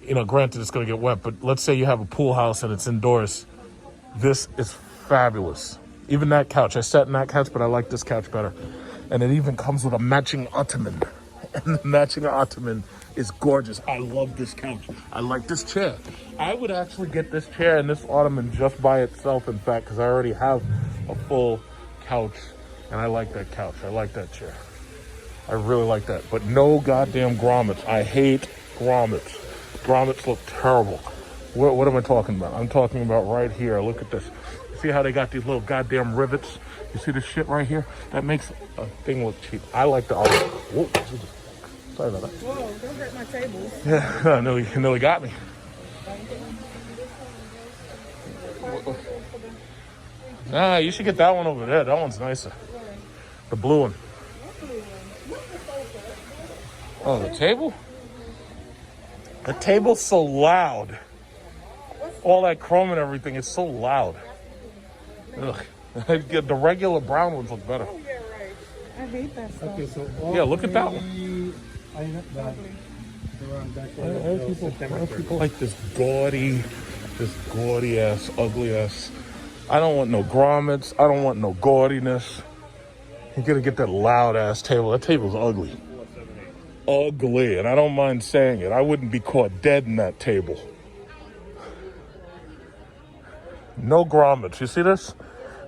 you know, granted it's going to get wet, but let's say you have a pool house and it's indoors. This is fabulous. Even that couch, I sat in that couch, but I like this couch better. And it even comes with a matching ottoman. And the matching ottoman is gorgeous. I love this couch. I like this chair. I would actually get this chair and this ottoman just by itself, in fact, because I already have a full couch, and I like that couch. I like that chair. I really like that. But no goddamn grommets. I hate grommets. Grommets look terrible. What am I talking about? I'm talking about right here. Look at this. See how they got these little goddamn rivets? You see this shit right here? That makes a thing look cheap. I like the other. Whoa, Jesus. Sorry about that. Whoa, don't hurt my tables. Yeah, I nearly got me. Nah, you should get that one over there. That one's nicer. The blue one. Oh, the table? The table's so loud. All that chrome and everything is so loud. Ugh. The regular brown ones look better. Oh, yeah, right. I hate that stuff. Okay, so Yeah, look at that one. People like this gaudy ass, ugly ass. I don't want no grommets. I don't want no gaudiness. You're gonna get that loud ass table. That table's ugly. Ugly, and I don't mind saying it. I wouldn't be caught dead in that table. No grommets. You see this?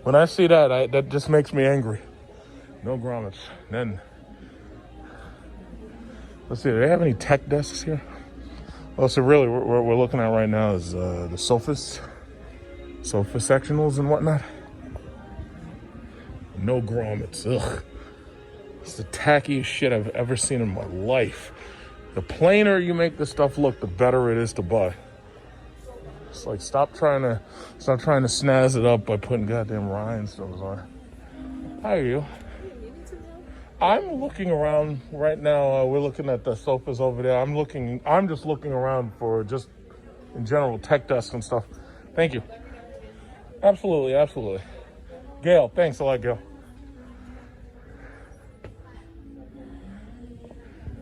When I see that, that just makes me angry. No grommets. Then, let's see, do they have any tech desks here? Oh, so really, what we're looking at right now is the sofa sectionals and whatnot. No grommets. Ugh. It's the tackiest shit I've ever seen in my life. The plainer you make the stuff look, the better it is to buy. It's like stop trying to snazz it up by putting goddamn rhinestones on it. How are you? I'm looking around right now. We're looking at the sofas over there. I'm just looking around for just in general tech desks and stuff. Thank you. Absolutely, absolutely. Gail, thanks a lot, Gail.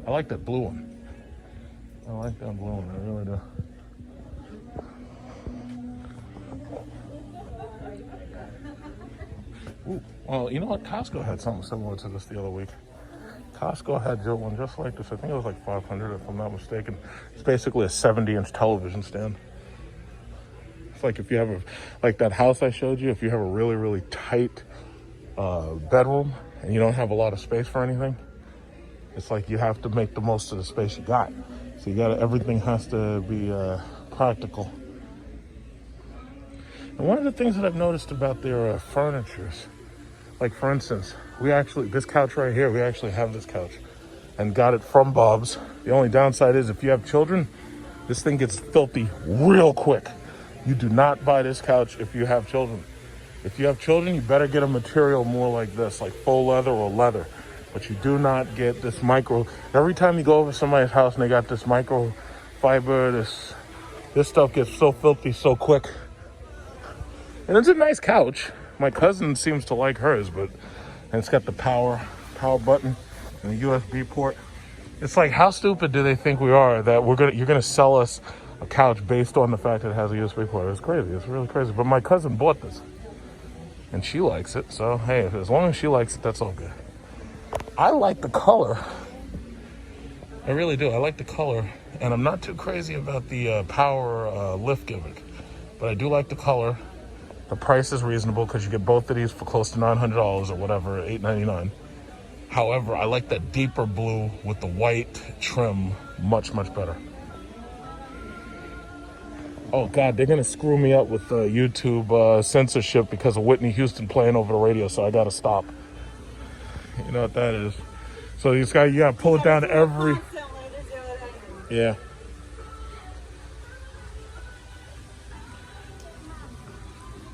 I like that blue one. I like that blue one. I really do. Ooh. Well, you know what? Costco had something similar to this the other week. Costco had one just like this. I think it was like $500 if I'm not mistaken. It's basically a 70-inch television stand. It's like if you have like that house I showed you, if you have a really, really tight bedroom and you don't have a lot of space for anything, it's like you have to make the most of the space you got. So everything has to be practical. And one of the things that I've noticed about their furnitures, like for instance, this couch right here, we actually have this couch and got it from Bob's. The only downside is if you have children, this thing gets filthy real quick. You do not buy this couch if you have children. If you have children, you better get a material more like this, like faux leather or leather. But you do not get this micro. Every time you go over somebody's house and they got this microfiber, this stuff gets so filthy so quick. And it's a nice couch. My cousin seems to like hers, and it's got the power button and the USB port. It's like, how stupid do they think we are that you're gonna sell us a couch based on the fact that it has a USB port? It's crazy. It's really crazy. But my cousin bought this, and she likes it. So hey, as long as she likes it, that's all good. I like the color. I really do. I like the color, and I'm not too crazy about the power lift gimmick, but I do like the color. The price is reasonable because you get both of these for close to $900 or whatever, $8.99. However, I like that deeper blue with the white trim much, much better. Oh God, they're gonna screw me up with YouTube censorship because of Whitney Houston playing over the radio, so I gotta stop. You know what that is. So you gotta pull it down every. Yeah.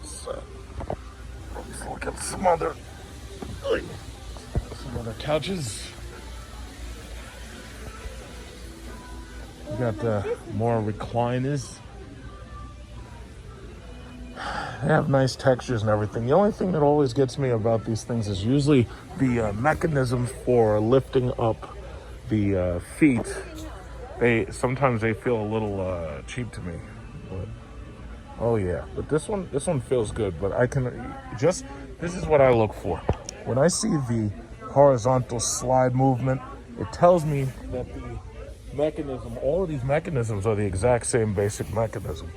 So, let's look at some other couches. We got more recliners. They have nice textures and everything. The only thing that always gets me about these things is usually the mechanisms for lifting up the feet. Sometimes they feel a little cheap to me. But, oh yeah, but this one feels good. But this is what I look for. When I see the horizontal slide movement, it tells me that the mechanism, all of these mechanisms are the exact same basic mechanism.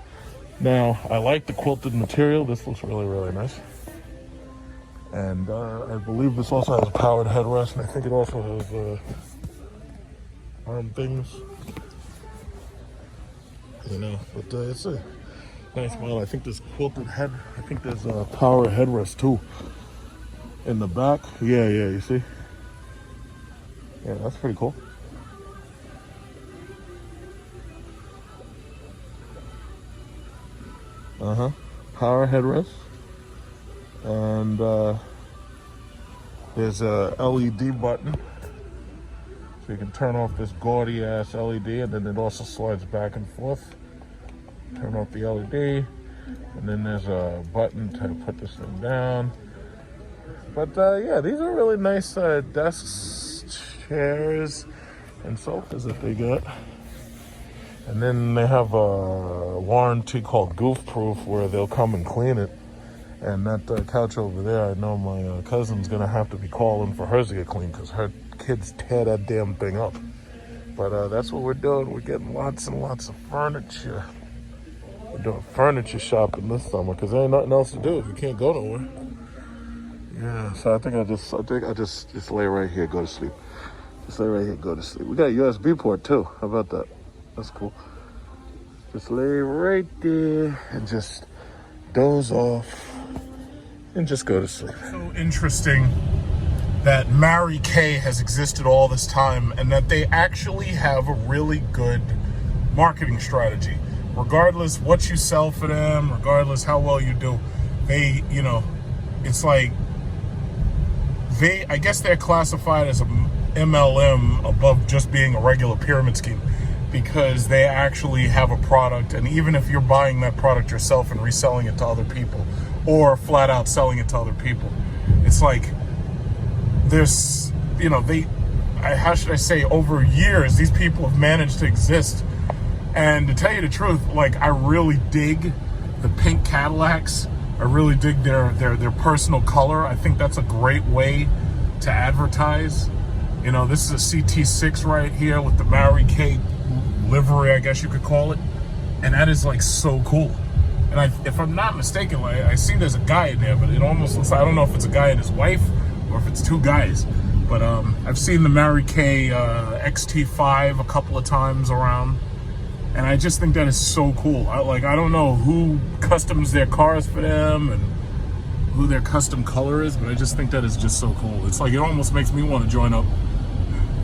Now, I like the quilted material. This looks really, really nice. And I believe this also has a powered headrest, and I think it also has arm things. You know, but it's a nice model. I think there's a power headrest too in the back. Yeah, you see? Yeah, that's pretty cool. Power headrest. And there's a LED button. So you can turn off this gaudy ass LED, and then it also slides back and forth. Turn off the LED, and then there's a button to put this thing down. But yeah, these are really nice desks, chairs, and sofas that they got. And then they have a warranty called Goof Proof where they'll come and clean it. And that couch over there, I know my cousin's gonna have to be calling for hers to get cleaned because her kids tear that damn thing up. But that's what we're doing. We're getting lots and lots of furniture. We're doing furniture shopping this summer because there ain't nothing else to do if you can't go nowhere. Yeah, so I think I just lay right here, go to sleep. Just lay right here, go to sleep. We got a USB port too. How about that? That's cool. Just lay right there and just doze off and just go to sleep. So interesting that Mary Kay has existed all this time and that they actually have a really good marketing strategy. Regardless what you sell for them, regardless how well you do, they, you know, it's like I guess they're classified as a MLM above just being a regular pyramid scheme, because they actually have a product, and even if you're buying that product yourself and reselling it to other people or flat out selling it to other people, it's like there's, you know, how should I say, over years these people have managed to exist. And to tell you the truth, like, I really dig the pink Cadillacs. I really dig their personal color. I think that's a great way to advertise. You know, this is a CT6 right here with the Mary Kay livery, I guess you could call it, and that is like so cool. And if I'm not mistaken, like, I see there's a guy in there, but it almost looks, I don't know if it's a guy and his wife or if it's two guys, but I've seen the Mary Kay XT5 a couple of times around, and I just think that is so cool. I don't know who customs their cars for them and who their custom color is, but I just think that is just so cool. It's like, it almost makes me want to join up.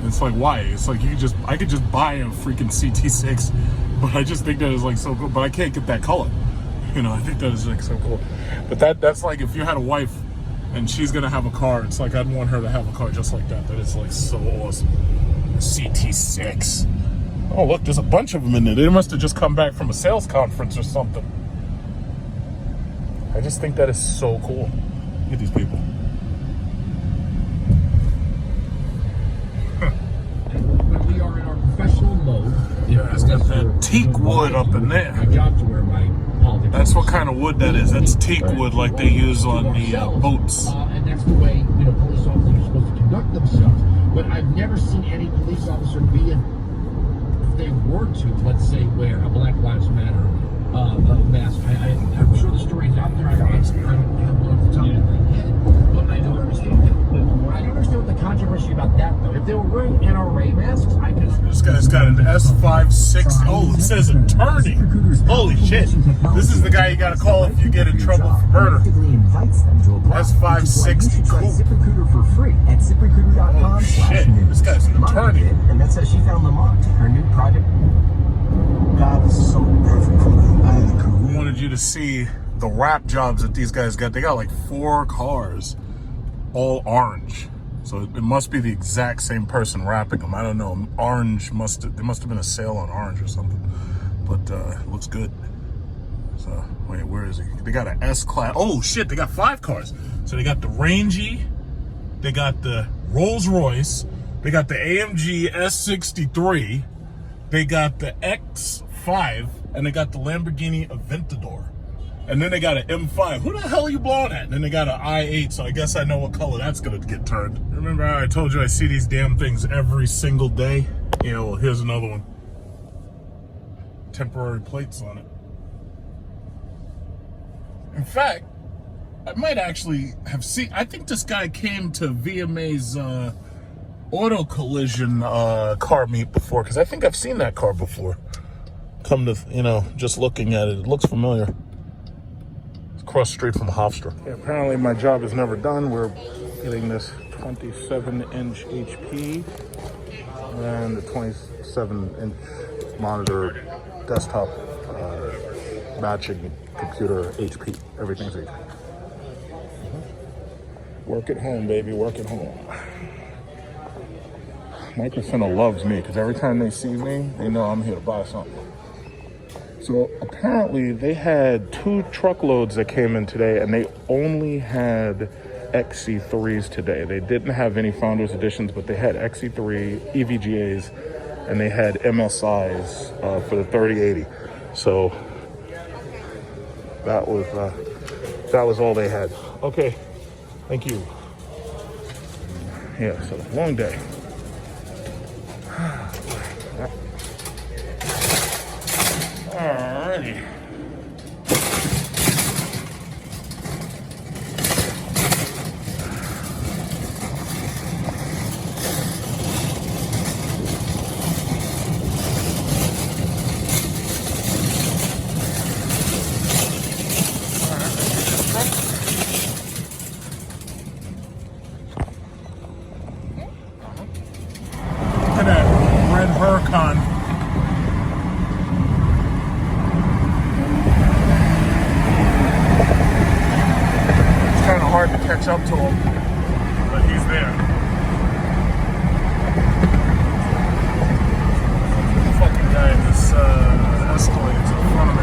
It's like, why? It's like I could just buy a freaking CT6, but I just think that is like so cool. But I can't get that color. You know, I think that is like so cool. But that's like, if you had a wife and she's gonna have a car, it's like I'd want her to have a car just like that. That is like so awesome. CT6. Oh look, there's a bunch of them in there. They must have just come back from a sales conference or something. I just think that is so cool. Look at these people. When we are in our professional mode, Yeah, it's got that teak wood up in there. my job to wear my politics. That's what kind of wood that is. That's teak wood, like they use on the boats. And that's the way, you know, police officers are supposed to conduct themselves. But I've never seen any police officer be if they were to, let's say, wear a Black Lives Matter mask. I'm sure the story is out there. I don't know off the top of my head. But I don't understand what the controversy about that, though. If they were wearing NRA masks, I could. This guy's got an S560. Oh, it says attorney. Holy shit. This is the guy you gotta call if you get in trouble for murder. S560. Cool. ZipRecruiter for free at ZipRecruiter.com. Oh shit. This guy's an attorney. And that's how she found Lamont, her new project. God is so perfect for me. I had a career. I wanted you to see the wrap jobs that these guys got. They got like 4 cars, all orange. So it must be the exact same person wrapping them. I don't know. Orange there must have been a sale on orange or something. But it looks good. So wait, where is he? They got an S-Class. Oh shit, they got 5 cars. So they got the Rangy, they got the Rolls Royce, they got the AMG S63, they got the X5, and they got the Lamborghini Aventador. And then they got an M5. Who the hell are you blowing at? And then they got an I8, so I guess I know what color that's gonna get turned. Remember how I told you I see these damn things every single day? You know, well, here's another one. Temporary plates on it. In fact, I might actually have seen, I think this guy came to VMA's auto collision car meet before, because I think I've seen that car before. Come to, you know, just looking at it, it looks familiar. Across the street from Hofstra. Yeah, apparently my job is never done. We're getting this 27-inch HP and the 27-inch monitor desktop matching computer HP. Everything's HP. Work at home, baby. Work at home. Microfinna loves me because every time they see me, they know I'm here to buy something. So apparently they had 2 truckloads that came in today, and they only had XC3s today. They didn't have any Founders Editions, but they had XC3, EVGAs, and they had MSIs for the 3080. So that was all they had. Okay, thank you. Yeah, so long day. Alrighty. Look at that red Huracan. Hard to catch up to him, but he's there. Fucking guy in this Escalade is in front of me.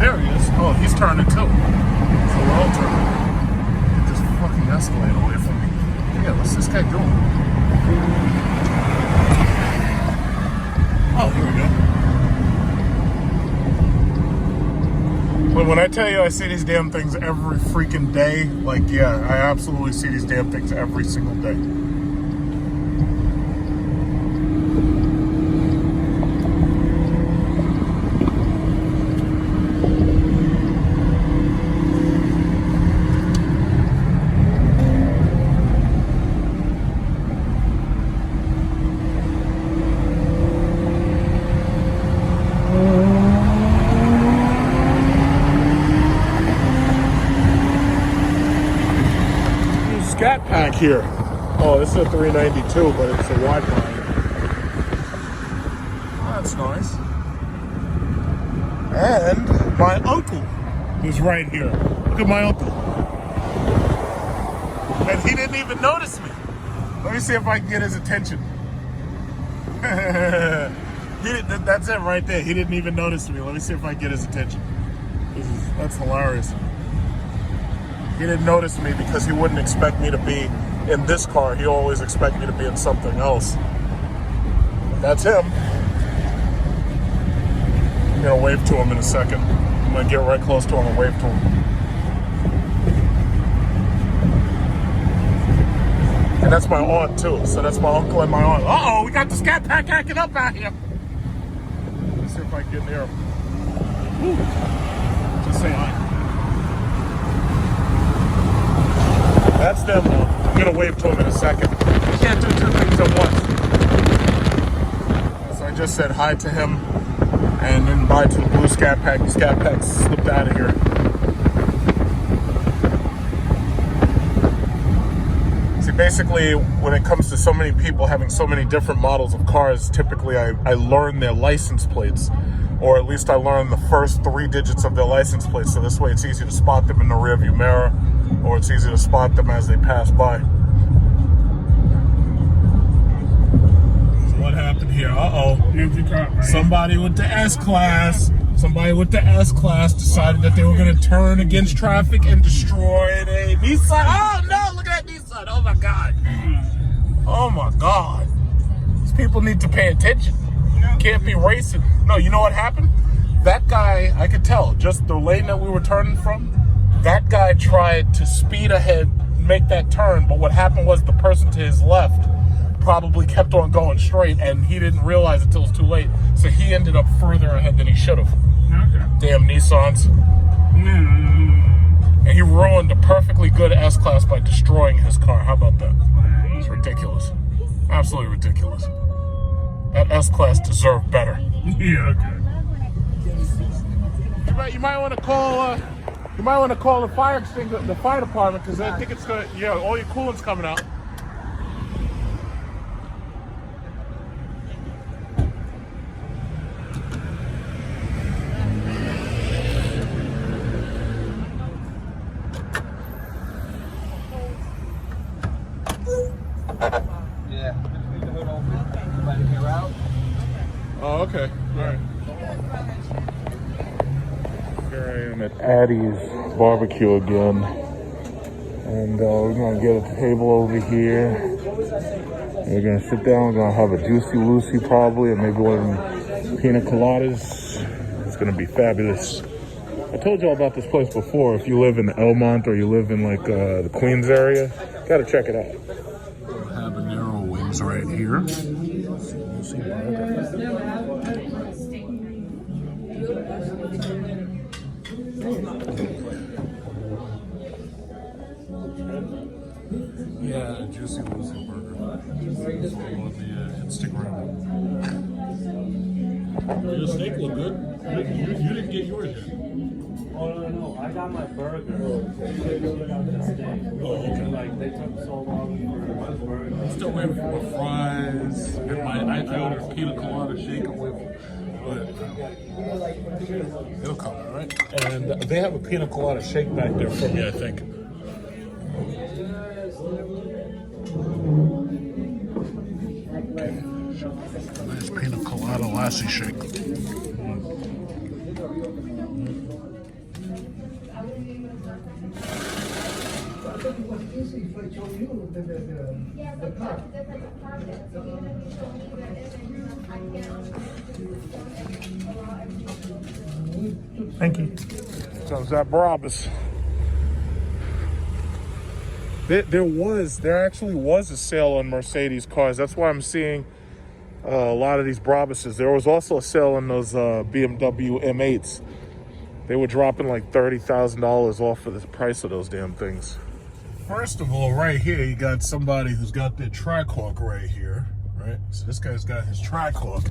There he is. Oh, he's turning too. So we're all turning. Get this fucking Escalade away from me. Yeah, what's this guy doing? Oh, here we go. But when I tell you I see these damn things every freaking day, like, yeah, I absolutely see these damn things every single day. Scat pack here. Oh, this is a 392, but it's a Wi-Fi. Oh, that's nice. And my uncle is right here. Look at my uncle. And he didn't even notice me. Let me see if I can get his attention. That's it right there. He didn't even notice me. Let me see if I can get his attention. That's hilarious. He didn't notice me because he wouldn't expect me to be in this car. He always expects me to be in something else. That's him. I'm gonna wave to him in a second. I'm gonna get right close to him and wave to him. And that's my aunt too. So that's my uncle and my aunt. Uh-oh, we got the Scat Pack hacking up out here. Let's see if I can get near him. Woo. Just say hi. That's them though. I'm gonna wave to him in a second. You can't do two things at once. So I just said hi to him and then bye to the blue Scat Pack. The Scat Pack slipped out of here. See, basically, when it comes to so many people having so many different models of cars, typically I learn their license plates, or at least I learn the first 3 digits of their license plates. So this way it's easy to spot them in the rearview mirror, or it's easy to spot them as they pass by. What happened here? Somebody with the S-Class. Somebody with the S-Class decided that they were going to turn against traffic and destroy a Nissan. Oh no, look at that Nissan. Oh my God. Oh my God. These people need to pay attention. Can't be racing. No, you know what happened? That guy, I could tell, just the lane that we were turning from, that guy tried to speed ahead, make that turn, but what happened was the person to his left probably kept on going straight, and he didn't realize until it was too late, so he ended up further ahead than he should have. Okay. Damn Nissans. And he ruined a perfectly good S-Class by destroying his car. How about that? It's ridiculous. Absolutely ridiculous. That S-Class deserved better. Yeah, okay. You might want to call the fire extinguisher, the fire department, because I think it's gonna, yeah, all your coolant's coming out. Yeah, just leave the hood open. Let it air out. Oh, okay. All right. Here I am at Addie's Barbecue again. And we're going to get a table over here. We're going to sit down. We're going to have a Juicy Lucy probably, and maybe one pina coladas. It's going to be fabulous. I told y'all about this place before. If you live in Elmont or you live in like the Queens area, got to check it out. Habanero wings right here. Yeah, Juicy Lucy burger. On the Instagram. Your steak look good. You didn't get yours yet. Oh, no. I got my burger. They really got the steak. Oh, okay. Like, they took so long for my burger. I'm still waiting for my fries. And I ordered a pina colada shake. I'm waiting for it. It'll come, all right? And they have a pina colada shake back there for me, I think. Nice pina colada lassi shake. Thank you. So is that Barabbas? There actually was a sale on Mercedes cars. That's why I'm seeing a lot of these Brabus's. There was also a sale on those BMW M8s. They were dropping like $30,000 off of the price of those damn things. First of all, right here, you got somebody who's got their Trackhawk right here, right? So this guy's got his Trackhawk.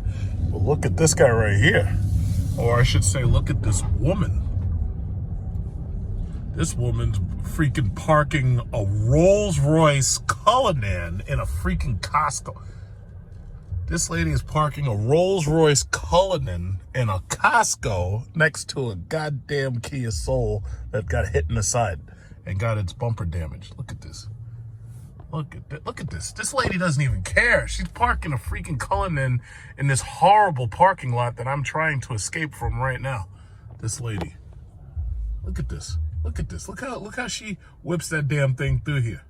But look at this guy right here. Or I should say, look at this woman. This woman's freaking parking a Rolls-Royce Cullinan in a freaking Costco. This lady is parking a Rolls-Royce Cullinan in a Costco next to a goddamn Kia Soul that got hit in the side and got its bumper damaged. Look at this. Look at this. This lady doesn't even care. She's parking a freaking Cullinan in this horrible parking lot that I'm trying to escape from right now. This lady. Look at this. Look at this. Look how she whips that damn thing through here.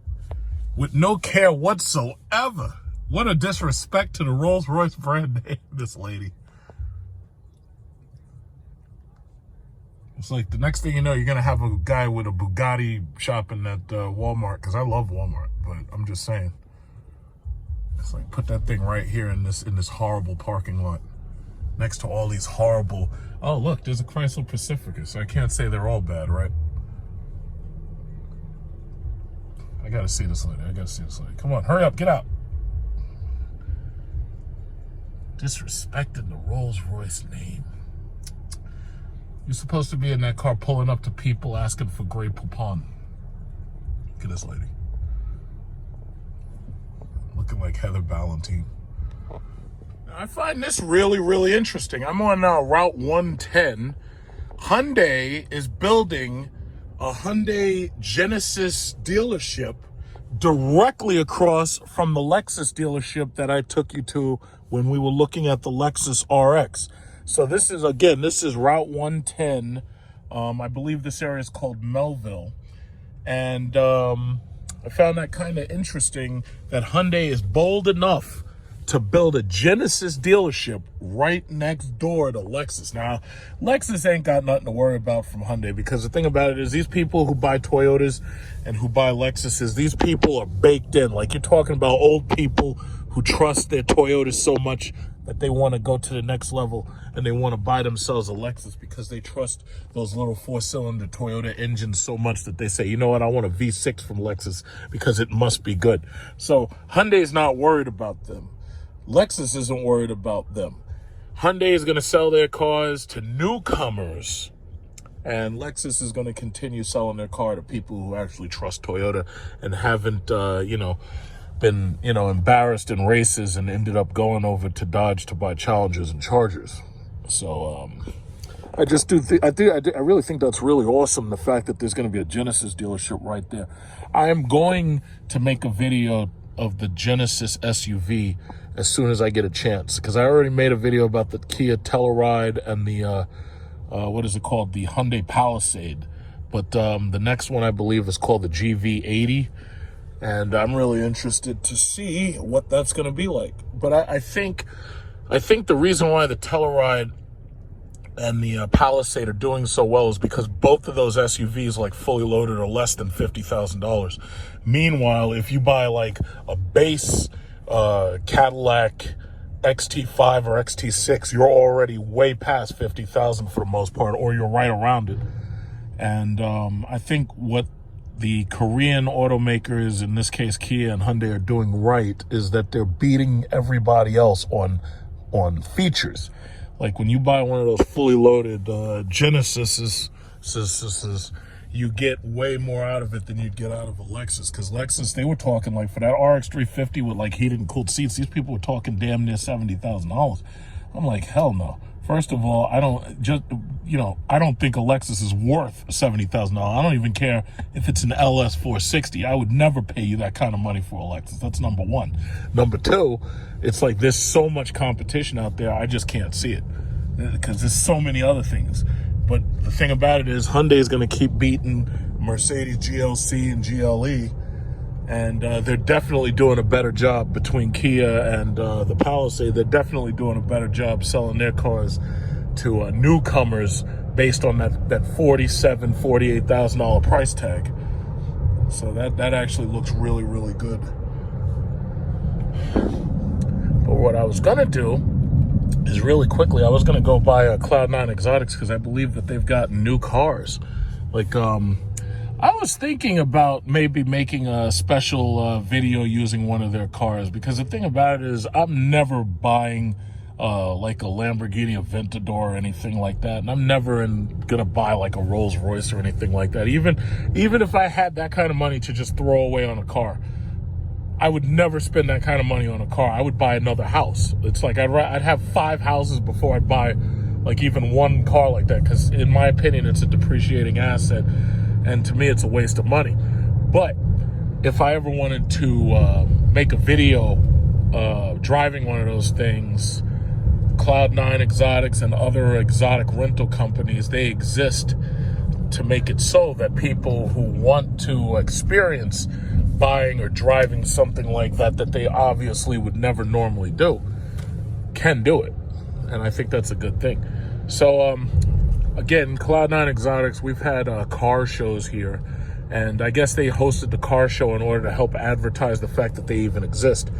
With no care whatsoever. What a disrespect to the Rolls-Royce brand name, this lady. It's like the next thing you know, you're going to have a guy with a Bugatti shopping at Walmart, because I love Walmart, but I'm just saying. It's like, put that thing right here in this horrible parking lot next to all these horrible... Oh, look, there's a Chrysler Pacifica, so I can't say they're all bad, right? I gotta see this lady. Come on, hurry up, get out. Disrespecting the Rolls Royce name. You're supposed to be in that car pulling up to people asking for Grey Poupon. Look at this lady. Looking like Heather Ballantine. I find this really, really interesting. I'm on Route 110. Hyundai is building a Hyundai Genesis dealership directly across from the Lexus dealership that I took you to when we were looking at the Lexus RX. So this is Route 110. I believe this area is called Melville. And I found that kind of interesting that Hyundai is bold enough to build a Genesis dealership right next door to Lexus. Now, Lexus ain't got nothing to worry about from Hyundai, because the thing about it is these people who buy Toyotas and who buy Lexuses, these people are baked in. Like, you're talking about old people who trust their Toyotas so much that they want to go to the next level and they want to buy themselves a Lexus because they trust those little 4-cylinder Toyota engines so much that they say, you know what, I want a V6 from Lexus because it must be good. So Hyundai's not worried about them. Lexus isn't worried about them. Hyundai is going to sell their cars to newcomers, and Lexus is going to continue selling their car to people who actually trust Toyota and haven't, been, embarrassed in races and ended up going over to Dodge to buy Challengers and Chargers. So I really think that's really awesome, the fact that there's going to be a Genesis dealership right there. I am going to make a video of the Genesis SUV as soon as I get a chance, because I already made a video about the Kia Telluride and the the Hyundai Palisade, but the next one I believe is called the GV80, and I'm really interested to see what that's going to be like. But I think the reason why the Telluride and the Palisade are doing so well is because both of those SUVs, like fully loaded, are less than $50,000. Meanwhile, if you buy like a base Cadillac XT5 or XT6, you're already way past $50,000 for the most part, or you're right around it. And I think what the Korean automakers, in this case Kia and Hyundai, are doing right is that they're beating everybody else on features. Like when you buy one of those fully loaded Genesises, you get way more out of it than you'd get out of a Lexus. Because Lexus, they were talking like for that RX 350 with like heated and cooled seats, these people were talking damn near $70,000. I'm like, hell no. First of all, I don't think a Lexus is worth $70,000. I don't even care if it's an LS 460. I would never pay you that kind of money for a Lexus. That's number one. Number two, it's like there's so much competition out there, I just can't see it because there's so many other things. But the thing about it is Hyundai is going to keep beating Mercedes GLC and GLE, and they're definitely doing a better job between Kia and the Palisade. They're definitely doing a better job selling their cars to newcomers based on that $47,000, $48,000 price tag. So that actually looks really, really good. But what I was gonna do is really quickly, I was gonna go buy a Cloud9 Exotics because I believe that they've got new cars. Like, I was thinking about maybe making a special video using one of their cars, because the thing about it is I'm never buying like a Lamborghini Aventador or anything like that, and I'm never gonna buy like a Rolls Royce or anything like that. Even if I had that kind of money to just throw away on a car, I would never spend that kind of money on a car. I would buy another house. It's like I'd have 5 houses before I'd buy like even one car like that, because in my opinion it's a depreciating asset, and to me it's a waste of money. But if I ever wanted to make a video driving one of those things, Cloud9 Exotics and other exotic rental companies, they exist to make it so that people who want to experience buying or driving something like that they obviously would never normally do, can do it. And I think that's a good thing. So again, Cloud9 Exotics, we've had car shows here, and I guess they hosted the car show in order to help advertise the fact that they even exist.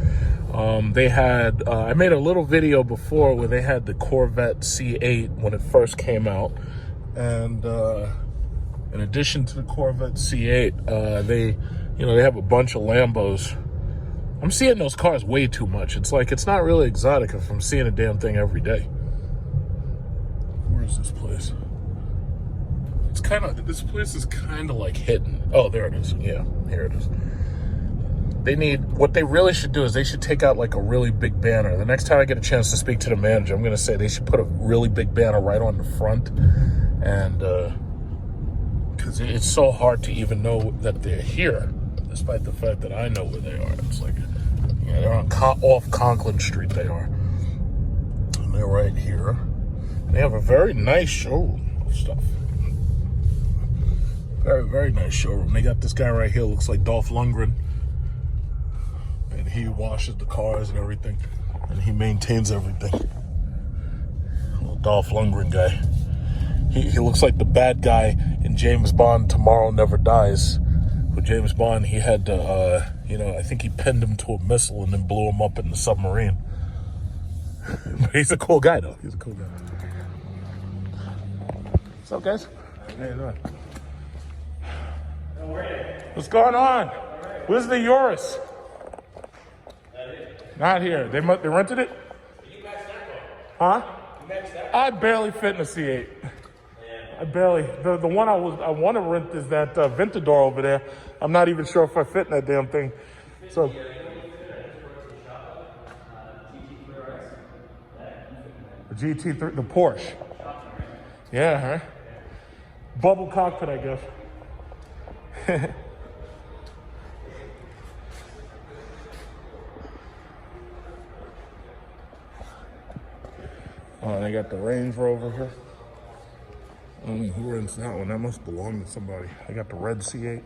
They had I made a little video before where they had the Corvette C8 when it first came out, and in addition to the Corvette C8, they You know, they have a bunch of Lambos. I'm seeing those cars way too much. It's like, it's not really exotic if I'm seeing a damn thing every day. Where is this place? It's kind of, this place is kind of like hidden. Oh, there it is. Yeah, here it is. They need, what they really should do is they should take out like a really big banner. The next time I get a chance to speak to the manager, I'm going to say they should put a really big banner right on the front. And, because it's so hard to even know that they're here, despite the fact that I know where they are. It's like, yeah, they're on off Conklin Street, they are. And they're right here. And they have a very nice showroom of stuff. Very, very nice showroom. They got this guy right here, looks like Dolph Lundgren. And he washes the cars and everything. And he maintains everything. Little Dolph Lundgren guy. He looks like the bad guy in James Bond, Tomorrow Never Dies. With James Bond, he had to, you know, I think he pinned him to a missile and then blew him up in the submarine. But he's a cool guy, though. He's a cool guy. What's up, guys? How you doing? What's going on? Where's the Urus? Not here. They rented it? Huh? I barely fit in a C8. I barely. The one I want to rent is that Ventador over there. I'm not even sure if I fit in that damn thing. So. The GT3, the Porsche. Yeah, huh? Bubble cockpit, I guess. Oh, they got the Range Rover here. Who rents that one? That must belong to somebody. I got the red C8.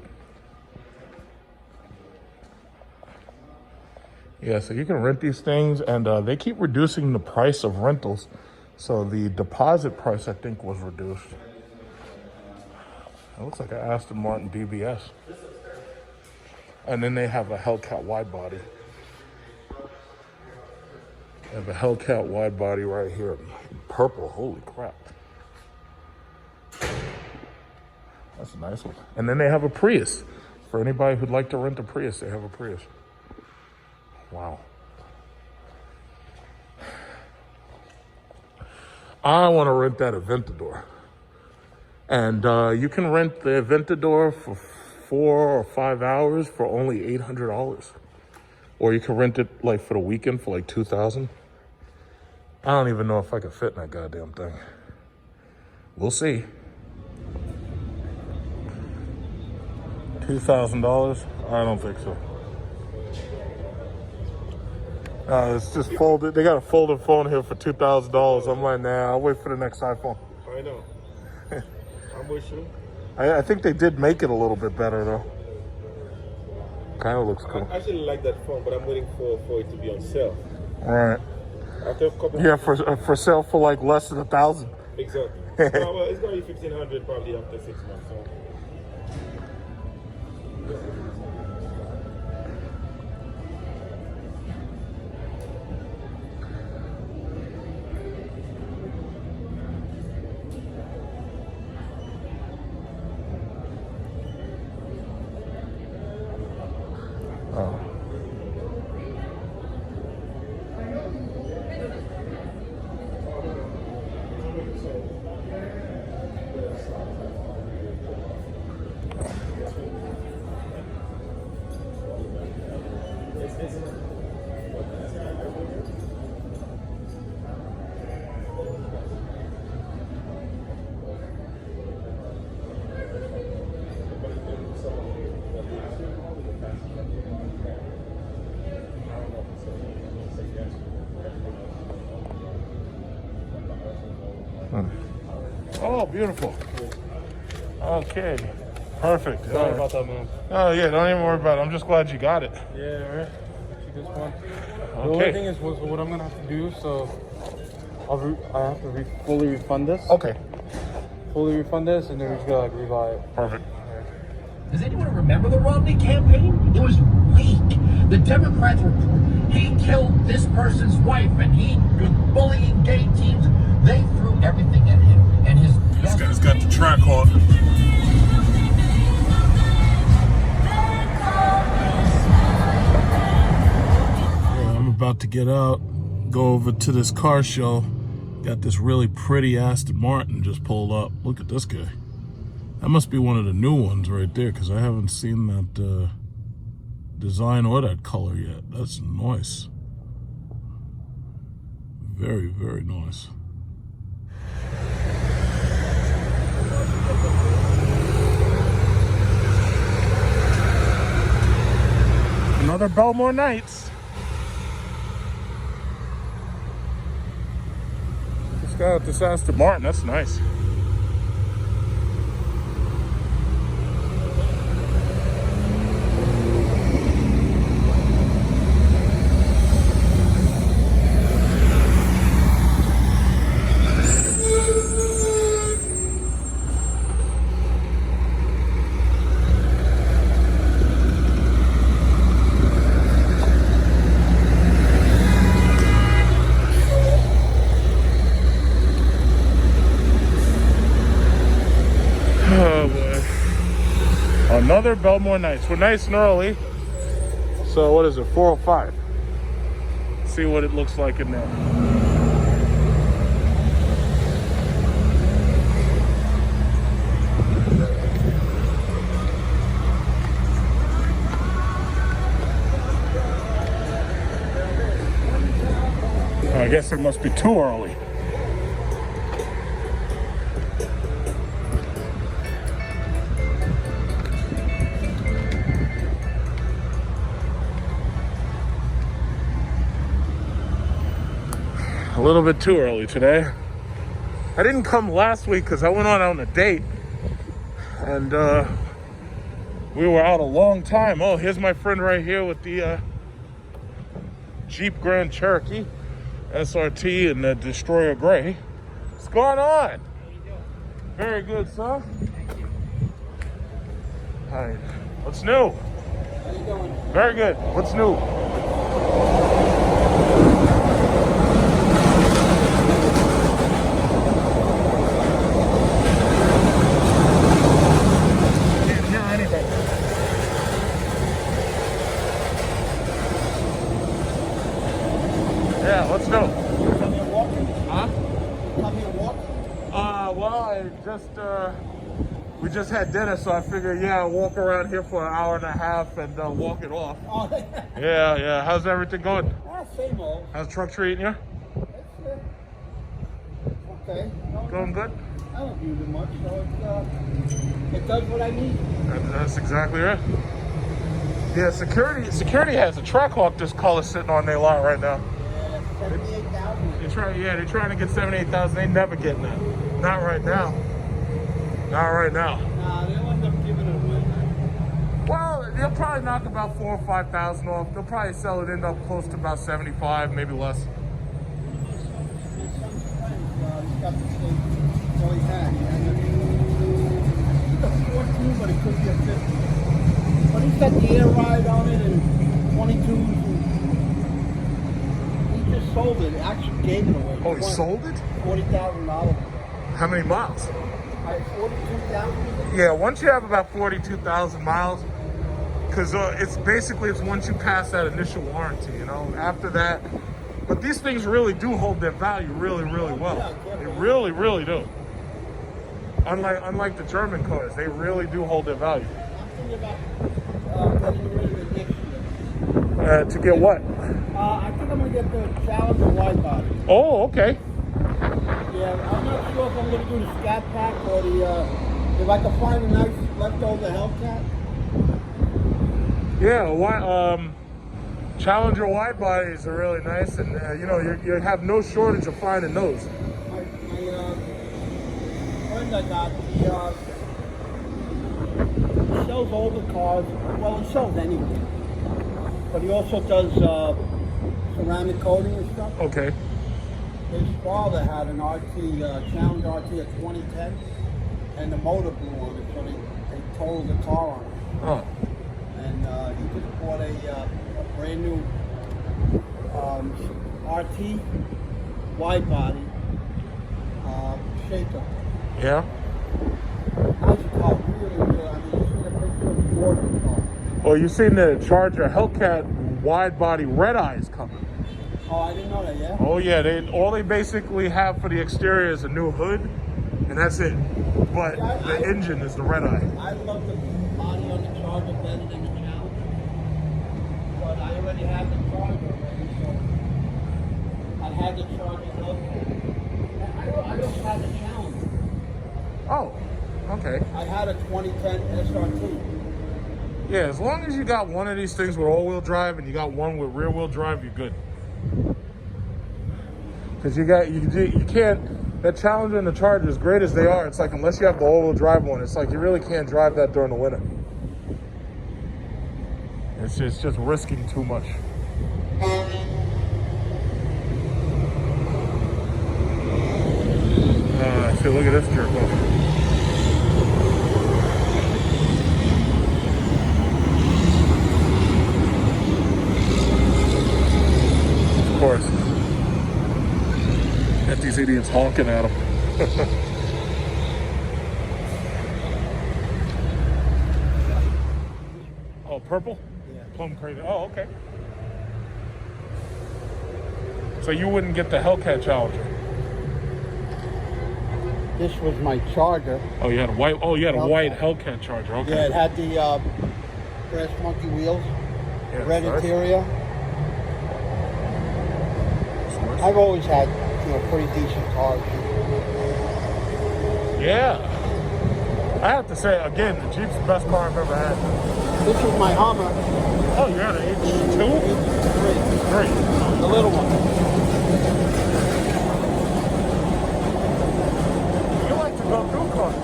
Yeah, so you can rent these things, and they keep reducing the price of rentals. So the deposit price, I think, was reduced. It looks like an Aston Martin DBS. And then they have a Hellcat wide body. They have a Hellcat wide body right here. Purple, holy crap. That's a nice one. And then they have a Prius. For anybody who'd like to rent a Prius, they have a Prius. Wow. I want to rent that Aventador. And you can rent the Aventador for 4 or 5 hours for only $800. Or you can rent it like for the weekend for like $2,000. I don't even know if I could fit in that goddamn thing. We'll see. $2,000? I don't think so. It's just folded. They got a folded phone here for $2,000. I'm like, nah, I'll wait for the next iPhone. I know. I'm with you. I think they did make it a little bit better though. Kind of looks cool. I actually like that phone, but I'm waiting for it to be on sale. All right. After a couple. Yeah, for sale for like less than $1,000. Exactly. Well, it's gonna be $1,500 probably after 6 months. So. Oh, beautiful. Okay. Perfect. Sorry about that, man. Oh, yeah, don't even worry about it. I'm just glad you got it. Yeah, right. This one. The Okay. only thing is what I'm gonna have to do. So I have to fully refund this. Okay. Fully refund this, and then we just gotta rebuy it. Perfect. Does anyone remember the Romney campaign? It was weak. The Democrats were, he killed this person's wife and he was bullying gay teams. They threw everything at him. And his... This guy's got the track on. get out, go over to this car show. Got this really pretty Aston Martin just pulled up. Look at this guy. That must be one of the new ones right there, because I haven't seen that design or that color yet. That's nice. Very, very nice. Another Belmore Nights. This guy with this Aston Martin, that's nice. Oh boy. Another Belmore Nights. We're nice and early. So what is it, 4:05? See what it looks like in there. I guess it must be too early. A little bit too early today. I didn't come last week because I went on a date, and we were out a long time. Oh, here's my friend right here with the Jeep Grand Cherokee SRT and the Destroyer Gray. What's going on? Very good, sir. Hi. What's new? How you doing? Very good. What's new? Yeah, let's go. Come here walking? Huh? Come here walking? Well, I just, we just had dinner, so I figured, yeah, I'll walk around here for an hour and a half and walk it off. Oh, Yeah, yeah. How's everything going? same old. How's the truck treating you? Okay. No, Going good? I don't use it much, so it does what I need. That's exactly right. Yeah, security has a Trackhawk this color sitting on their lot right now. Yeah, 78,000. They're trying to get 78,000. They never getting that. Not right now. Not right now. Nah, they'll end up giving it away. Well, they'll probably knock about 4,000 or 5,000 off. They'll probably sell it end up close to about 75, maybe less. He's got the state. Well, he had. He's a 14, but it could be a 50. But he's got the air ride on it and 22s. He just sold it. Actually gave it away. Oh, he sold it? $40,000. How many miles? 42,000. Yeah, once you have about 42,000 miles, because it's once you pass that initial warranty, you know. After that, but these things really do hold their value really, really well. They really, really do. Unlike the German cars, they really do hold their value. I'm thinking about getting rid of it next year. To get what? I think I'm going to get the Challenger wide body. Oh, okay. Yeah, I'm not sure if I'm going to do the Scat Pack or the, if I can find a nice leftover Hellcat. Yeah, Challenger wide bodies are really nice, and you know, you have no shortage of finding those. My friend I got, he sells older cars. Well, he sells anything. But he also does ceramic coating and stuff. Okay. His father had an RT, Challenger RT of 2010, and the motor blew on it, so they totaled the car on it. Oh. And he just bought a brand new RT wide body shaker. Yeah. Nice car, really, really. I mean, you see the picture of the board of the car. Well, you've seen the Charger Hellcat wide body red eyes coming. Oh Oh, I didn't know that, yeah? Oh yeah, they basically have for the exterior is a new hood, and that's it. But the engine is the red eye. I love the body on the Charger better than the Challenger. But I already had the Charger already, so I had the Charger located. I don't have the Challenger. Oh, okay. I had a 2010 SRT. Yeah, as long as you got one of these things with all-wheel drive and you got one with rear-wheel drive, you're good. Because you can't. That Challenger and the Charger, as great as they are, it's like unless you have the all-wheel drive one, it's like you really can't drive that during the winter. It's just risking too much. See, look at this jerk off. Of course. Got these idiots honking at him. Oh, purple? Yeah. Plum crazy. Oh, okay. So you wouldn't get the Hellcat Challenger? This was my Charger. Oh, you had a white. Oh, you had a Hellcat. White Hellcat Charger. Okay. Yeah, it had the brass monkey wheels, Yeah, red sorry. interior. I've always had, pretty decent cars. Yeah. I have to say again, the Jeep's the best car I've ever had. This is my Hummer. Oh, you had an H2? Three. The little one. You like to go through cars.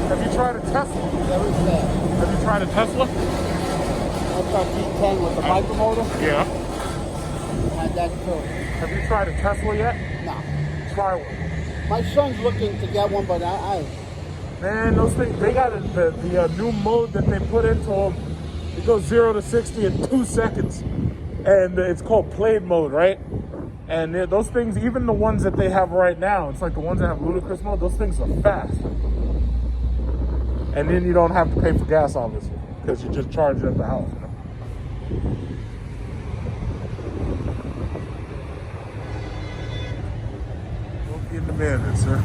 Have you tried a Tesla? Very fast. Have you tried a Tesla? That's our T10 with the micromotor. Yeah. Had that too. Have you tried a Tesla yet? No. Try one. My son's looking to get one, but Man, those things, they got the new mode that they put into them. It goes 0 to 60 in 2 seconds. And it's called Played mode, right? And those things, even the ones that they have right now, it's like the ones that have ludicrous mode, those things are fast. And then you don't have to pay for gas, obviously, because you just charge it at the house. Don't be in demand, then, sir.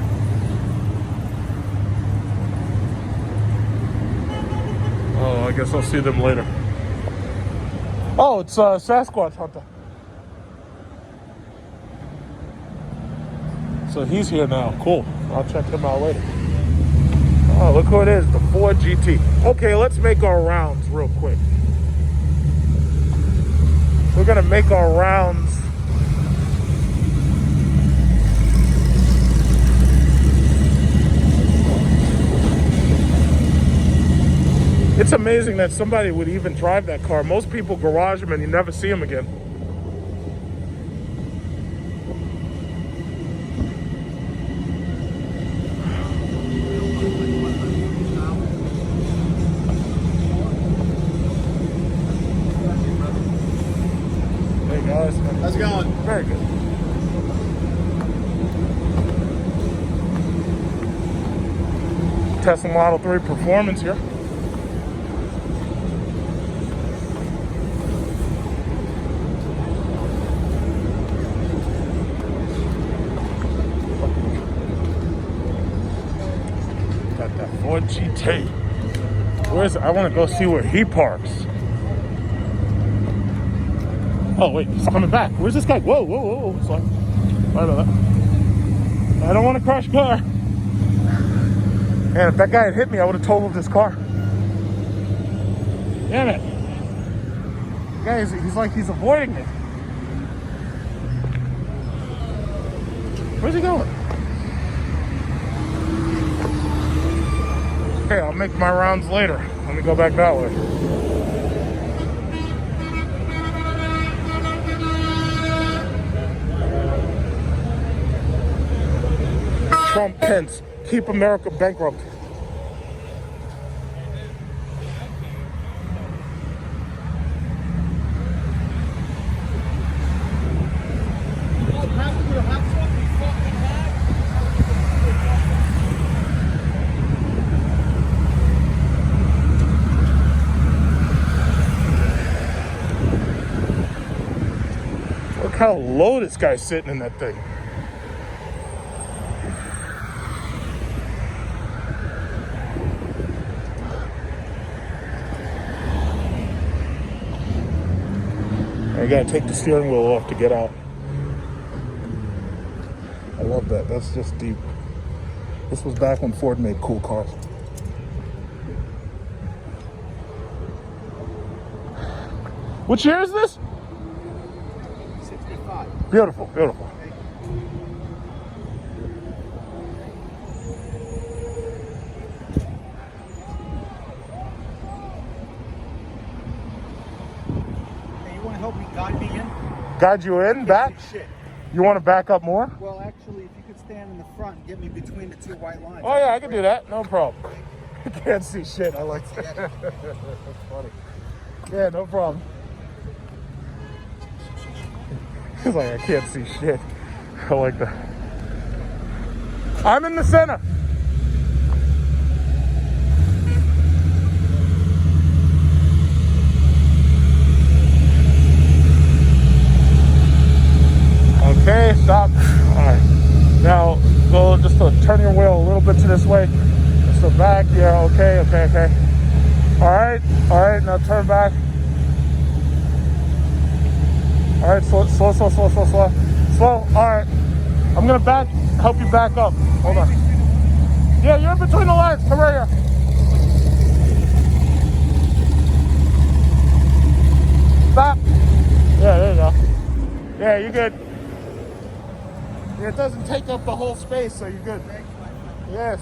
Oh, I guess I'll see them later. Oh, it's Sasquatch Hunter. So he's here now. Cool. I'll check him out later. Oh, look who it is, the Ford GT. Okay, let's make our rounds real quick. We're gonna make our rounds. It's amazing that somebody would even drive that car. Most people garage them and you never see them again. Hey guys. how's it going? Very good. Tesla Model 3 Performance here. Got that Ford GT. Where's I want to go see where he parks. Oh wait, he's coming back. Where's this guy? Whoa, whoa, whoa, whoa. Sorry. Sorry about that. I don't want to crash car. Man, if that guy had hit me, I would have totaled his car. Damn it. Guys, he's like he's avoiding me. Where's he going? Okay, I'll make my rounds later. Let me go back that way. Trump, Pence, keep America bankrupt. how low this guy's sitting in that thing. You gotta take the steering wheel off to get out. I love that. That's just deep. This was back when Ford made cool cars. Which year is this? 65. Beautiful, beautiful. Hey, you want to help me guide me in? Guide you in, back? Shit. You want to back up more? Well, actually, if you could stand in the front and get me between the two white lines. Oh yeah, I can do that. No problem. I can't see shit. I like that. That's funny. Yeah, no problem. He's like, I can't see shit. I like that. I'm in the center. Okay, stop. All right. Now, go just turn your wheel a little bit to this way. Just the back. Yeah, okay. All right. Now turn back. All right, slow. All right. I'm gonna help you back up. Hold on. Yeah, you're in between the lines. Come right here. Stop. Yeah, there you go. Yeah, you're good. Yeah, it doesn't take up the whole space, so you're good. Yes.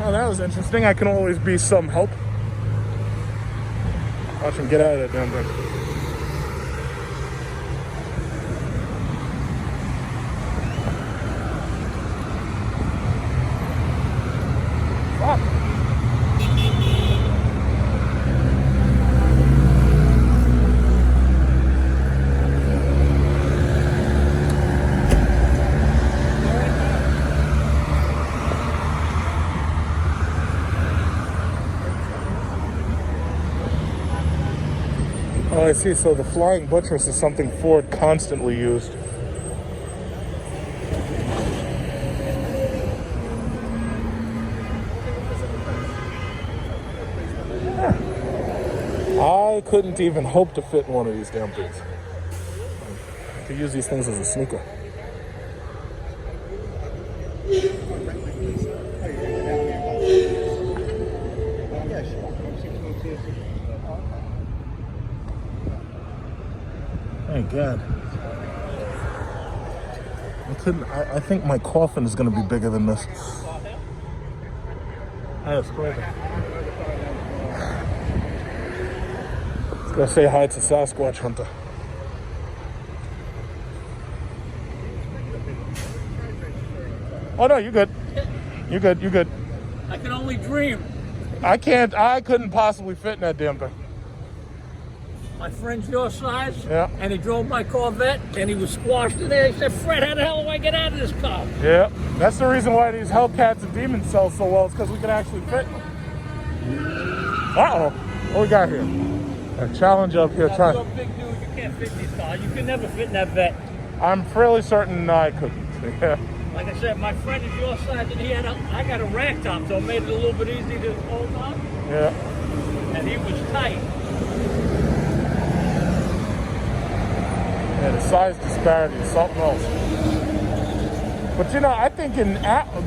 Oh, that was interesting. I can always be some help. Watch him get out of that damn thing. Fuck. Oh, I see. So the flying buttress is something Ford constantly used. I couldn't even hope to fit in one of these damn things. I could use these things as a sneaker. Thank God. I think my coffin is going to be bigger than this. That's crazy. Let's go say hi to Sasquatch Hunter. Oh no, you're good. You're good. I can only dream. I couldn't possibly fit in that damn thing. My friend's your size, Yeah. and he drove my Corvette, and he was squashed in there. He said, Fred, how the hell do I get out of this car? Yeah, that's the reason why these Hellcats and Demons sell so well. It's because we can actually fit them. Uh-oh. What we got here? A challenge up here. You're a big dude. You can't fit in these cars. You can never fit in that vet. I'm fairly certain I couldn't. Yeah. Like I said, my friend is your size, and I got a rack top, so it made it a little bit easy to hold on. Yeah. And he was tight. Yeah, the size disparity is something else. But you know, I think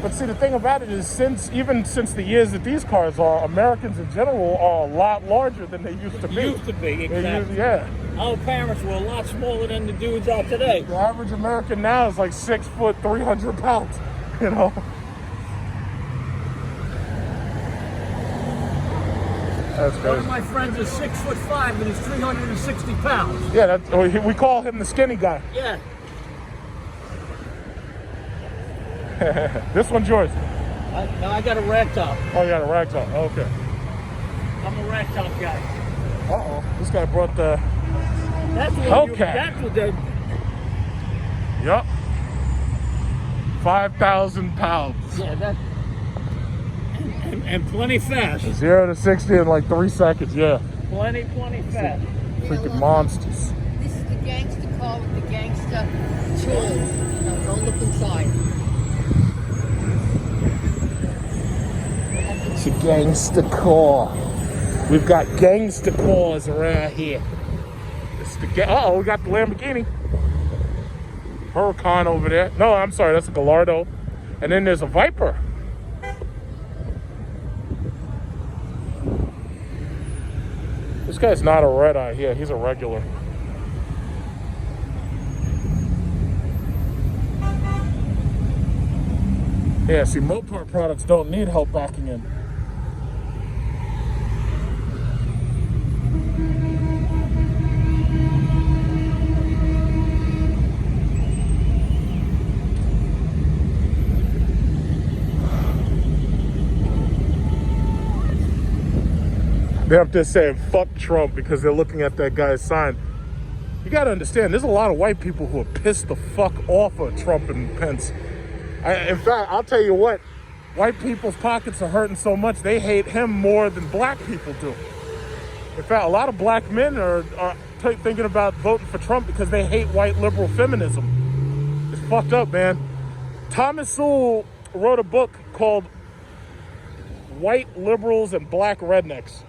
but see, the thing about it is, since the years that these cars are, Americans in general are a lot larger than they used to be. Used to be, exactly. Yeah. Our parents were a lot smaller than the dudes out today. The average American now is like 6 foot, 300 pounds, you know? That's crazy. One of my friends is 6'5" and he's 360 pounds. Yeah, we call him the skinny guy. Yeah. This one's yours. I got a rack top. Oh, you got a rack top. Okay. I'm a rack top guy. Uh-oh. This guy brought the That's Hellcat. That's what they... Yup. 5,000 pounds. Yeah, that... And plenty fast. 0 to 60 in like 3 seconds, yeah. Plenty fast. Freaking monsters. This is the gangster car with the gangster tools. Now don't look inside. It's a gangster car. We've got gangster cars around here. It's the uh-oh, we got the Lamborghini. Huracan over there. No, I'm sorry, that's a Gallardo. And then there's a Viper. This guy's not a red eye here, he's a regular. Yeah, see, Mopar products don't need help backing in. They're up there saying fuck Trump because they're looking at that guy's sign. You gotta understand, there's a lot of white people who are pissed the fuck off of Trump and Pence. In fact, I'll tell you what, white people's pockets are hurting so much, they hate him more than black people do. In fact, a lot of black men are thinking about voting for Trump because they hate white liberal feminism. It's fucked up, man. Thomas Sowell wrote a book called White Liberals and Black Rednecks.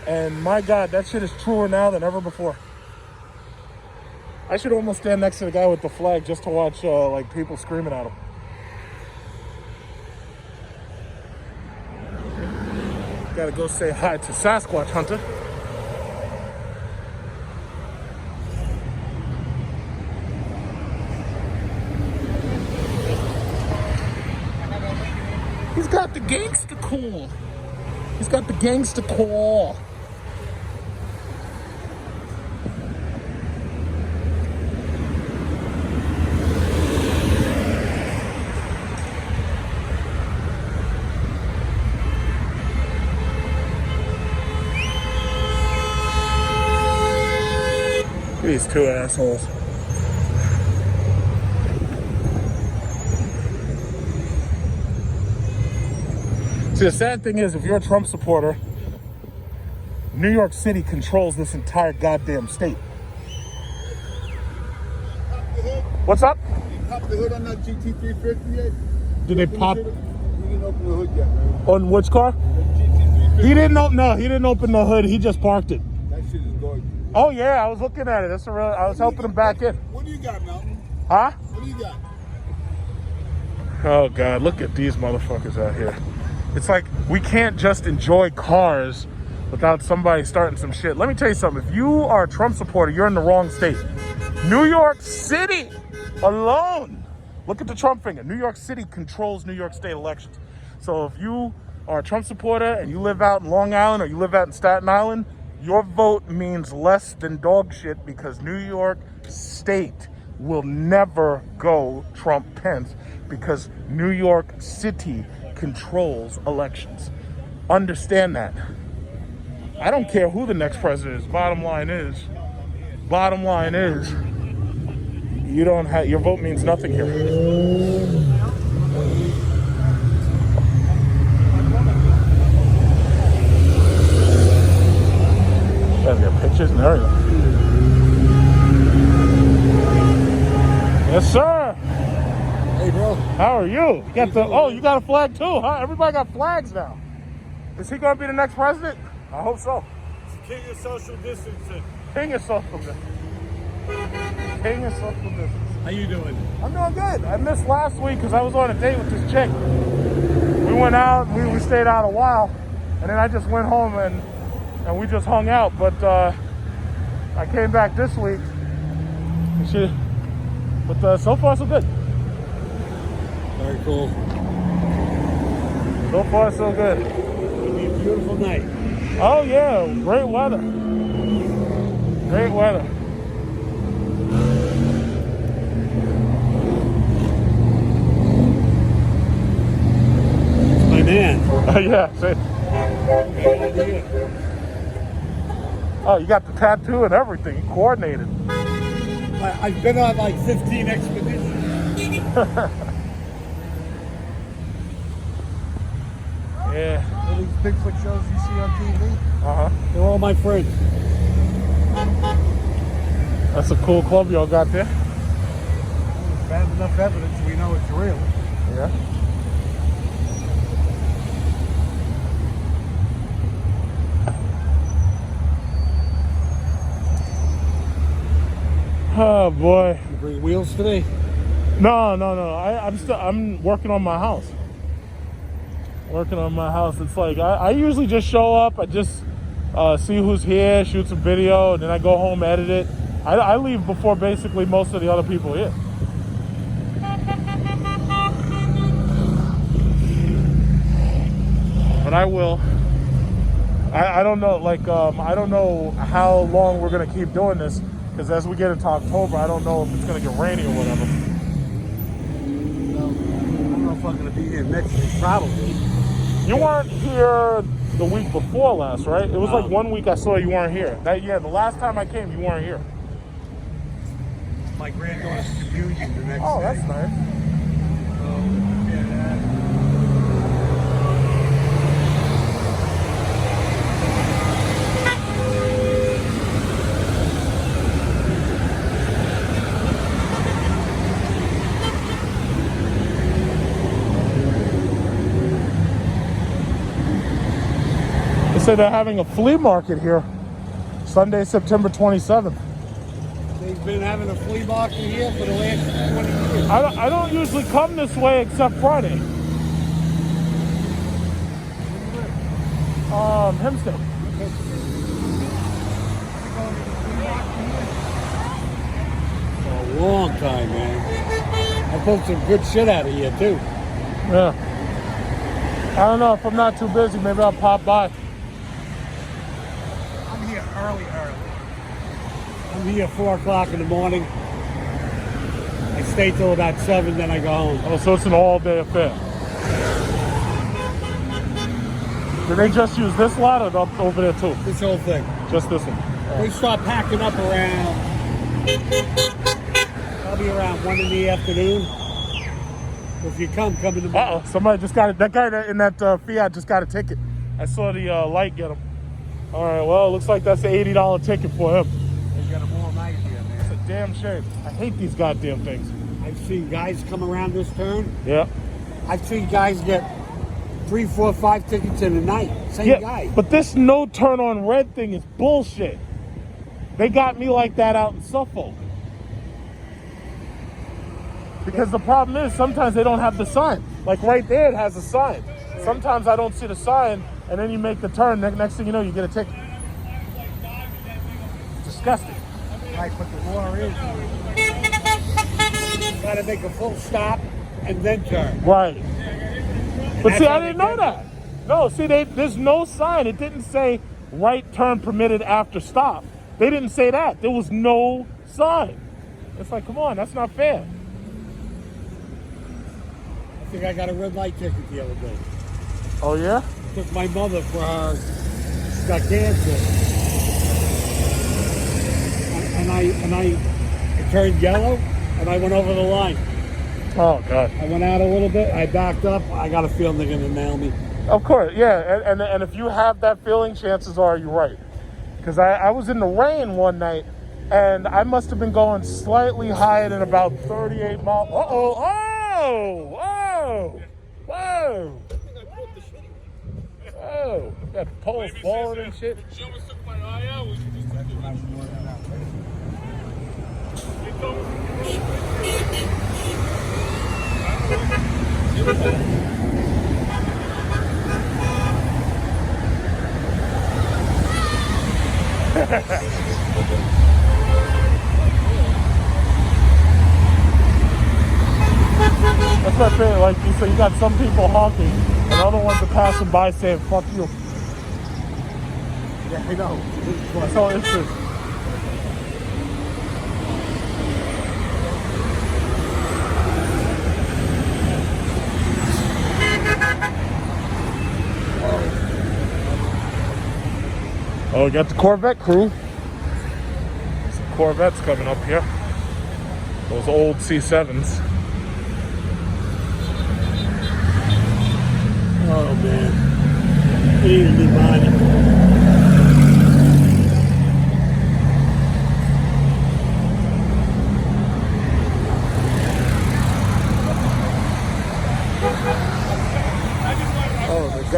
And my God, that shit is truer now than ever before. I should almost stand next to the guy with the flag just to watch like people screaming at him. Gotta go say hi to Sasquatch Hunter. He's got the gangster call. He's got the gangster call. These two assholes. See, the sad thing is, if you're a Trump supporter, New York City controls this entire goddamn state. What's up? Did they pop the hood on that GT350 yet? Did they pop? He didn't open the hood yet, right? On which car? The GT350. He didn't open. No, he didn't open the hood. He just parked it. That shit is gorgeous. Oh yeah, I was looking at it. That's a real. I was helping him back in. What do you got, Mountain? Huh? What do you got? Oh God, look at these motherfuckers out here. It's like we can't just enjoy cars without somebody starting some shit. Let me tell you something. If you are a Trump supporter, you're in the wrong state. New York City alone. Look at the Trump finger. New York City controls New York State elections. So if you are a Trump supporter and you live out in Long Island or you live out in Staten Island, your vote means less than dog shit because New York State will never go Trump-Pence because New York City controls elections. Understand that. I don't care who the next president is. Bottom line is, you don't have, your vote means nothing here. Gotta get pictures and everything. Yes, sir. Hey, bro. How are you? You got the, oh, you got a flag too, huh? Everybody got flags now. Is he gonna be the next president? I hope so. King of social distancing. King of social distance. King of social distance. How you doing? I'm doing good. I missed last week because I was on a date with this chick. We went out, we stayed out a while, and then I just went home and we just hung out. But I came back this week. But so far so good. Very cool. So far so good. It'll be a beautiful night. Oh yeah, great weather. Great weather. My man. Yeah. See? Oh, you got the tattoo and everything. You coordinated. I've been on like 15 expeditions. Yeah. All these Bigfoot shows you see on TV, Uh-huh. they're all my friends. That's a cool club y'all got there. Bad enough evidence, we know it's real. Yeah. Oh boy. You bring wheels today? No. I'm working on my house. Working on my house. It's like I usually just show up. I just see who's here, shoot some video, and then I go home, edit it. I leave before basically most of the other people here. But I will. I don't know. Like I don't know how long we're gonna keep doing this. Because as we get into October, I don't know if it's going to get rainy or whatever. Well, I don't know if I'm going to be here next week, probably. You weren't here the week before last, right? It was like 1 week I saw you weren't here. The last time I came, you weren't here. My granddaughter's communion the next day. Oh, that's nice. Say they're having a flea market here Sunday, September 27th. They've been having a flea market here for the last 20 years. I don't usually come this way except Friday. Hempstead. For a long time, man. I pulled some good shit out of here too. Yeah. I don't know, if I'm not too busy, maybe I'll pop by. Early. I'm here 4 o'clock in the morning. I stay till about 7, then I go home. Oh, so it's an all-day affair. Did they just use this lot or up over there too? This whole thing. Just this one? They start packing up probably around 1 in the afternoon. If you come in the morning. Uh-oh, somebody just got it. That guy in that Fiat just got a ticket. I saw the light get him. All right, well, it looks like that's an $80 ticket for him. They got them all night here, man. It's a damn shame. I hate these goddamn things. I've seen guys come around this turn. Yeah. I've seen guys get 3, 4, 5 tickets in a night. Same guy. But this no turn on red thing is bullshit. They got me like that out in Suffolk. Because the problem is sometimes they don't have the sign. Like right there, it has a sign. Sometimes I don't see the sign, and then you make the turn. Next thing you know, you get a ticket. It's disgusting. Right, but the law is you gotta make a full stop and then turn. Right. But see, I didn't know that. No, see, there's no sign. It didn't say right turn permitted after stop. They didn't say that. There was no sign. It's like, come on, that's not fair. I think I got a red light ticket the other day. Oh, yeah? Took my mother for her, she's got cancer. And I turned yellow, and I went over the line. Oh, God. I went out a little bit, I backed up, I got a feeling they're gonna nail me. Of course, yeah. And if you have that feeling, chances are you're right. Because I was in the rain one night, and I must have been going slightly higher than about 38 miles. Uh-oh, oh, whoa, whoa. Oh, got poles falling and shit. She almost took my eye out. We should just take That's my favorite. Like you said, you got some people honking, and other ones are passing by saying "fuck you." Yeah, I know. That's all it's just. Oh, we got the Corvette crew. Some Corvettes coming up here. Those old C7s. Oh man, we need a new body.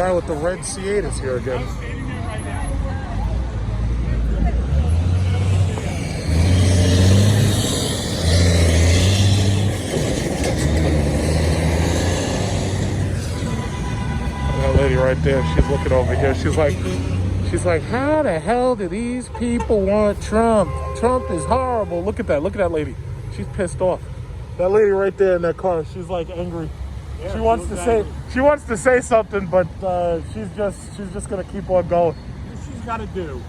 guy with the red C8 is here again. That lady right there, she's looking over here. She's like, how the hell do these people want Trump? Trump is horrible. Look at that lady. She's pissed off. That lady right there in that car, she's like angry. Yeah, she wants to say something, but she's just gonna keep on going. What she's got to do?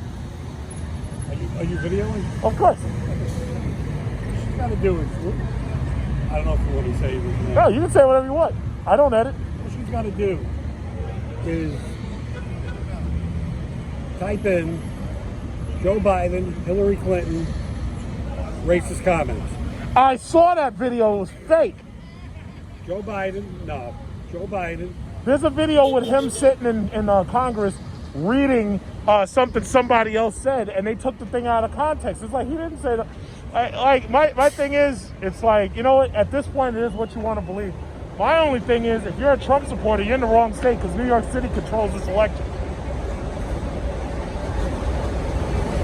Are you videoing? Of course. What she's got to do is, I don't know if you want to say it. No, you can say whatever you want. I don't edit. What she's got to do is type in Joe Biden, Hillary Clinton, racist comments. I saw that video. It was fake. Joe Biden. There's a video with him sitting in Congress reading something somebody else said, and they took the thing out of context. It's like he didn't say that. My thing is, it's like, you know what? At this point, it is what you want to believe. My only thing is, if you're a Trump supporter, you're in the wrong state because New York City controls this election.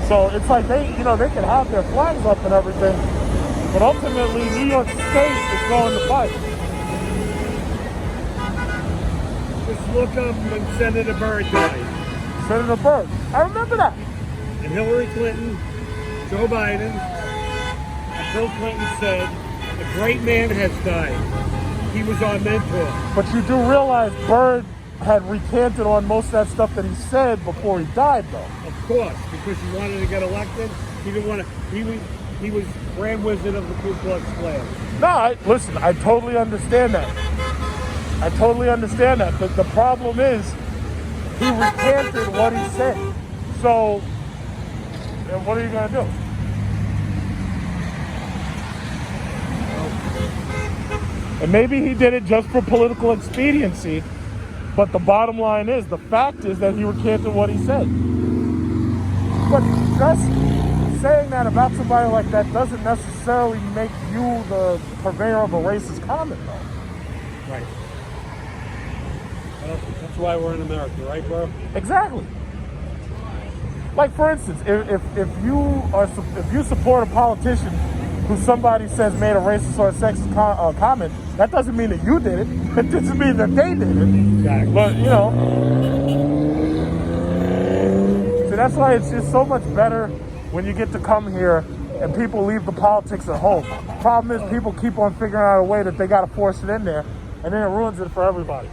So it's like they can have their flags up and everything, but ultimately New York State is going to fight. Just look up when Senator Byrd died. Senator Byrd, I remember that. And Hillary Clinton, Joe Biden, and Bill Clinton said, "A great man has died. He was our mentor." But you do realize Byrd had recanted on most of that stuff that he said before he died, though. Of course, because he wanted to get elected. He didn't want to. He was Grand Wizard of the Ku Klux Klan. No, listen, I totally understand that. But the problem is, he recanted what he said. So, and what are you going to do? And maybe he did it just for political expediency, but the bottom line is, the fact is that he recanted what he said. But just saying that about somebody like that doesn't necessarily make you the purveyor of a racist comment, though. Right. Well, that's why we're in America, right, bro? Exactly. Like, for instance, if you support a politician who somebody says made a racist or a sexist comment, that doesn't mean that you did it. It doesn't mean that they did it. Exactly. But, so that's why it's just so much better when you get to come here and people leave the politics at home. The problem is people keep on figuring out a way that they got to force it in there, and then it ruins it for everybody.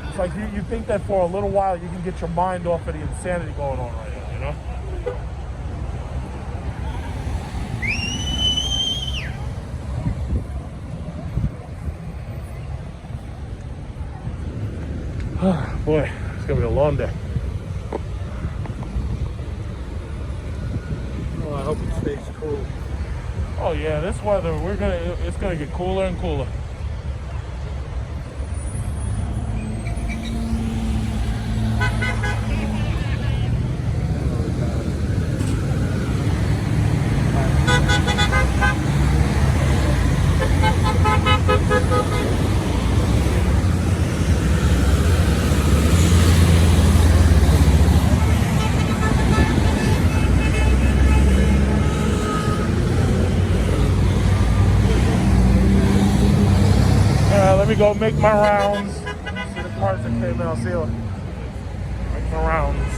It's like you think that for a little while you can get your mind off of the insanity going on right now, you know? Boy, it's gonna be a long day. Oh, I hope it stays cool. Oh yeah, this weather, it's gonna get cooler and cooler. Let me go make my rounds. See the cars that came in, I'll see you. Make my rounds.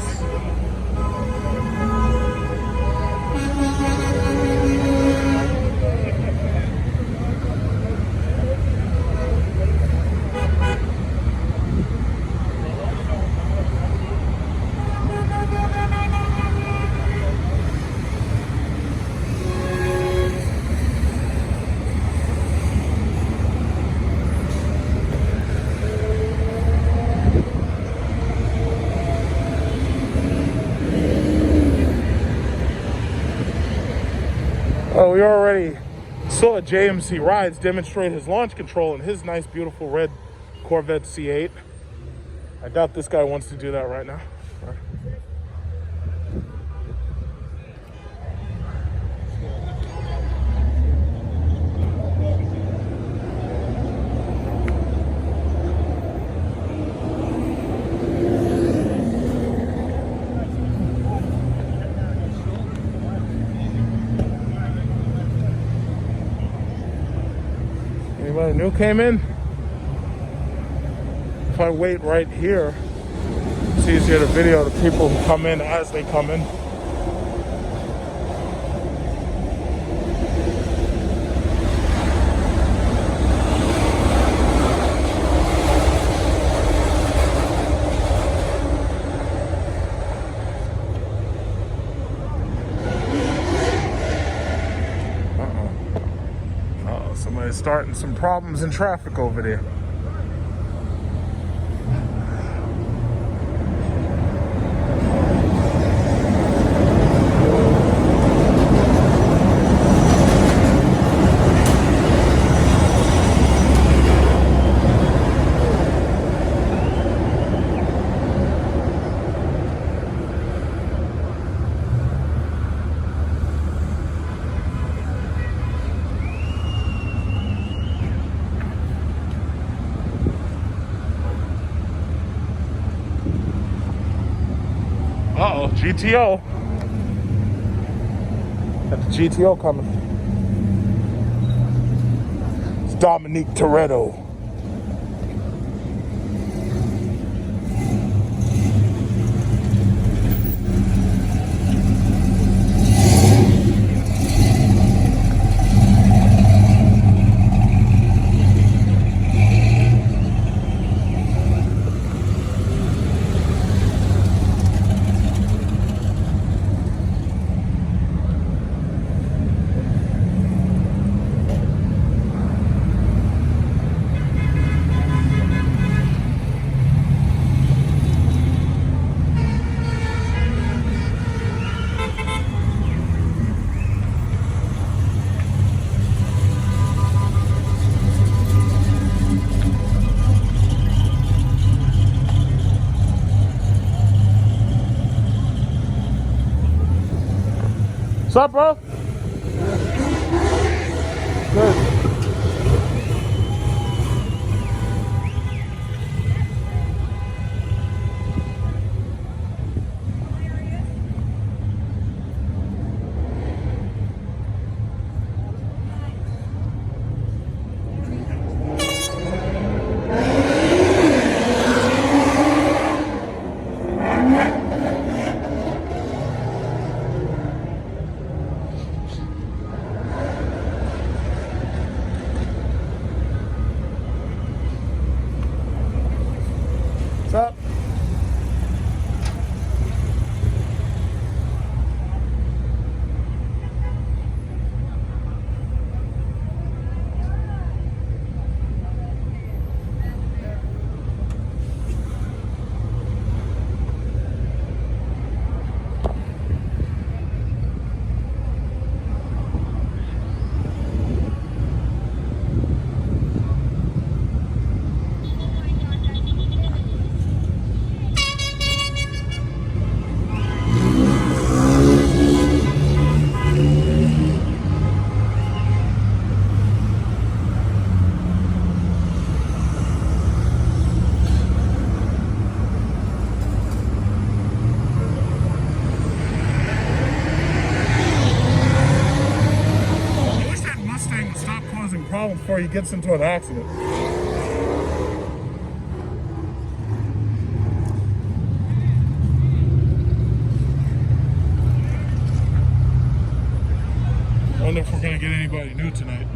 Well, we already saw JMC Rides demonstrate his launch control in his nice, beautiful red Corvette C8. I doubt this guy wants to do that right now. Anybody new came in? If I wait right here, it's easier to video the people who come in as they come in. Somebody's starting some problems in traffic over there. Uh-oh, GTO. Got the GTO coming. It's Dominique Toretto. What's up, bro? Good. What's up? Problem before he gets into an accident. Wonder if we're gonna get anybody new tonight.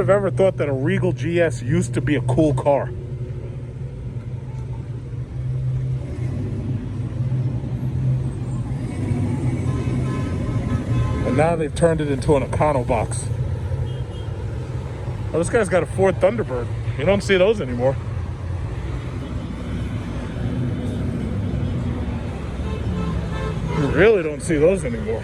I've ever thought that a Regal GS used to be a cool car. And now they've turned it into an Econo box. Oh, this guy's got a Ford Thunderbird. You don't see those anymore. You really don't see those anymore.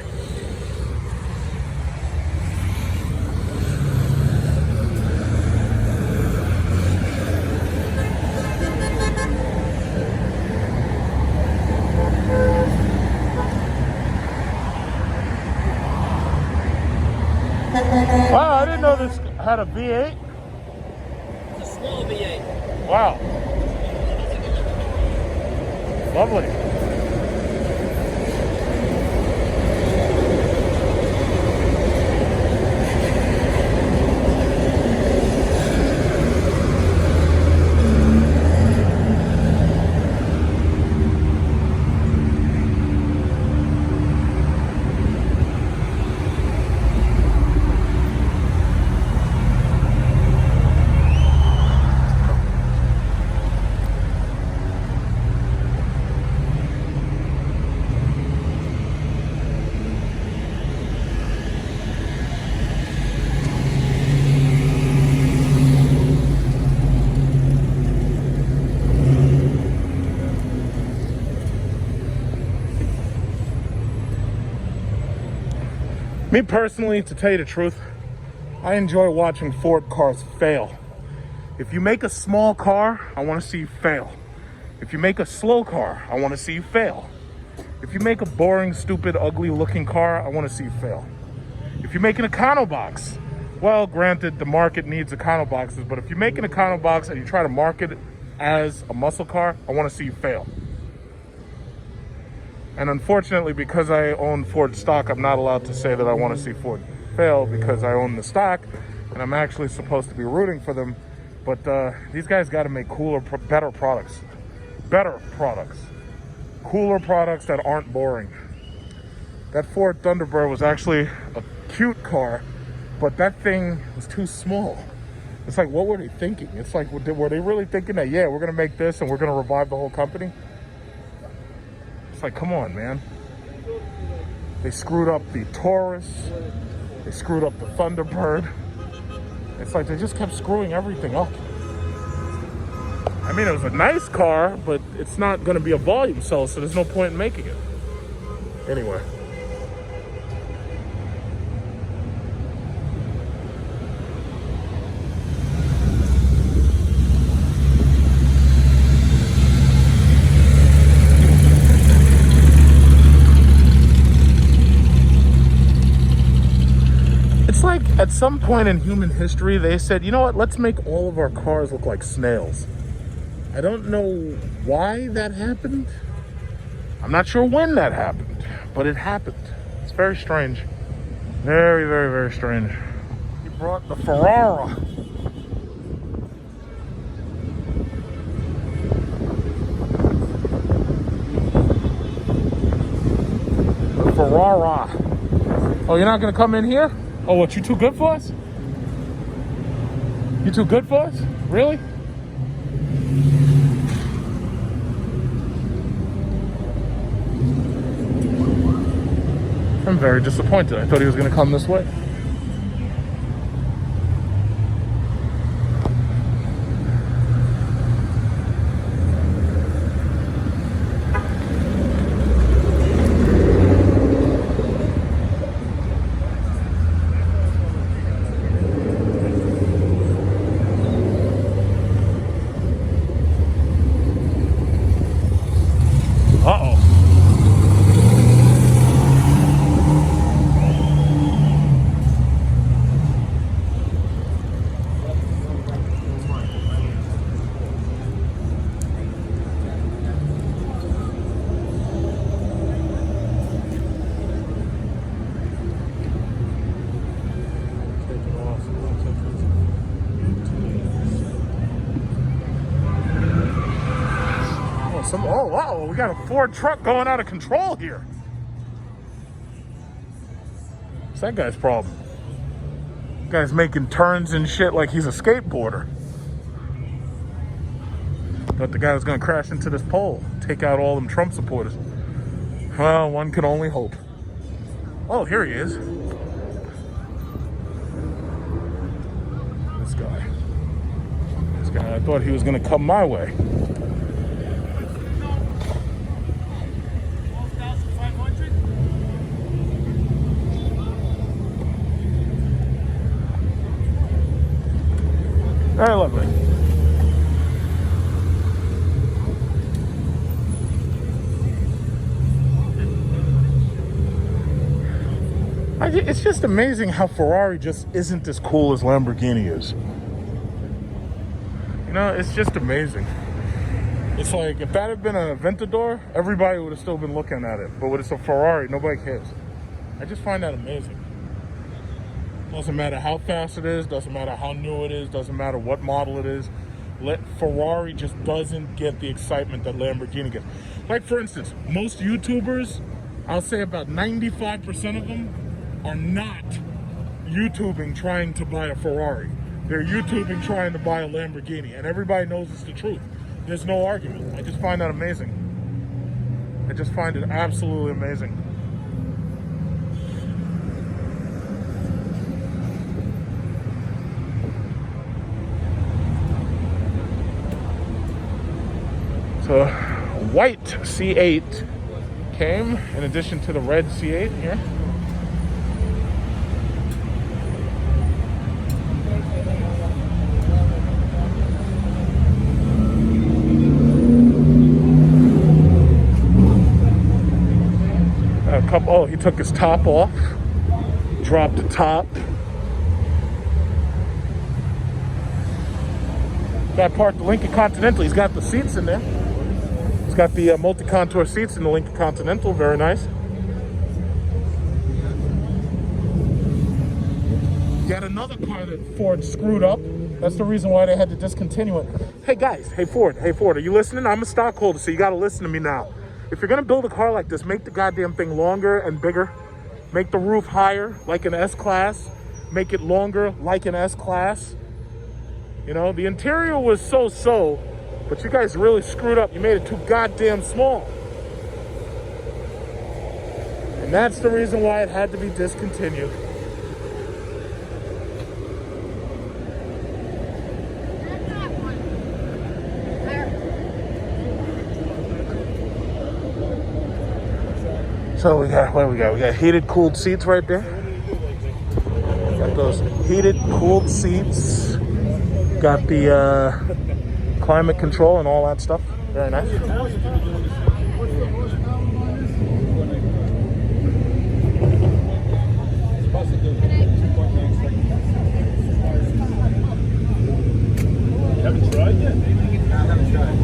Wow, I didn't know this had a V8. It's a small V8. Wow. Lovely. Me personally, to tell you the truth, I enjoy watching Ford cars fail. If you make a small car, I want to see you fail. If you make a slow car, I want to see you fail. If you make a boring, stupid, ugly looking car, I want to see you fail. If you make an Econo box, well, granted, the market needs Econo boxes, but if you make an Econo box and you try to market it as a muscle car, I want to see you fail. And unfortunately, because I own Ford stock, I'm not allowed to say that I want to see Ford fail because I own the stock and I'm actually supposed to be rooting for them. But these guys got to make cooler, better products. Better products. Cooler products that aren't boring. That Ford Thunderbird was actually a cute car, but that thing was too small. It's like, what were they thinking? It's like, were they really thinking that, yeah, we're going to make this and we're going to revive the whole company? It's like, come on, man. They screwed up the Taurus. They screwed up the Thunderbird. It's like they just kept screwing everything up. I mean, it was a nice car, but it's not going to be a volume sell, so there's no point in making it. Anyway. Like at some point in human history, they said, you know what, let's make all of our cars look like snails. I don't know why that happened. I'm not sure when that happened, but it happened. It's very strange. Very, very, very strange. He brought the Ferrara. The Ferrara. Oh, you're not gonna come in here? Oh, what, you too good for us? You too good for us? Really? I'm very disappointed. I thought he was going to come this way. Oh, wow, we got a Ford truck going out of control here. What's that guy's problem? Guy's making turns and shit like he's a skateboarder. Thought the guy was gonna crash into this pole, take out all them Trump supporters. Well, one can only hope. Oh, here he is. This guy. I thought he was gonna come my way. Very lovely. It's just amazing how Ferrari just isn't as cool as Lamborghini is. You know, it's just amazing. It's like, if that had been a Aventador, everybody would have still been looking at it. But when it's a Ferrari, nobody cares. I just find that amazing. Doesn't matter how fast it is, doesn't matter how new it is, doesn't matter what model it is. Ferrari just doesn't get the excitement that Lamborghini gets. Like, for instance, most YouTubers, I'll say about 95% of them, are not YouTubing trying to buy a Ferrari. They're YouTubing trying to buy a Lamborghini, and everybody knows it's the truth. There's no argument. I just find that amazing. I just find it absolutely amazing. So, white C8 came in addition to the red C8 here. Oh, he took his top off, dropped the top. Guy parked the Lincoln Continental. He's got the seats in there. He's got the multi-contour seats in the Lincoln Continental. Very nice. Got another car that Ford screwed up. That's the reason why they had to discontinue it. Hey guys, hey Ford, are you listening? I'm a stockholder, so you got to listen to me now. If you're gonna build a car like this, make the goddamn thing longer and bigger. Make the roof higher, like an S-Class. Make it longer, like an S-Class. You know, the interior was so-so, but you guys really screwed up. You made it too goddamn small. And that's the reason why it had to be discontinued. So we got, what do we got? We got heated, cooled seats right there. Got those heated, cooled seats. Got the climate control and all that stuff. Very nice. Haven't tried yet? I haven't tried.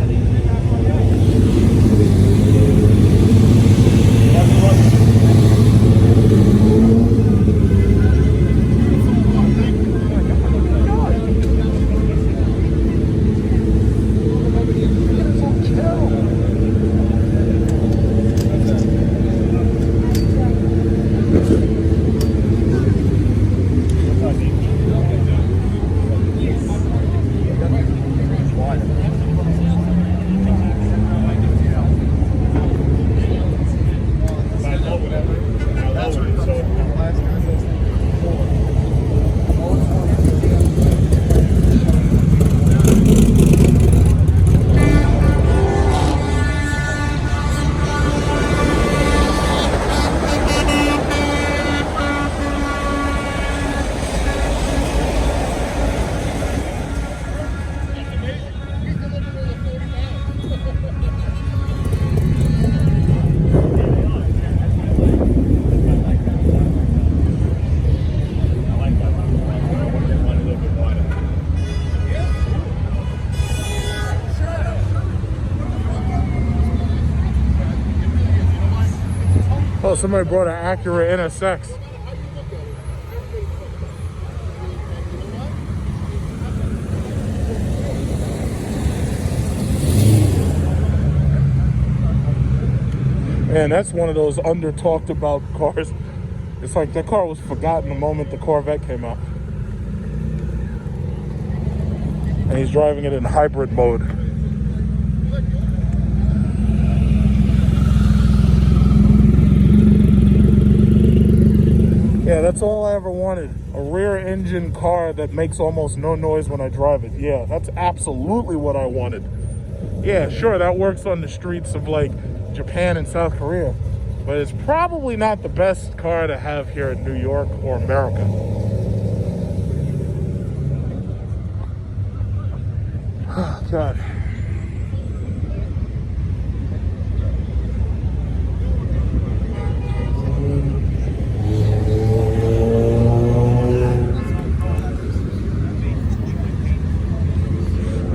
Oh, somebody brought an Acura NSX. Man, that's one of those under talked about cars. It's like that car was forgotten the moment the Corvette came out. and he's driving it in hybrid mode. Yeah, that's all I ever wanted. A rear engine car that makes almost no noise when I drive it. Yeah, that's absolutely what I wanted. Yeah, sure, that works on the streets of like Japan and South Korea, but it's probably not the best car to have here in New York or America. Oh, God.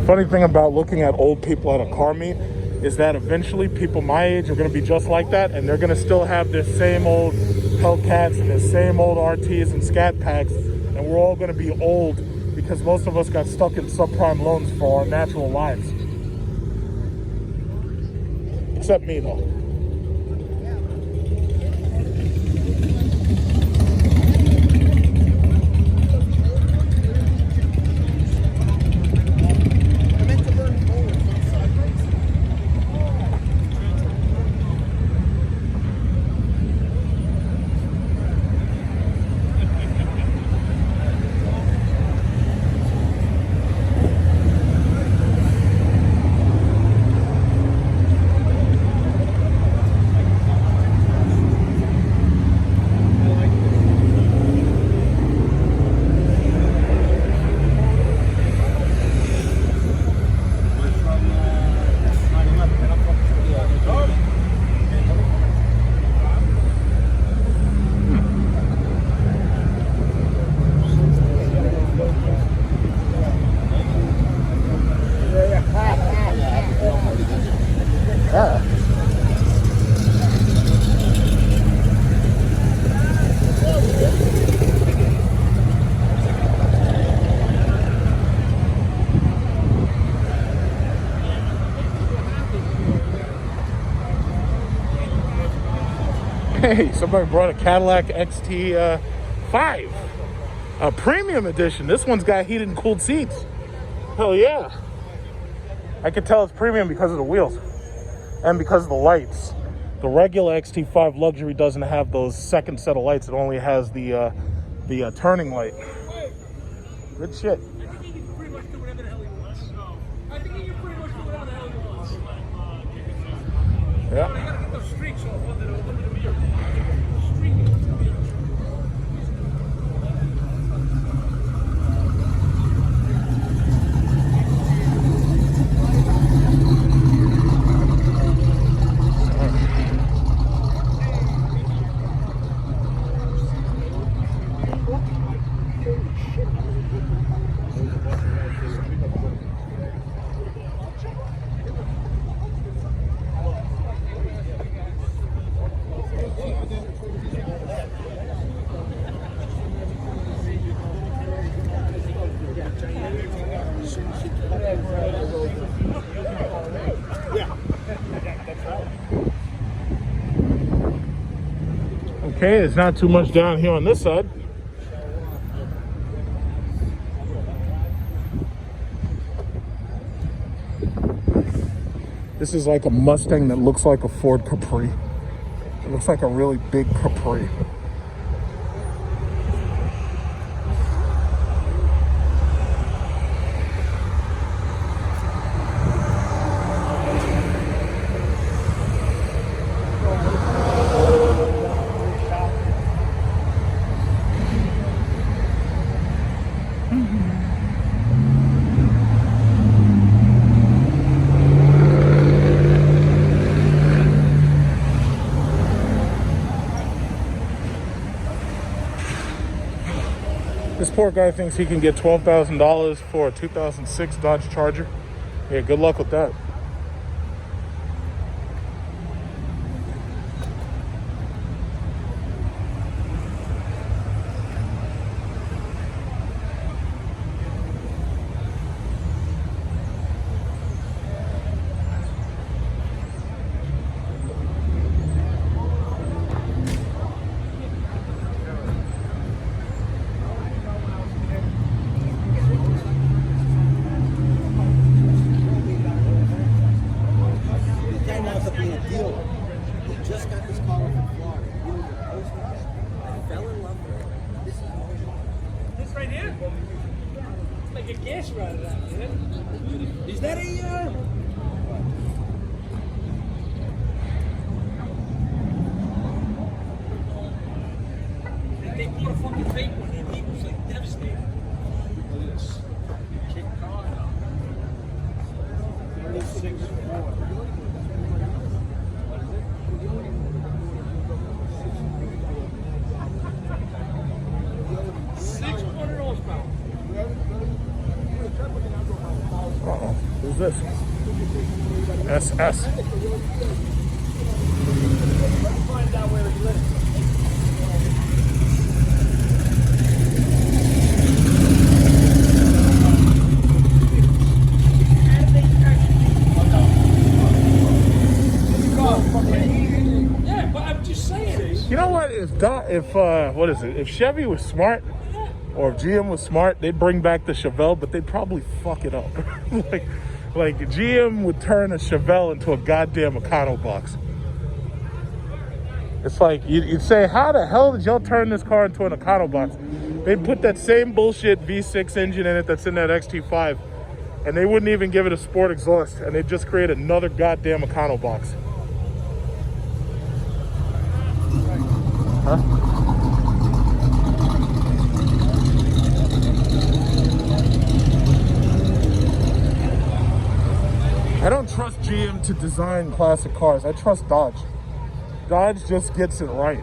Funny thing about looking at old people at a car meet is that eventually people my age are going to be just like that, and they're going to still have their same old Hellcats and their same old RTs and Scat Packs, and we're all going to be old because most of us got stuck in subprime loans for our natural lives. Except me, though. Hey, somebody brought a Cadillac XT5, a premium edition. This one's got heated and cooled seats. Hell yeah. I can tell it's premium because of the wheels and because of the lights. The regular XT5 Luxury doesn't have those second set of lights. It only has the turning light. Good shit. I think he can pretty much do whatever the hell he wants. I think he can pretty much do whatever the hell he wants. Yeah. But I gotta get those streaks off under the mirror. Okay, there's not too much down here on this side. This is like a Mustang that looks like a Ford Capri. It looks like a really big Capri. This poor guy thinks he can get $12,000 for a 2006 Dodge Charger. Yeah, good luck with that. right here? Like a gas rod out there. Is that a, They bought a fucking fake one and he was like devastated. Look at this. Kick car. 36.4. What is it? 600 horsepower. Uh-oh. Who's this? SS. Find out where he lives. Yeah, but I'm just saying. You know what? What is it? If Chevy was smart, or if GM was smart, they'd bring back the Chevelle, but they'd probably fuck it up. like GM would turn a Chevelle into a goddamn Econo box. It's like you'd say, how the hell did y'all turn this car into an Econo box? They'd put that same bullshit V6 engine in it that's in that XT5, and they wouldn't even give it a sport exhaust, and they'd just create another goddamn Econo box. Huh? I don't trust GM to design classic cars. I trust Dodge. Dodge just gets it right.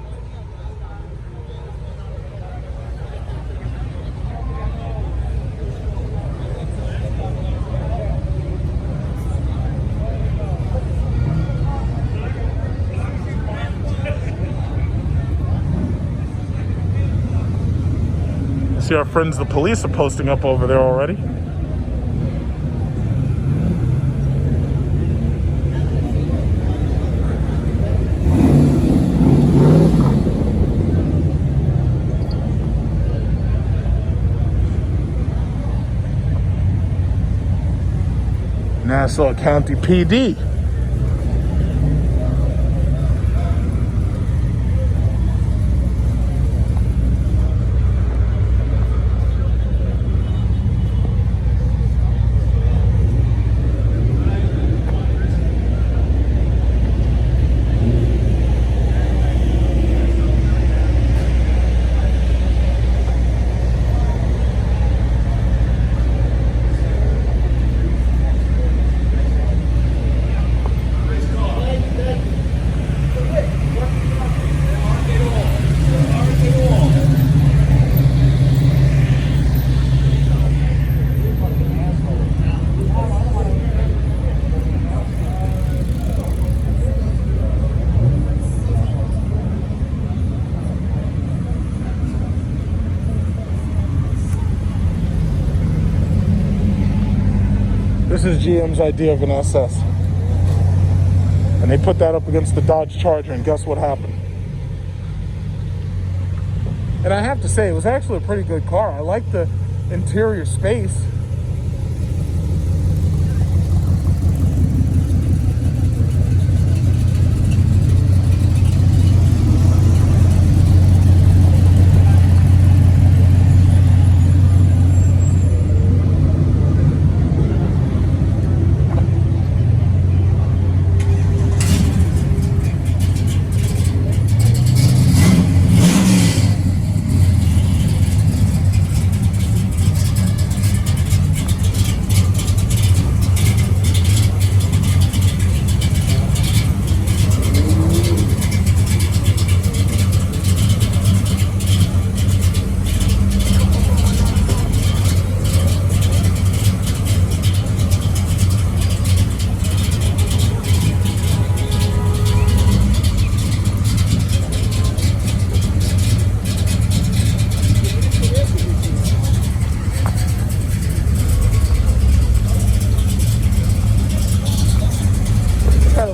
See, our friends the police are posting up over there already. Nassau County PD. This is GM's idea of an SS. And they put that up against the Dodge Charger, and guess what happened? And I have to say, it was actually a pretty good car. I like the interior space.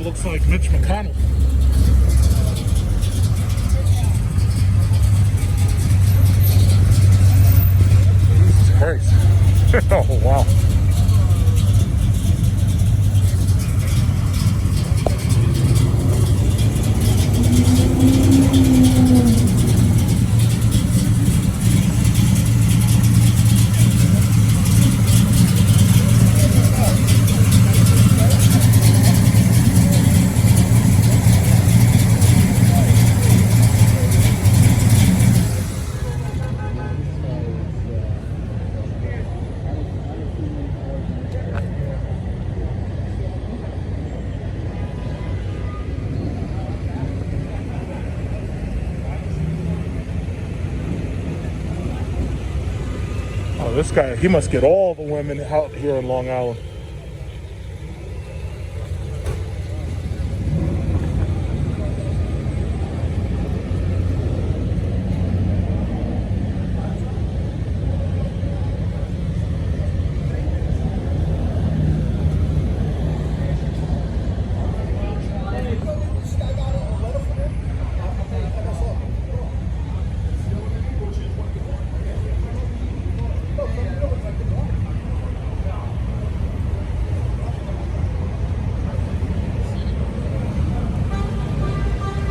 Looks like Mitch McConnell. Jesus Christ. Oh, wow. Oh, this guy, he must get all the women out here in Long Island.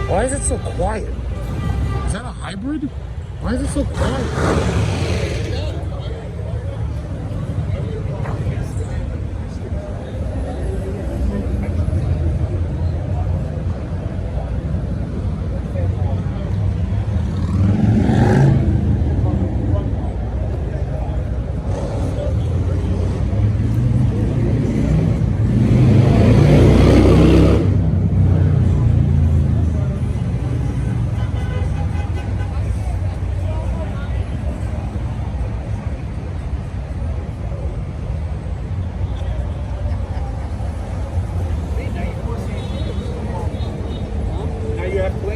Why is it so quiet? Is that a hybrid? Why is it so quiet?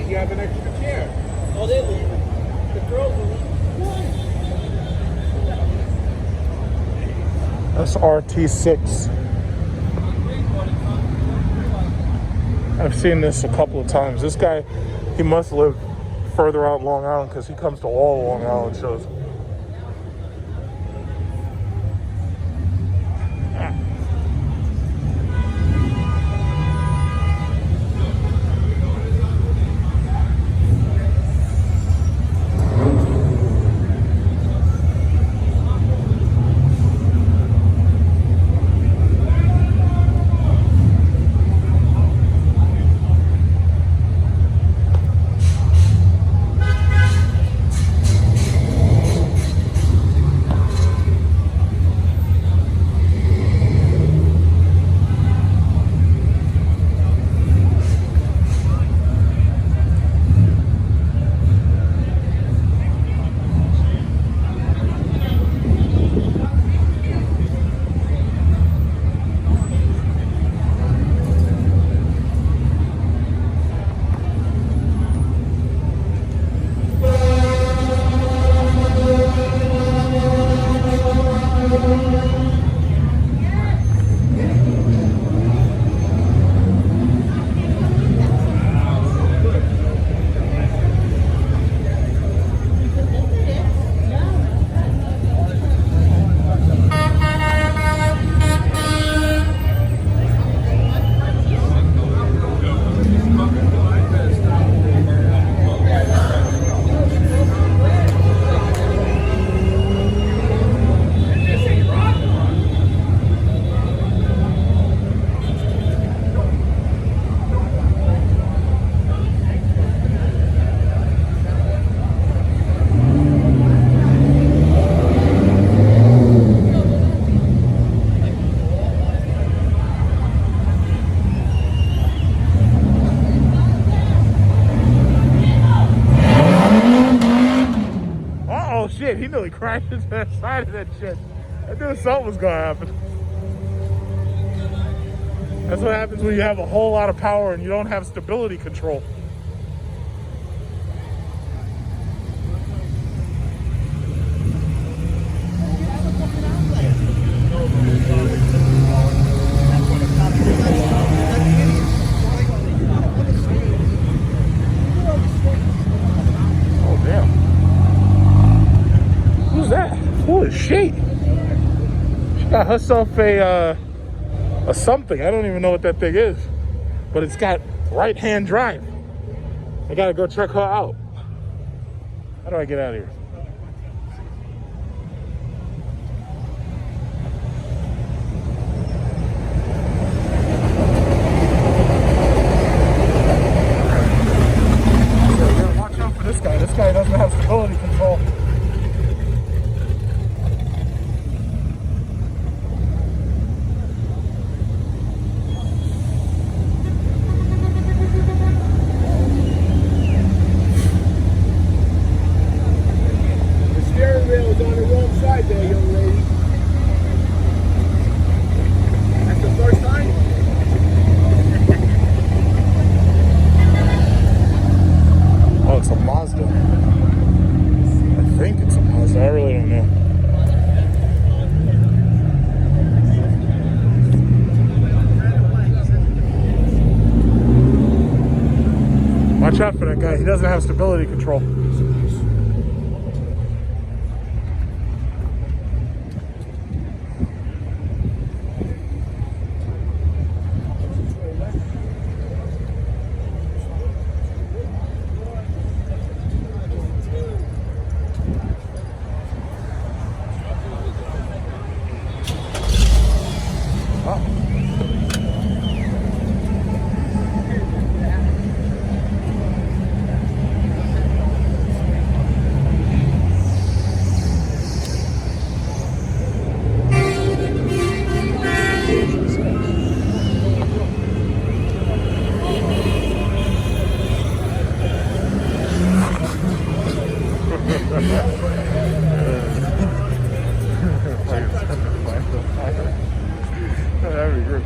You have an extra chair. Oh, they leave. The girls will leave. SRT6. I've seen this a couple of times. This guy, he must live further out Long Island because he comes to all Long Island shows. Shit, he nearly crashed into the side of that shit. I knew something was gonna happen. That's what happens when you have a whole lot of power and you don't have stability control. Oh damn. Who's that? Holy shit. She got herself a something. I don't even know what that thing is. But it's got right-hand drive. I gotta go check her out. How do I get out of here? So you gotta watch out for this guy. This guy doesn't have stability control. The steering wheel is on the wrong side there, young lady. Watch out for that guy. He doesn't have stability control. That'd be great.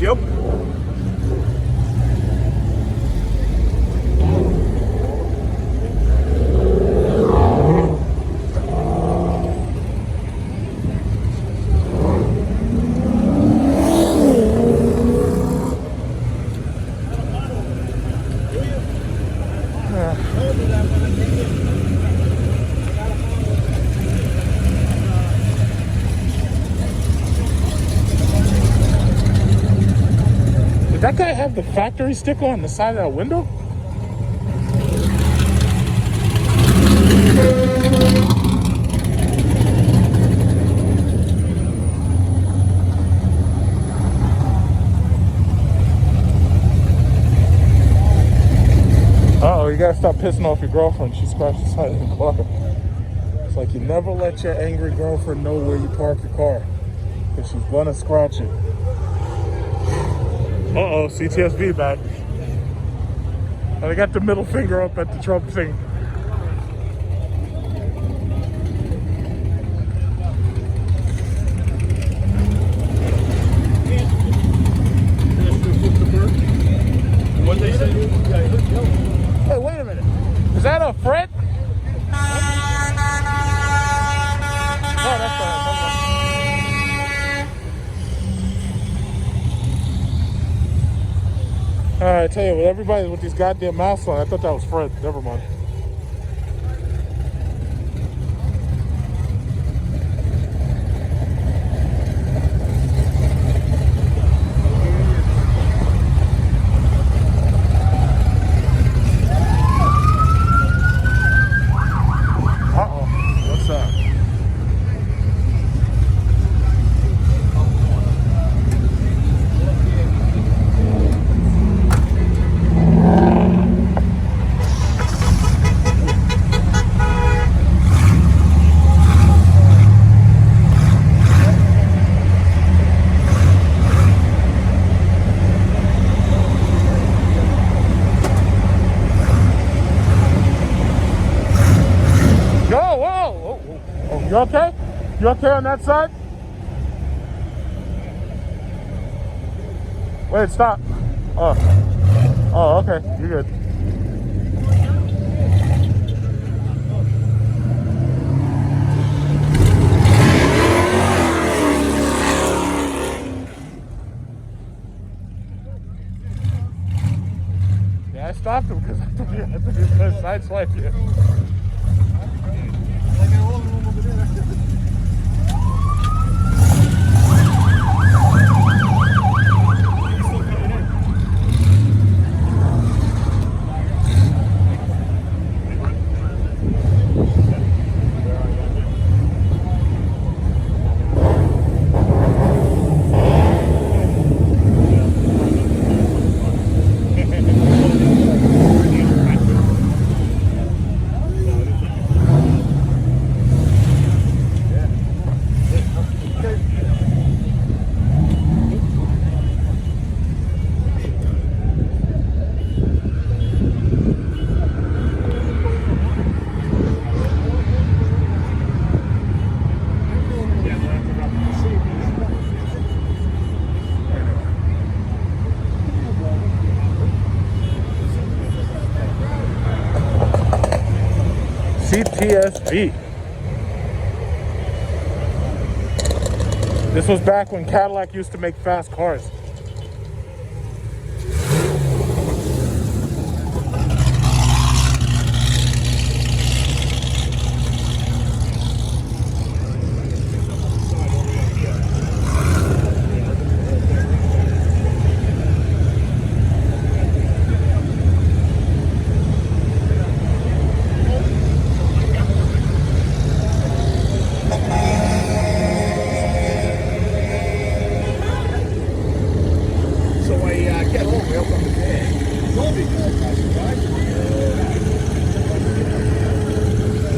Yep. Did that guy have the factory sticker on the side of that window? Uh-oh, you gotta stop pissing off your girlfriend. She scratched the side of the car. It's like you never let your angry girlfriend know where you park your car, because she's gonna scratch it. Uh-oh, CTSV back. Oh, they got the middle finger up at the Trump thing. What they said? Hey, wait a minute. Is that a Fred? No, that's not. All right, I tell you what, everybody with these goddamn masks on, I thought that was Fred. Never mind. You okay? You okay on that side? Wait, stop. Oh, okay. You're good. Yeah, I stopped him because I thought he was going to sideswipe you. CTSV. This was back when Cadillac used to make fast cars.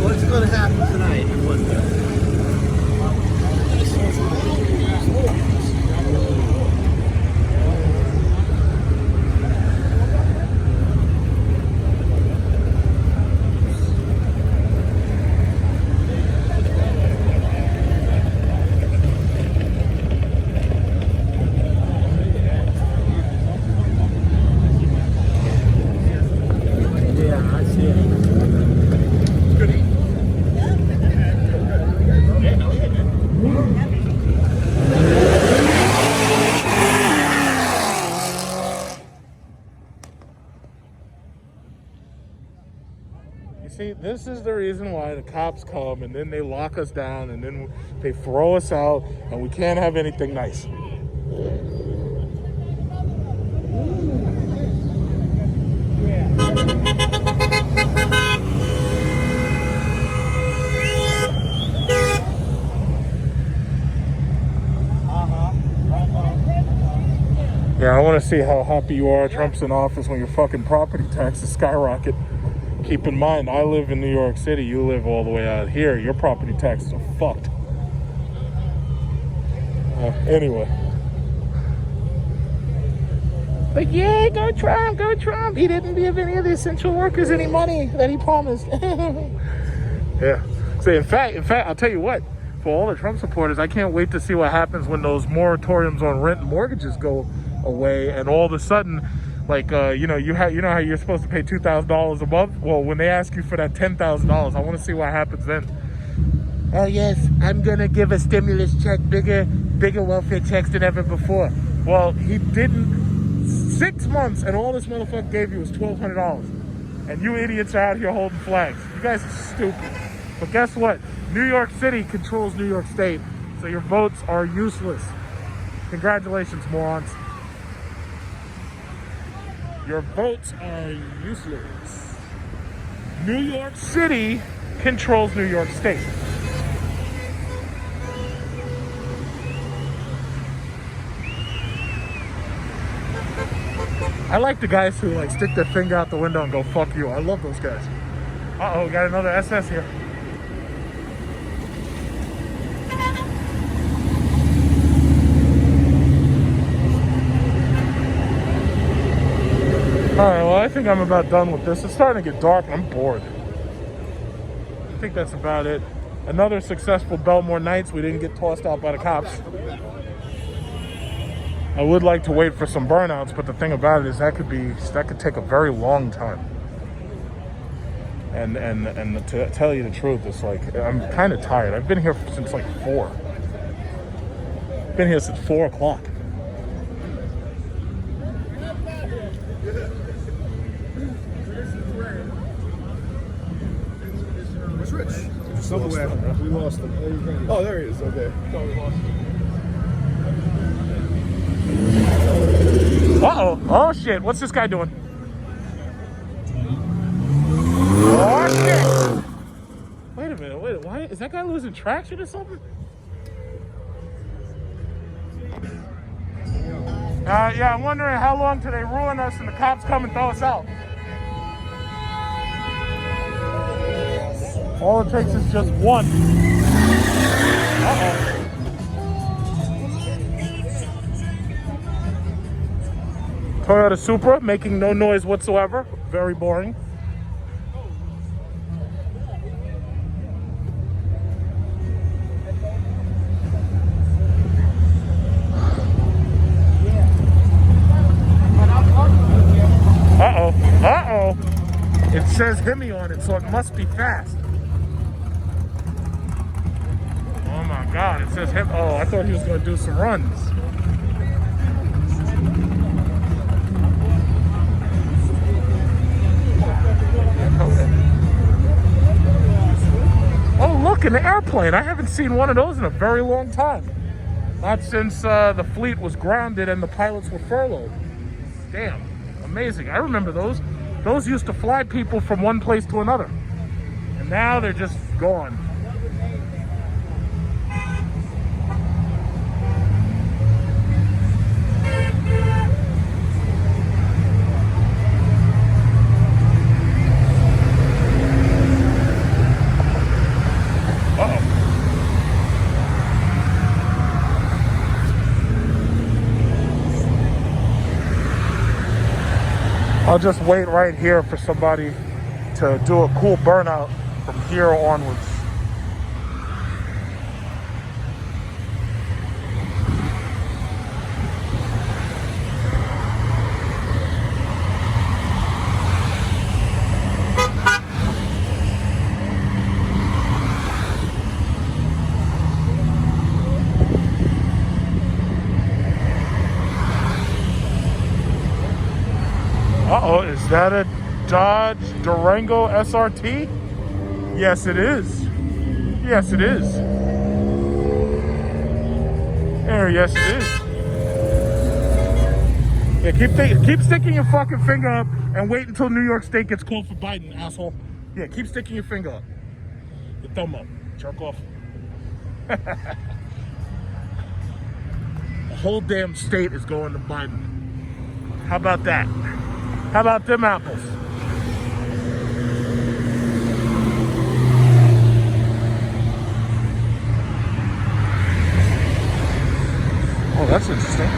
What's going to happen tonight? See, this is the reason why the cops come and then they lock us down and then they throw us out and we can't have anything nice. Yeah, I want to see how happy you are Trump's in office when your fucking property taxes skyrocket. Keep in mind, I live in New York City. You live all the way out here. Your property taxes are fucked. Anyway. But yeah, go Trump, go Trump. He didn't give any of the essential workers any money that he promised. Yeah. So in fact, I'll tell you what. For all the Trump supporters, I can't wait to see what happens when those moratoriums on rent and mortgages go away, and all of a sudden, like you know how you're supposed to pay $2,000 a month. Well, when they ask you for that $10,000, I want to see what happens then. Oh yes, I'm gonna give a stimulus check, bigger welfare checks than ever before. Well, he didn't. 6 months, and all this motherfucker gave you was $1,200, and you idiots are out here holding flags. You guys are stupid. But guess what? New York City controls New York State, so your votes are useless. Congratulations, morons. Your votes are useless. New York City controls New York State. I like the guys who like stick their finger out the window and go, fuck you. I love those guys. Uh-oh, we got another SS here. Alright, well, I think I'm about done with this. It's starting to get dark and I'm bored. I think that's about it. Another successful BELLMORE Nights. We didn't get tossed out by the cops. I would like to wait for some burnouts, but the thing about it is that could take a very long time. And to tell you the truth, it's like, I'm kind of tired. I've been here since like 4. Been here since 4 o'clock. Where's Rich? Somewhere. We lost him. Oh, there he is. Okay. Oh, we lost him. Uh-oh. Oh, shit. What's this guy doing? Oh, shit. Wait a minute. Wait. Why? Is that guy losing traction or something? Yeah, I'm wondering how long till they ruin us and the cops come and throw us out. All it takes is just one. Uh-oh. Toyota Supra, making no noise whatsoever. Very boring. Uh-oh. Uh-oh. It says Hemi on it, so it must be fast. Oh my God, it says Hemi. Oh, I thought he was going to do some runs. Oh, look, an airplane. I haven't seen one of those in a very long time. Not since the fleet was grounded and the pilots were furloughed. Damn, amazing. I remember those. Those used to fly people from one place to another. And now they're just gone. I'll just wait right here for somebody to do a cool burnout from here onwards. Uh-oh, is that a Dodge Durango SRT? Yes, it is. Yes, it is. There, yes, it is. Yeah, keep sticking your fucking finger up and wait until New York State gets called for Biden, asshole. Yeah, keep sticking your finger up. Your thumb up. Jerk off. The whole damn state is going to Biden. How about that? How about them apples? Oh, that's interesting.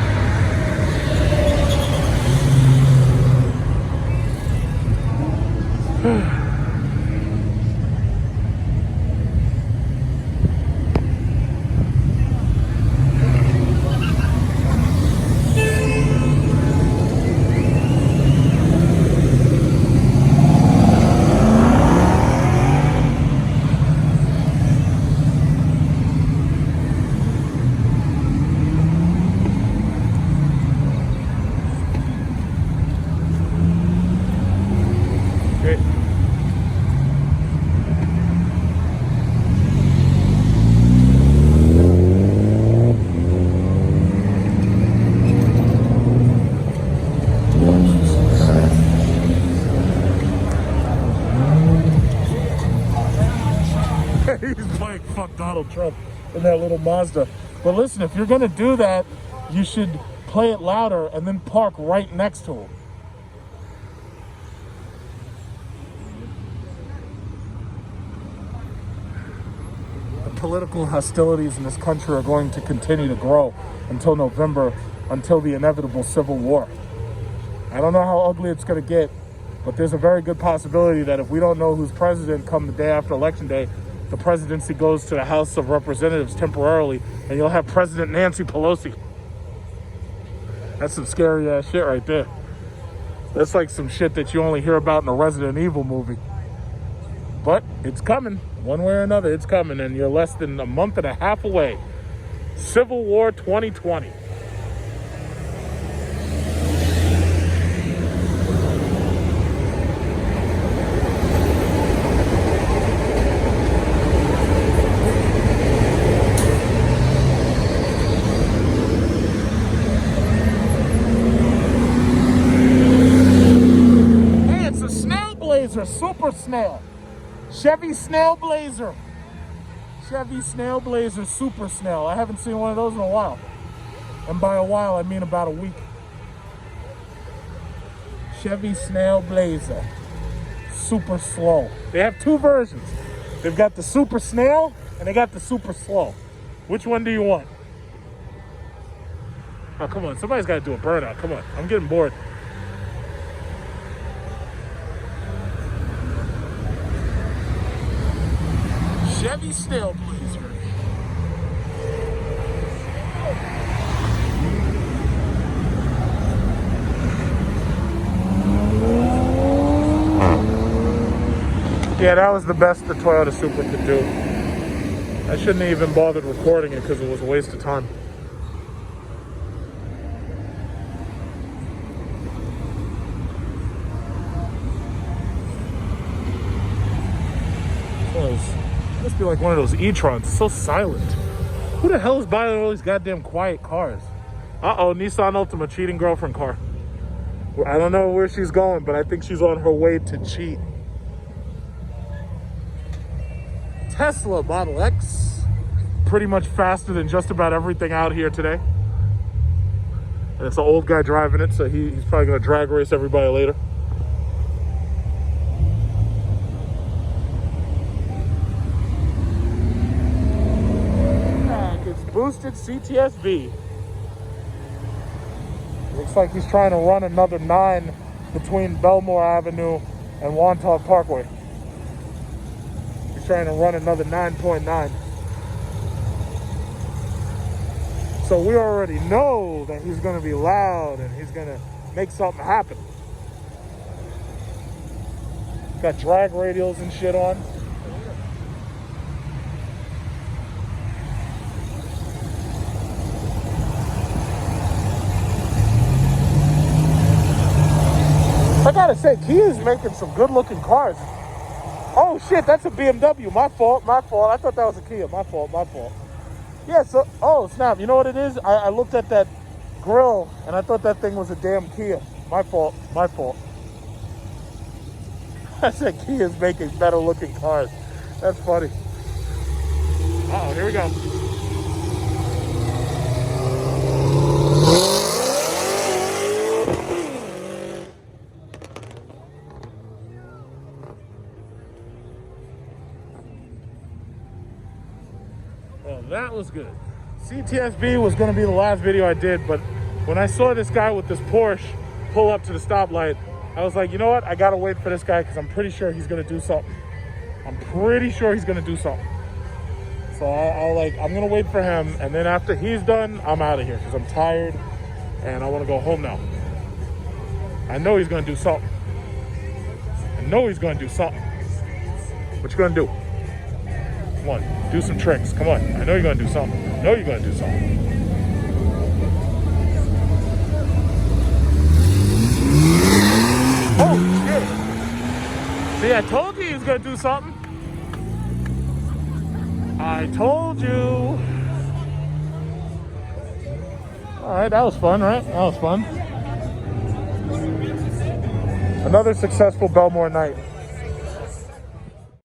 He's playing fuck Donald Trump in that little Mazda. But listen, if you're gonna do that, you should play it louder and then park right next to him. The political hostilities in this country are going to continue to grow until November, until the inevitable civil war. I don't know how ugly it's gonna get, but there's a very good possibility that if we don't know who's president come the day after Election Day, the presidency goes to the House of Representatives temporarily, and you'll have President Nancy Pelosi. That's some scary ass shit right there. That's like some shit that you only hear about in a Resident Evil movie. But it's coming. One way or another, it's coming, and you're less than a month and a half away. Civil War 2020. Super Snail. Chevy Snail Blazer. Chevy Snail Blazer Super Snail. I haven't seen one of those in a while. And by a while, I mean about a week. Chevy Snail Blazer. Super slow. They have two versions. They've got the Super Snail and they got the Super Slow. Which one do you want? Oh, come on. Somebody's got to do a burnout. Come on. I'm getting bored. Chevy Snail Blazer. Yeah, that was the best the Toyota Supra could do. I shouldn't have even bothered recording it because it was a waste of time. Must be like one of those e-trons. It's so silent. Who the hell is buying all these goddamn quiet cars? Uh-oh, Nissan Altima cheating girlfriend car. I don't know where she's going, but I think she's on her way to cheat. Tesla Model X. Pretty much faster than just about everything out here today. And it's an old guy driving it, so he's probably going to drag race everybody later. Boosted CTSV. Looks like he's trying to run another 9 between Belmore Avenue and Wantagh Parkway. He's trying to run another 9.9. So we already know that he's going to be loud and he's going to make something happen. Got drag radials and shit on. I gotta say, Kia's making some good-looking cars. Oh shit, that's a BMW. My fault, my fault. I thought that was a Kia. My fault, my fault. Yeah, so, oh snap, you know what it is? I looked at that grill and I thought that thing was a damn Kia. My fault, my fault. I said Kia's making better-looking cars. That's funny. Uh-oh, here we go. That was good. CTSB was gonna be the last video I did, but when I saw this guy with this Porsche pull up to the stoplight, I was like, you know what? I gotta wait for this guy because I'm pretty sure he's gonna do something. I'm pretty sure he's gonna do something. So I'm gonna wait for him, and then after he's done, I'm out of here because I'm tired and I wanna go home now. I know he's gonna do something. I know he's gonna do something. What you gonna do? Come on, do some tricks. Come on. I know you're gonna do something. I know you're gonna do something. Oh shit! See, I told you he was gonna do something. I told you. All right, that was fun, right? That was fun. Another successful BELLMORE night.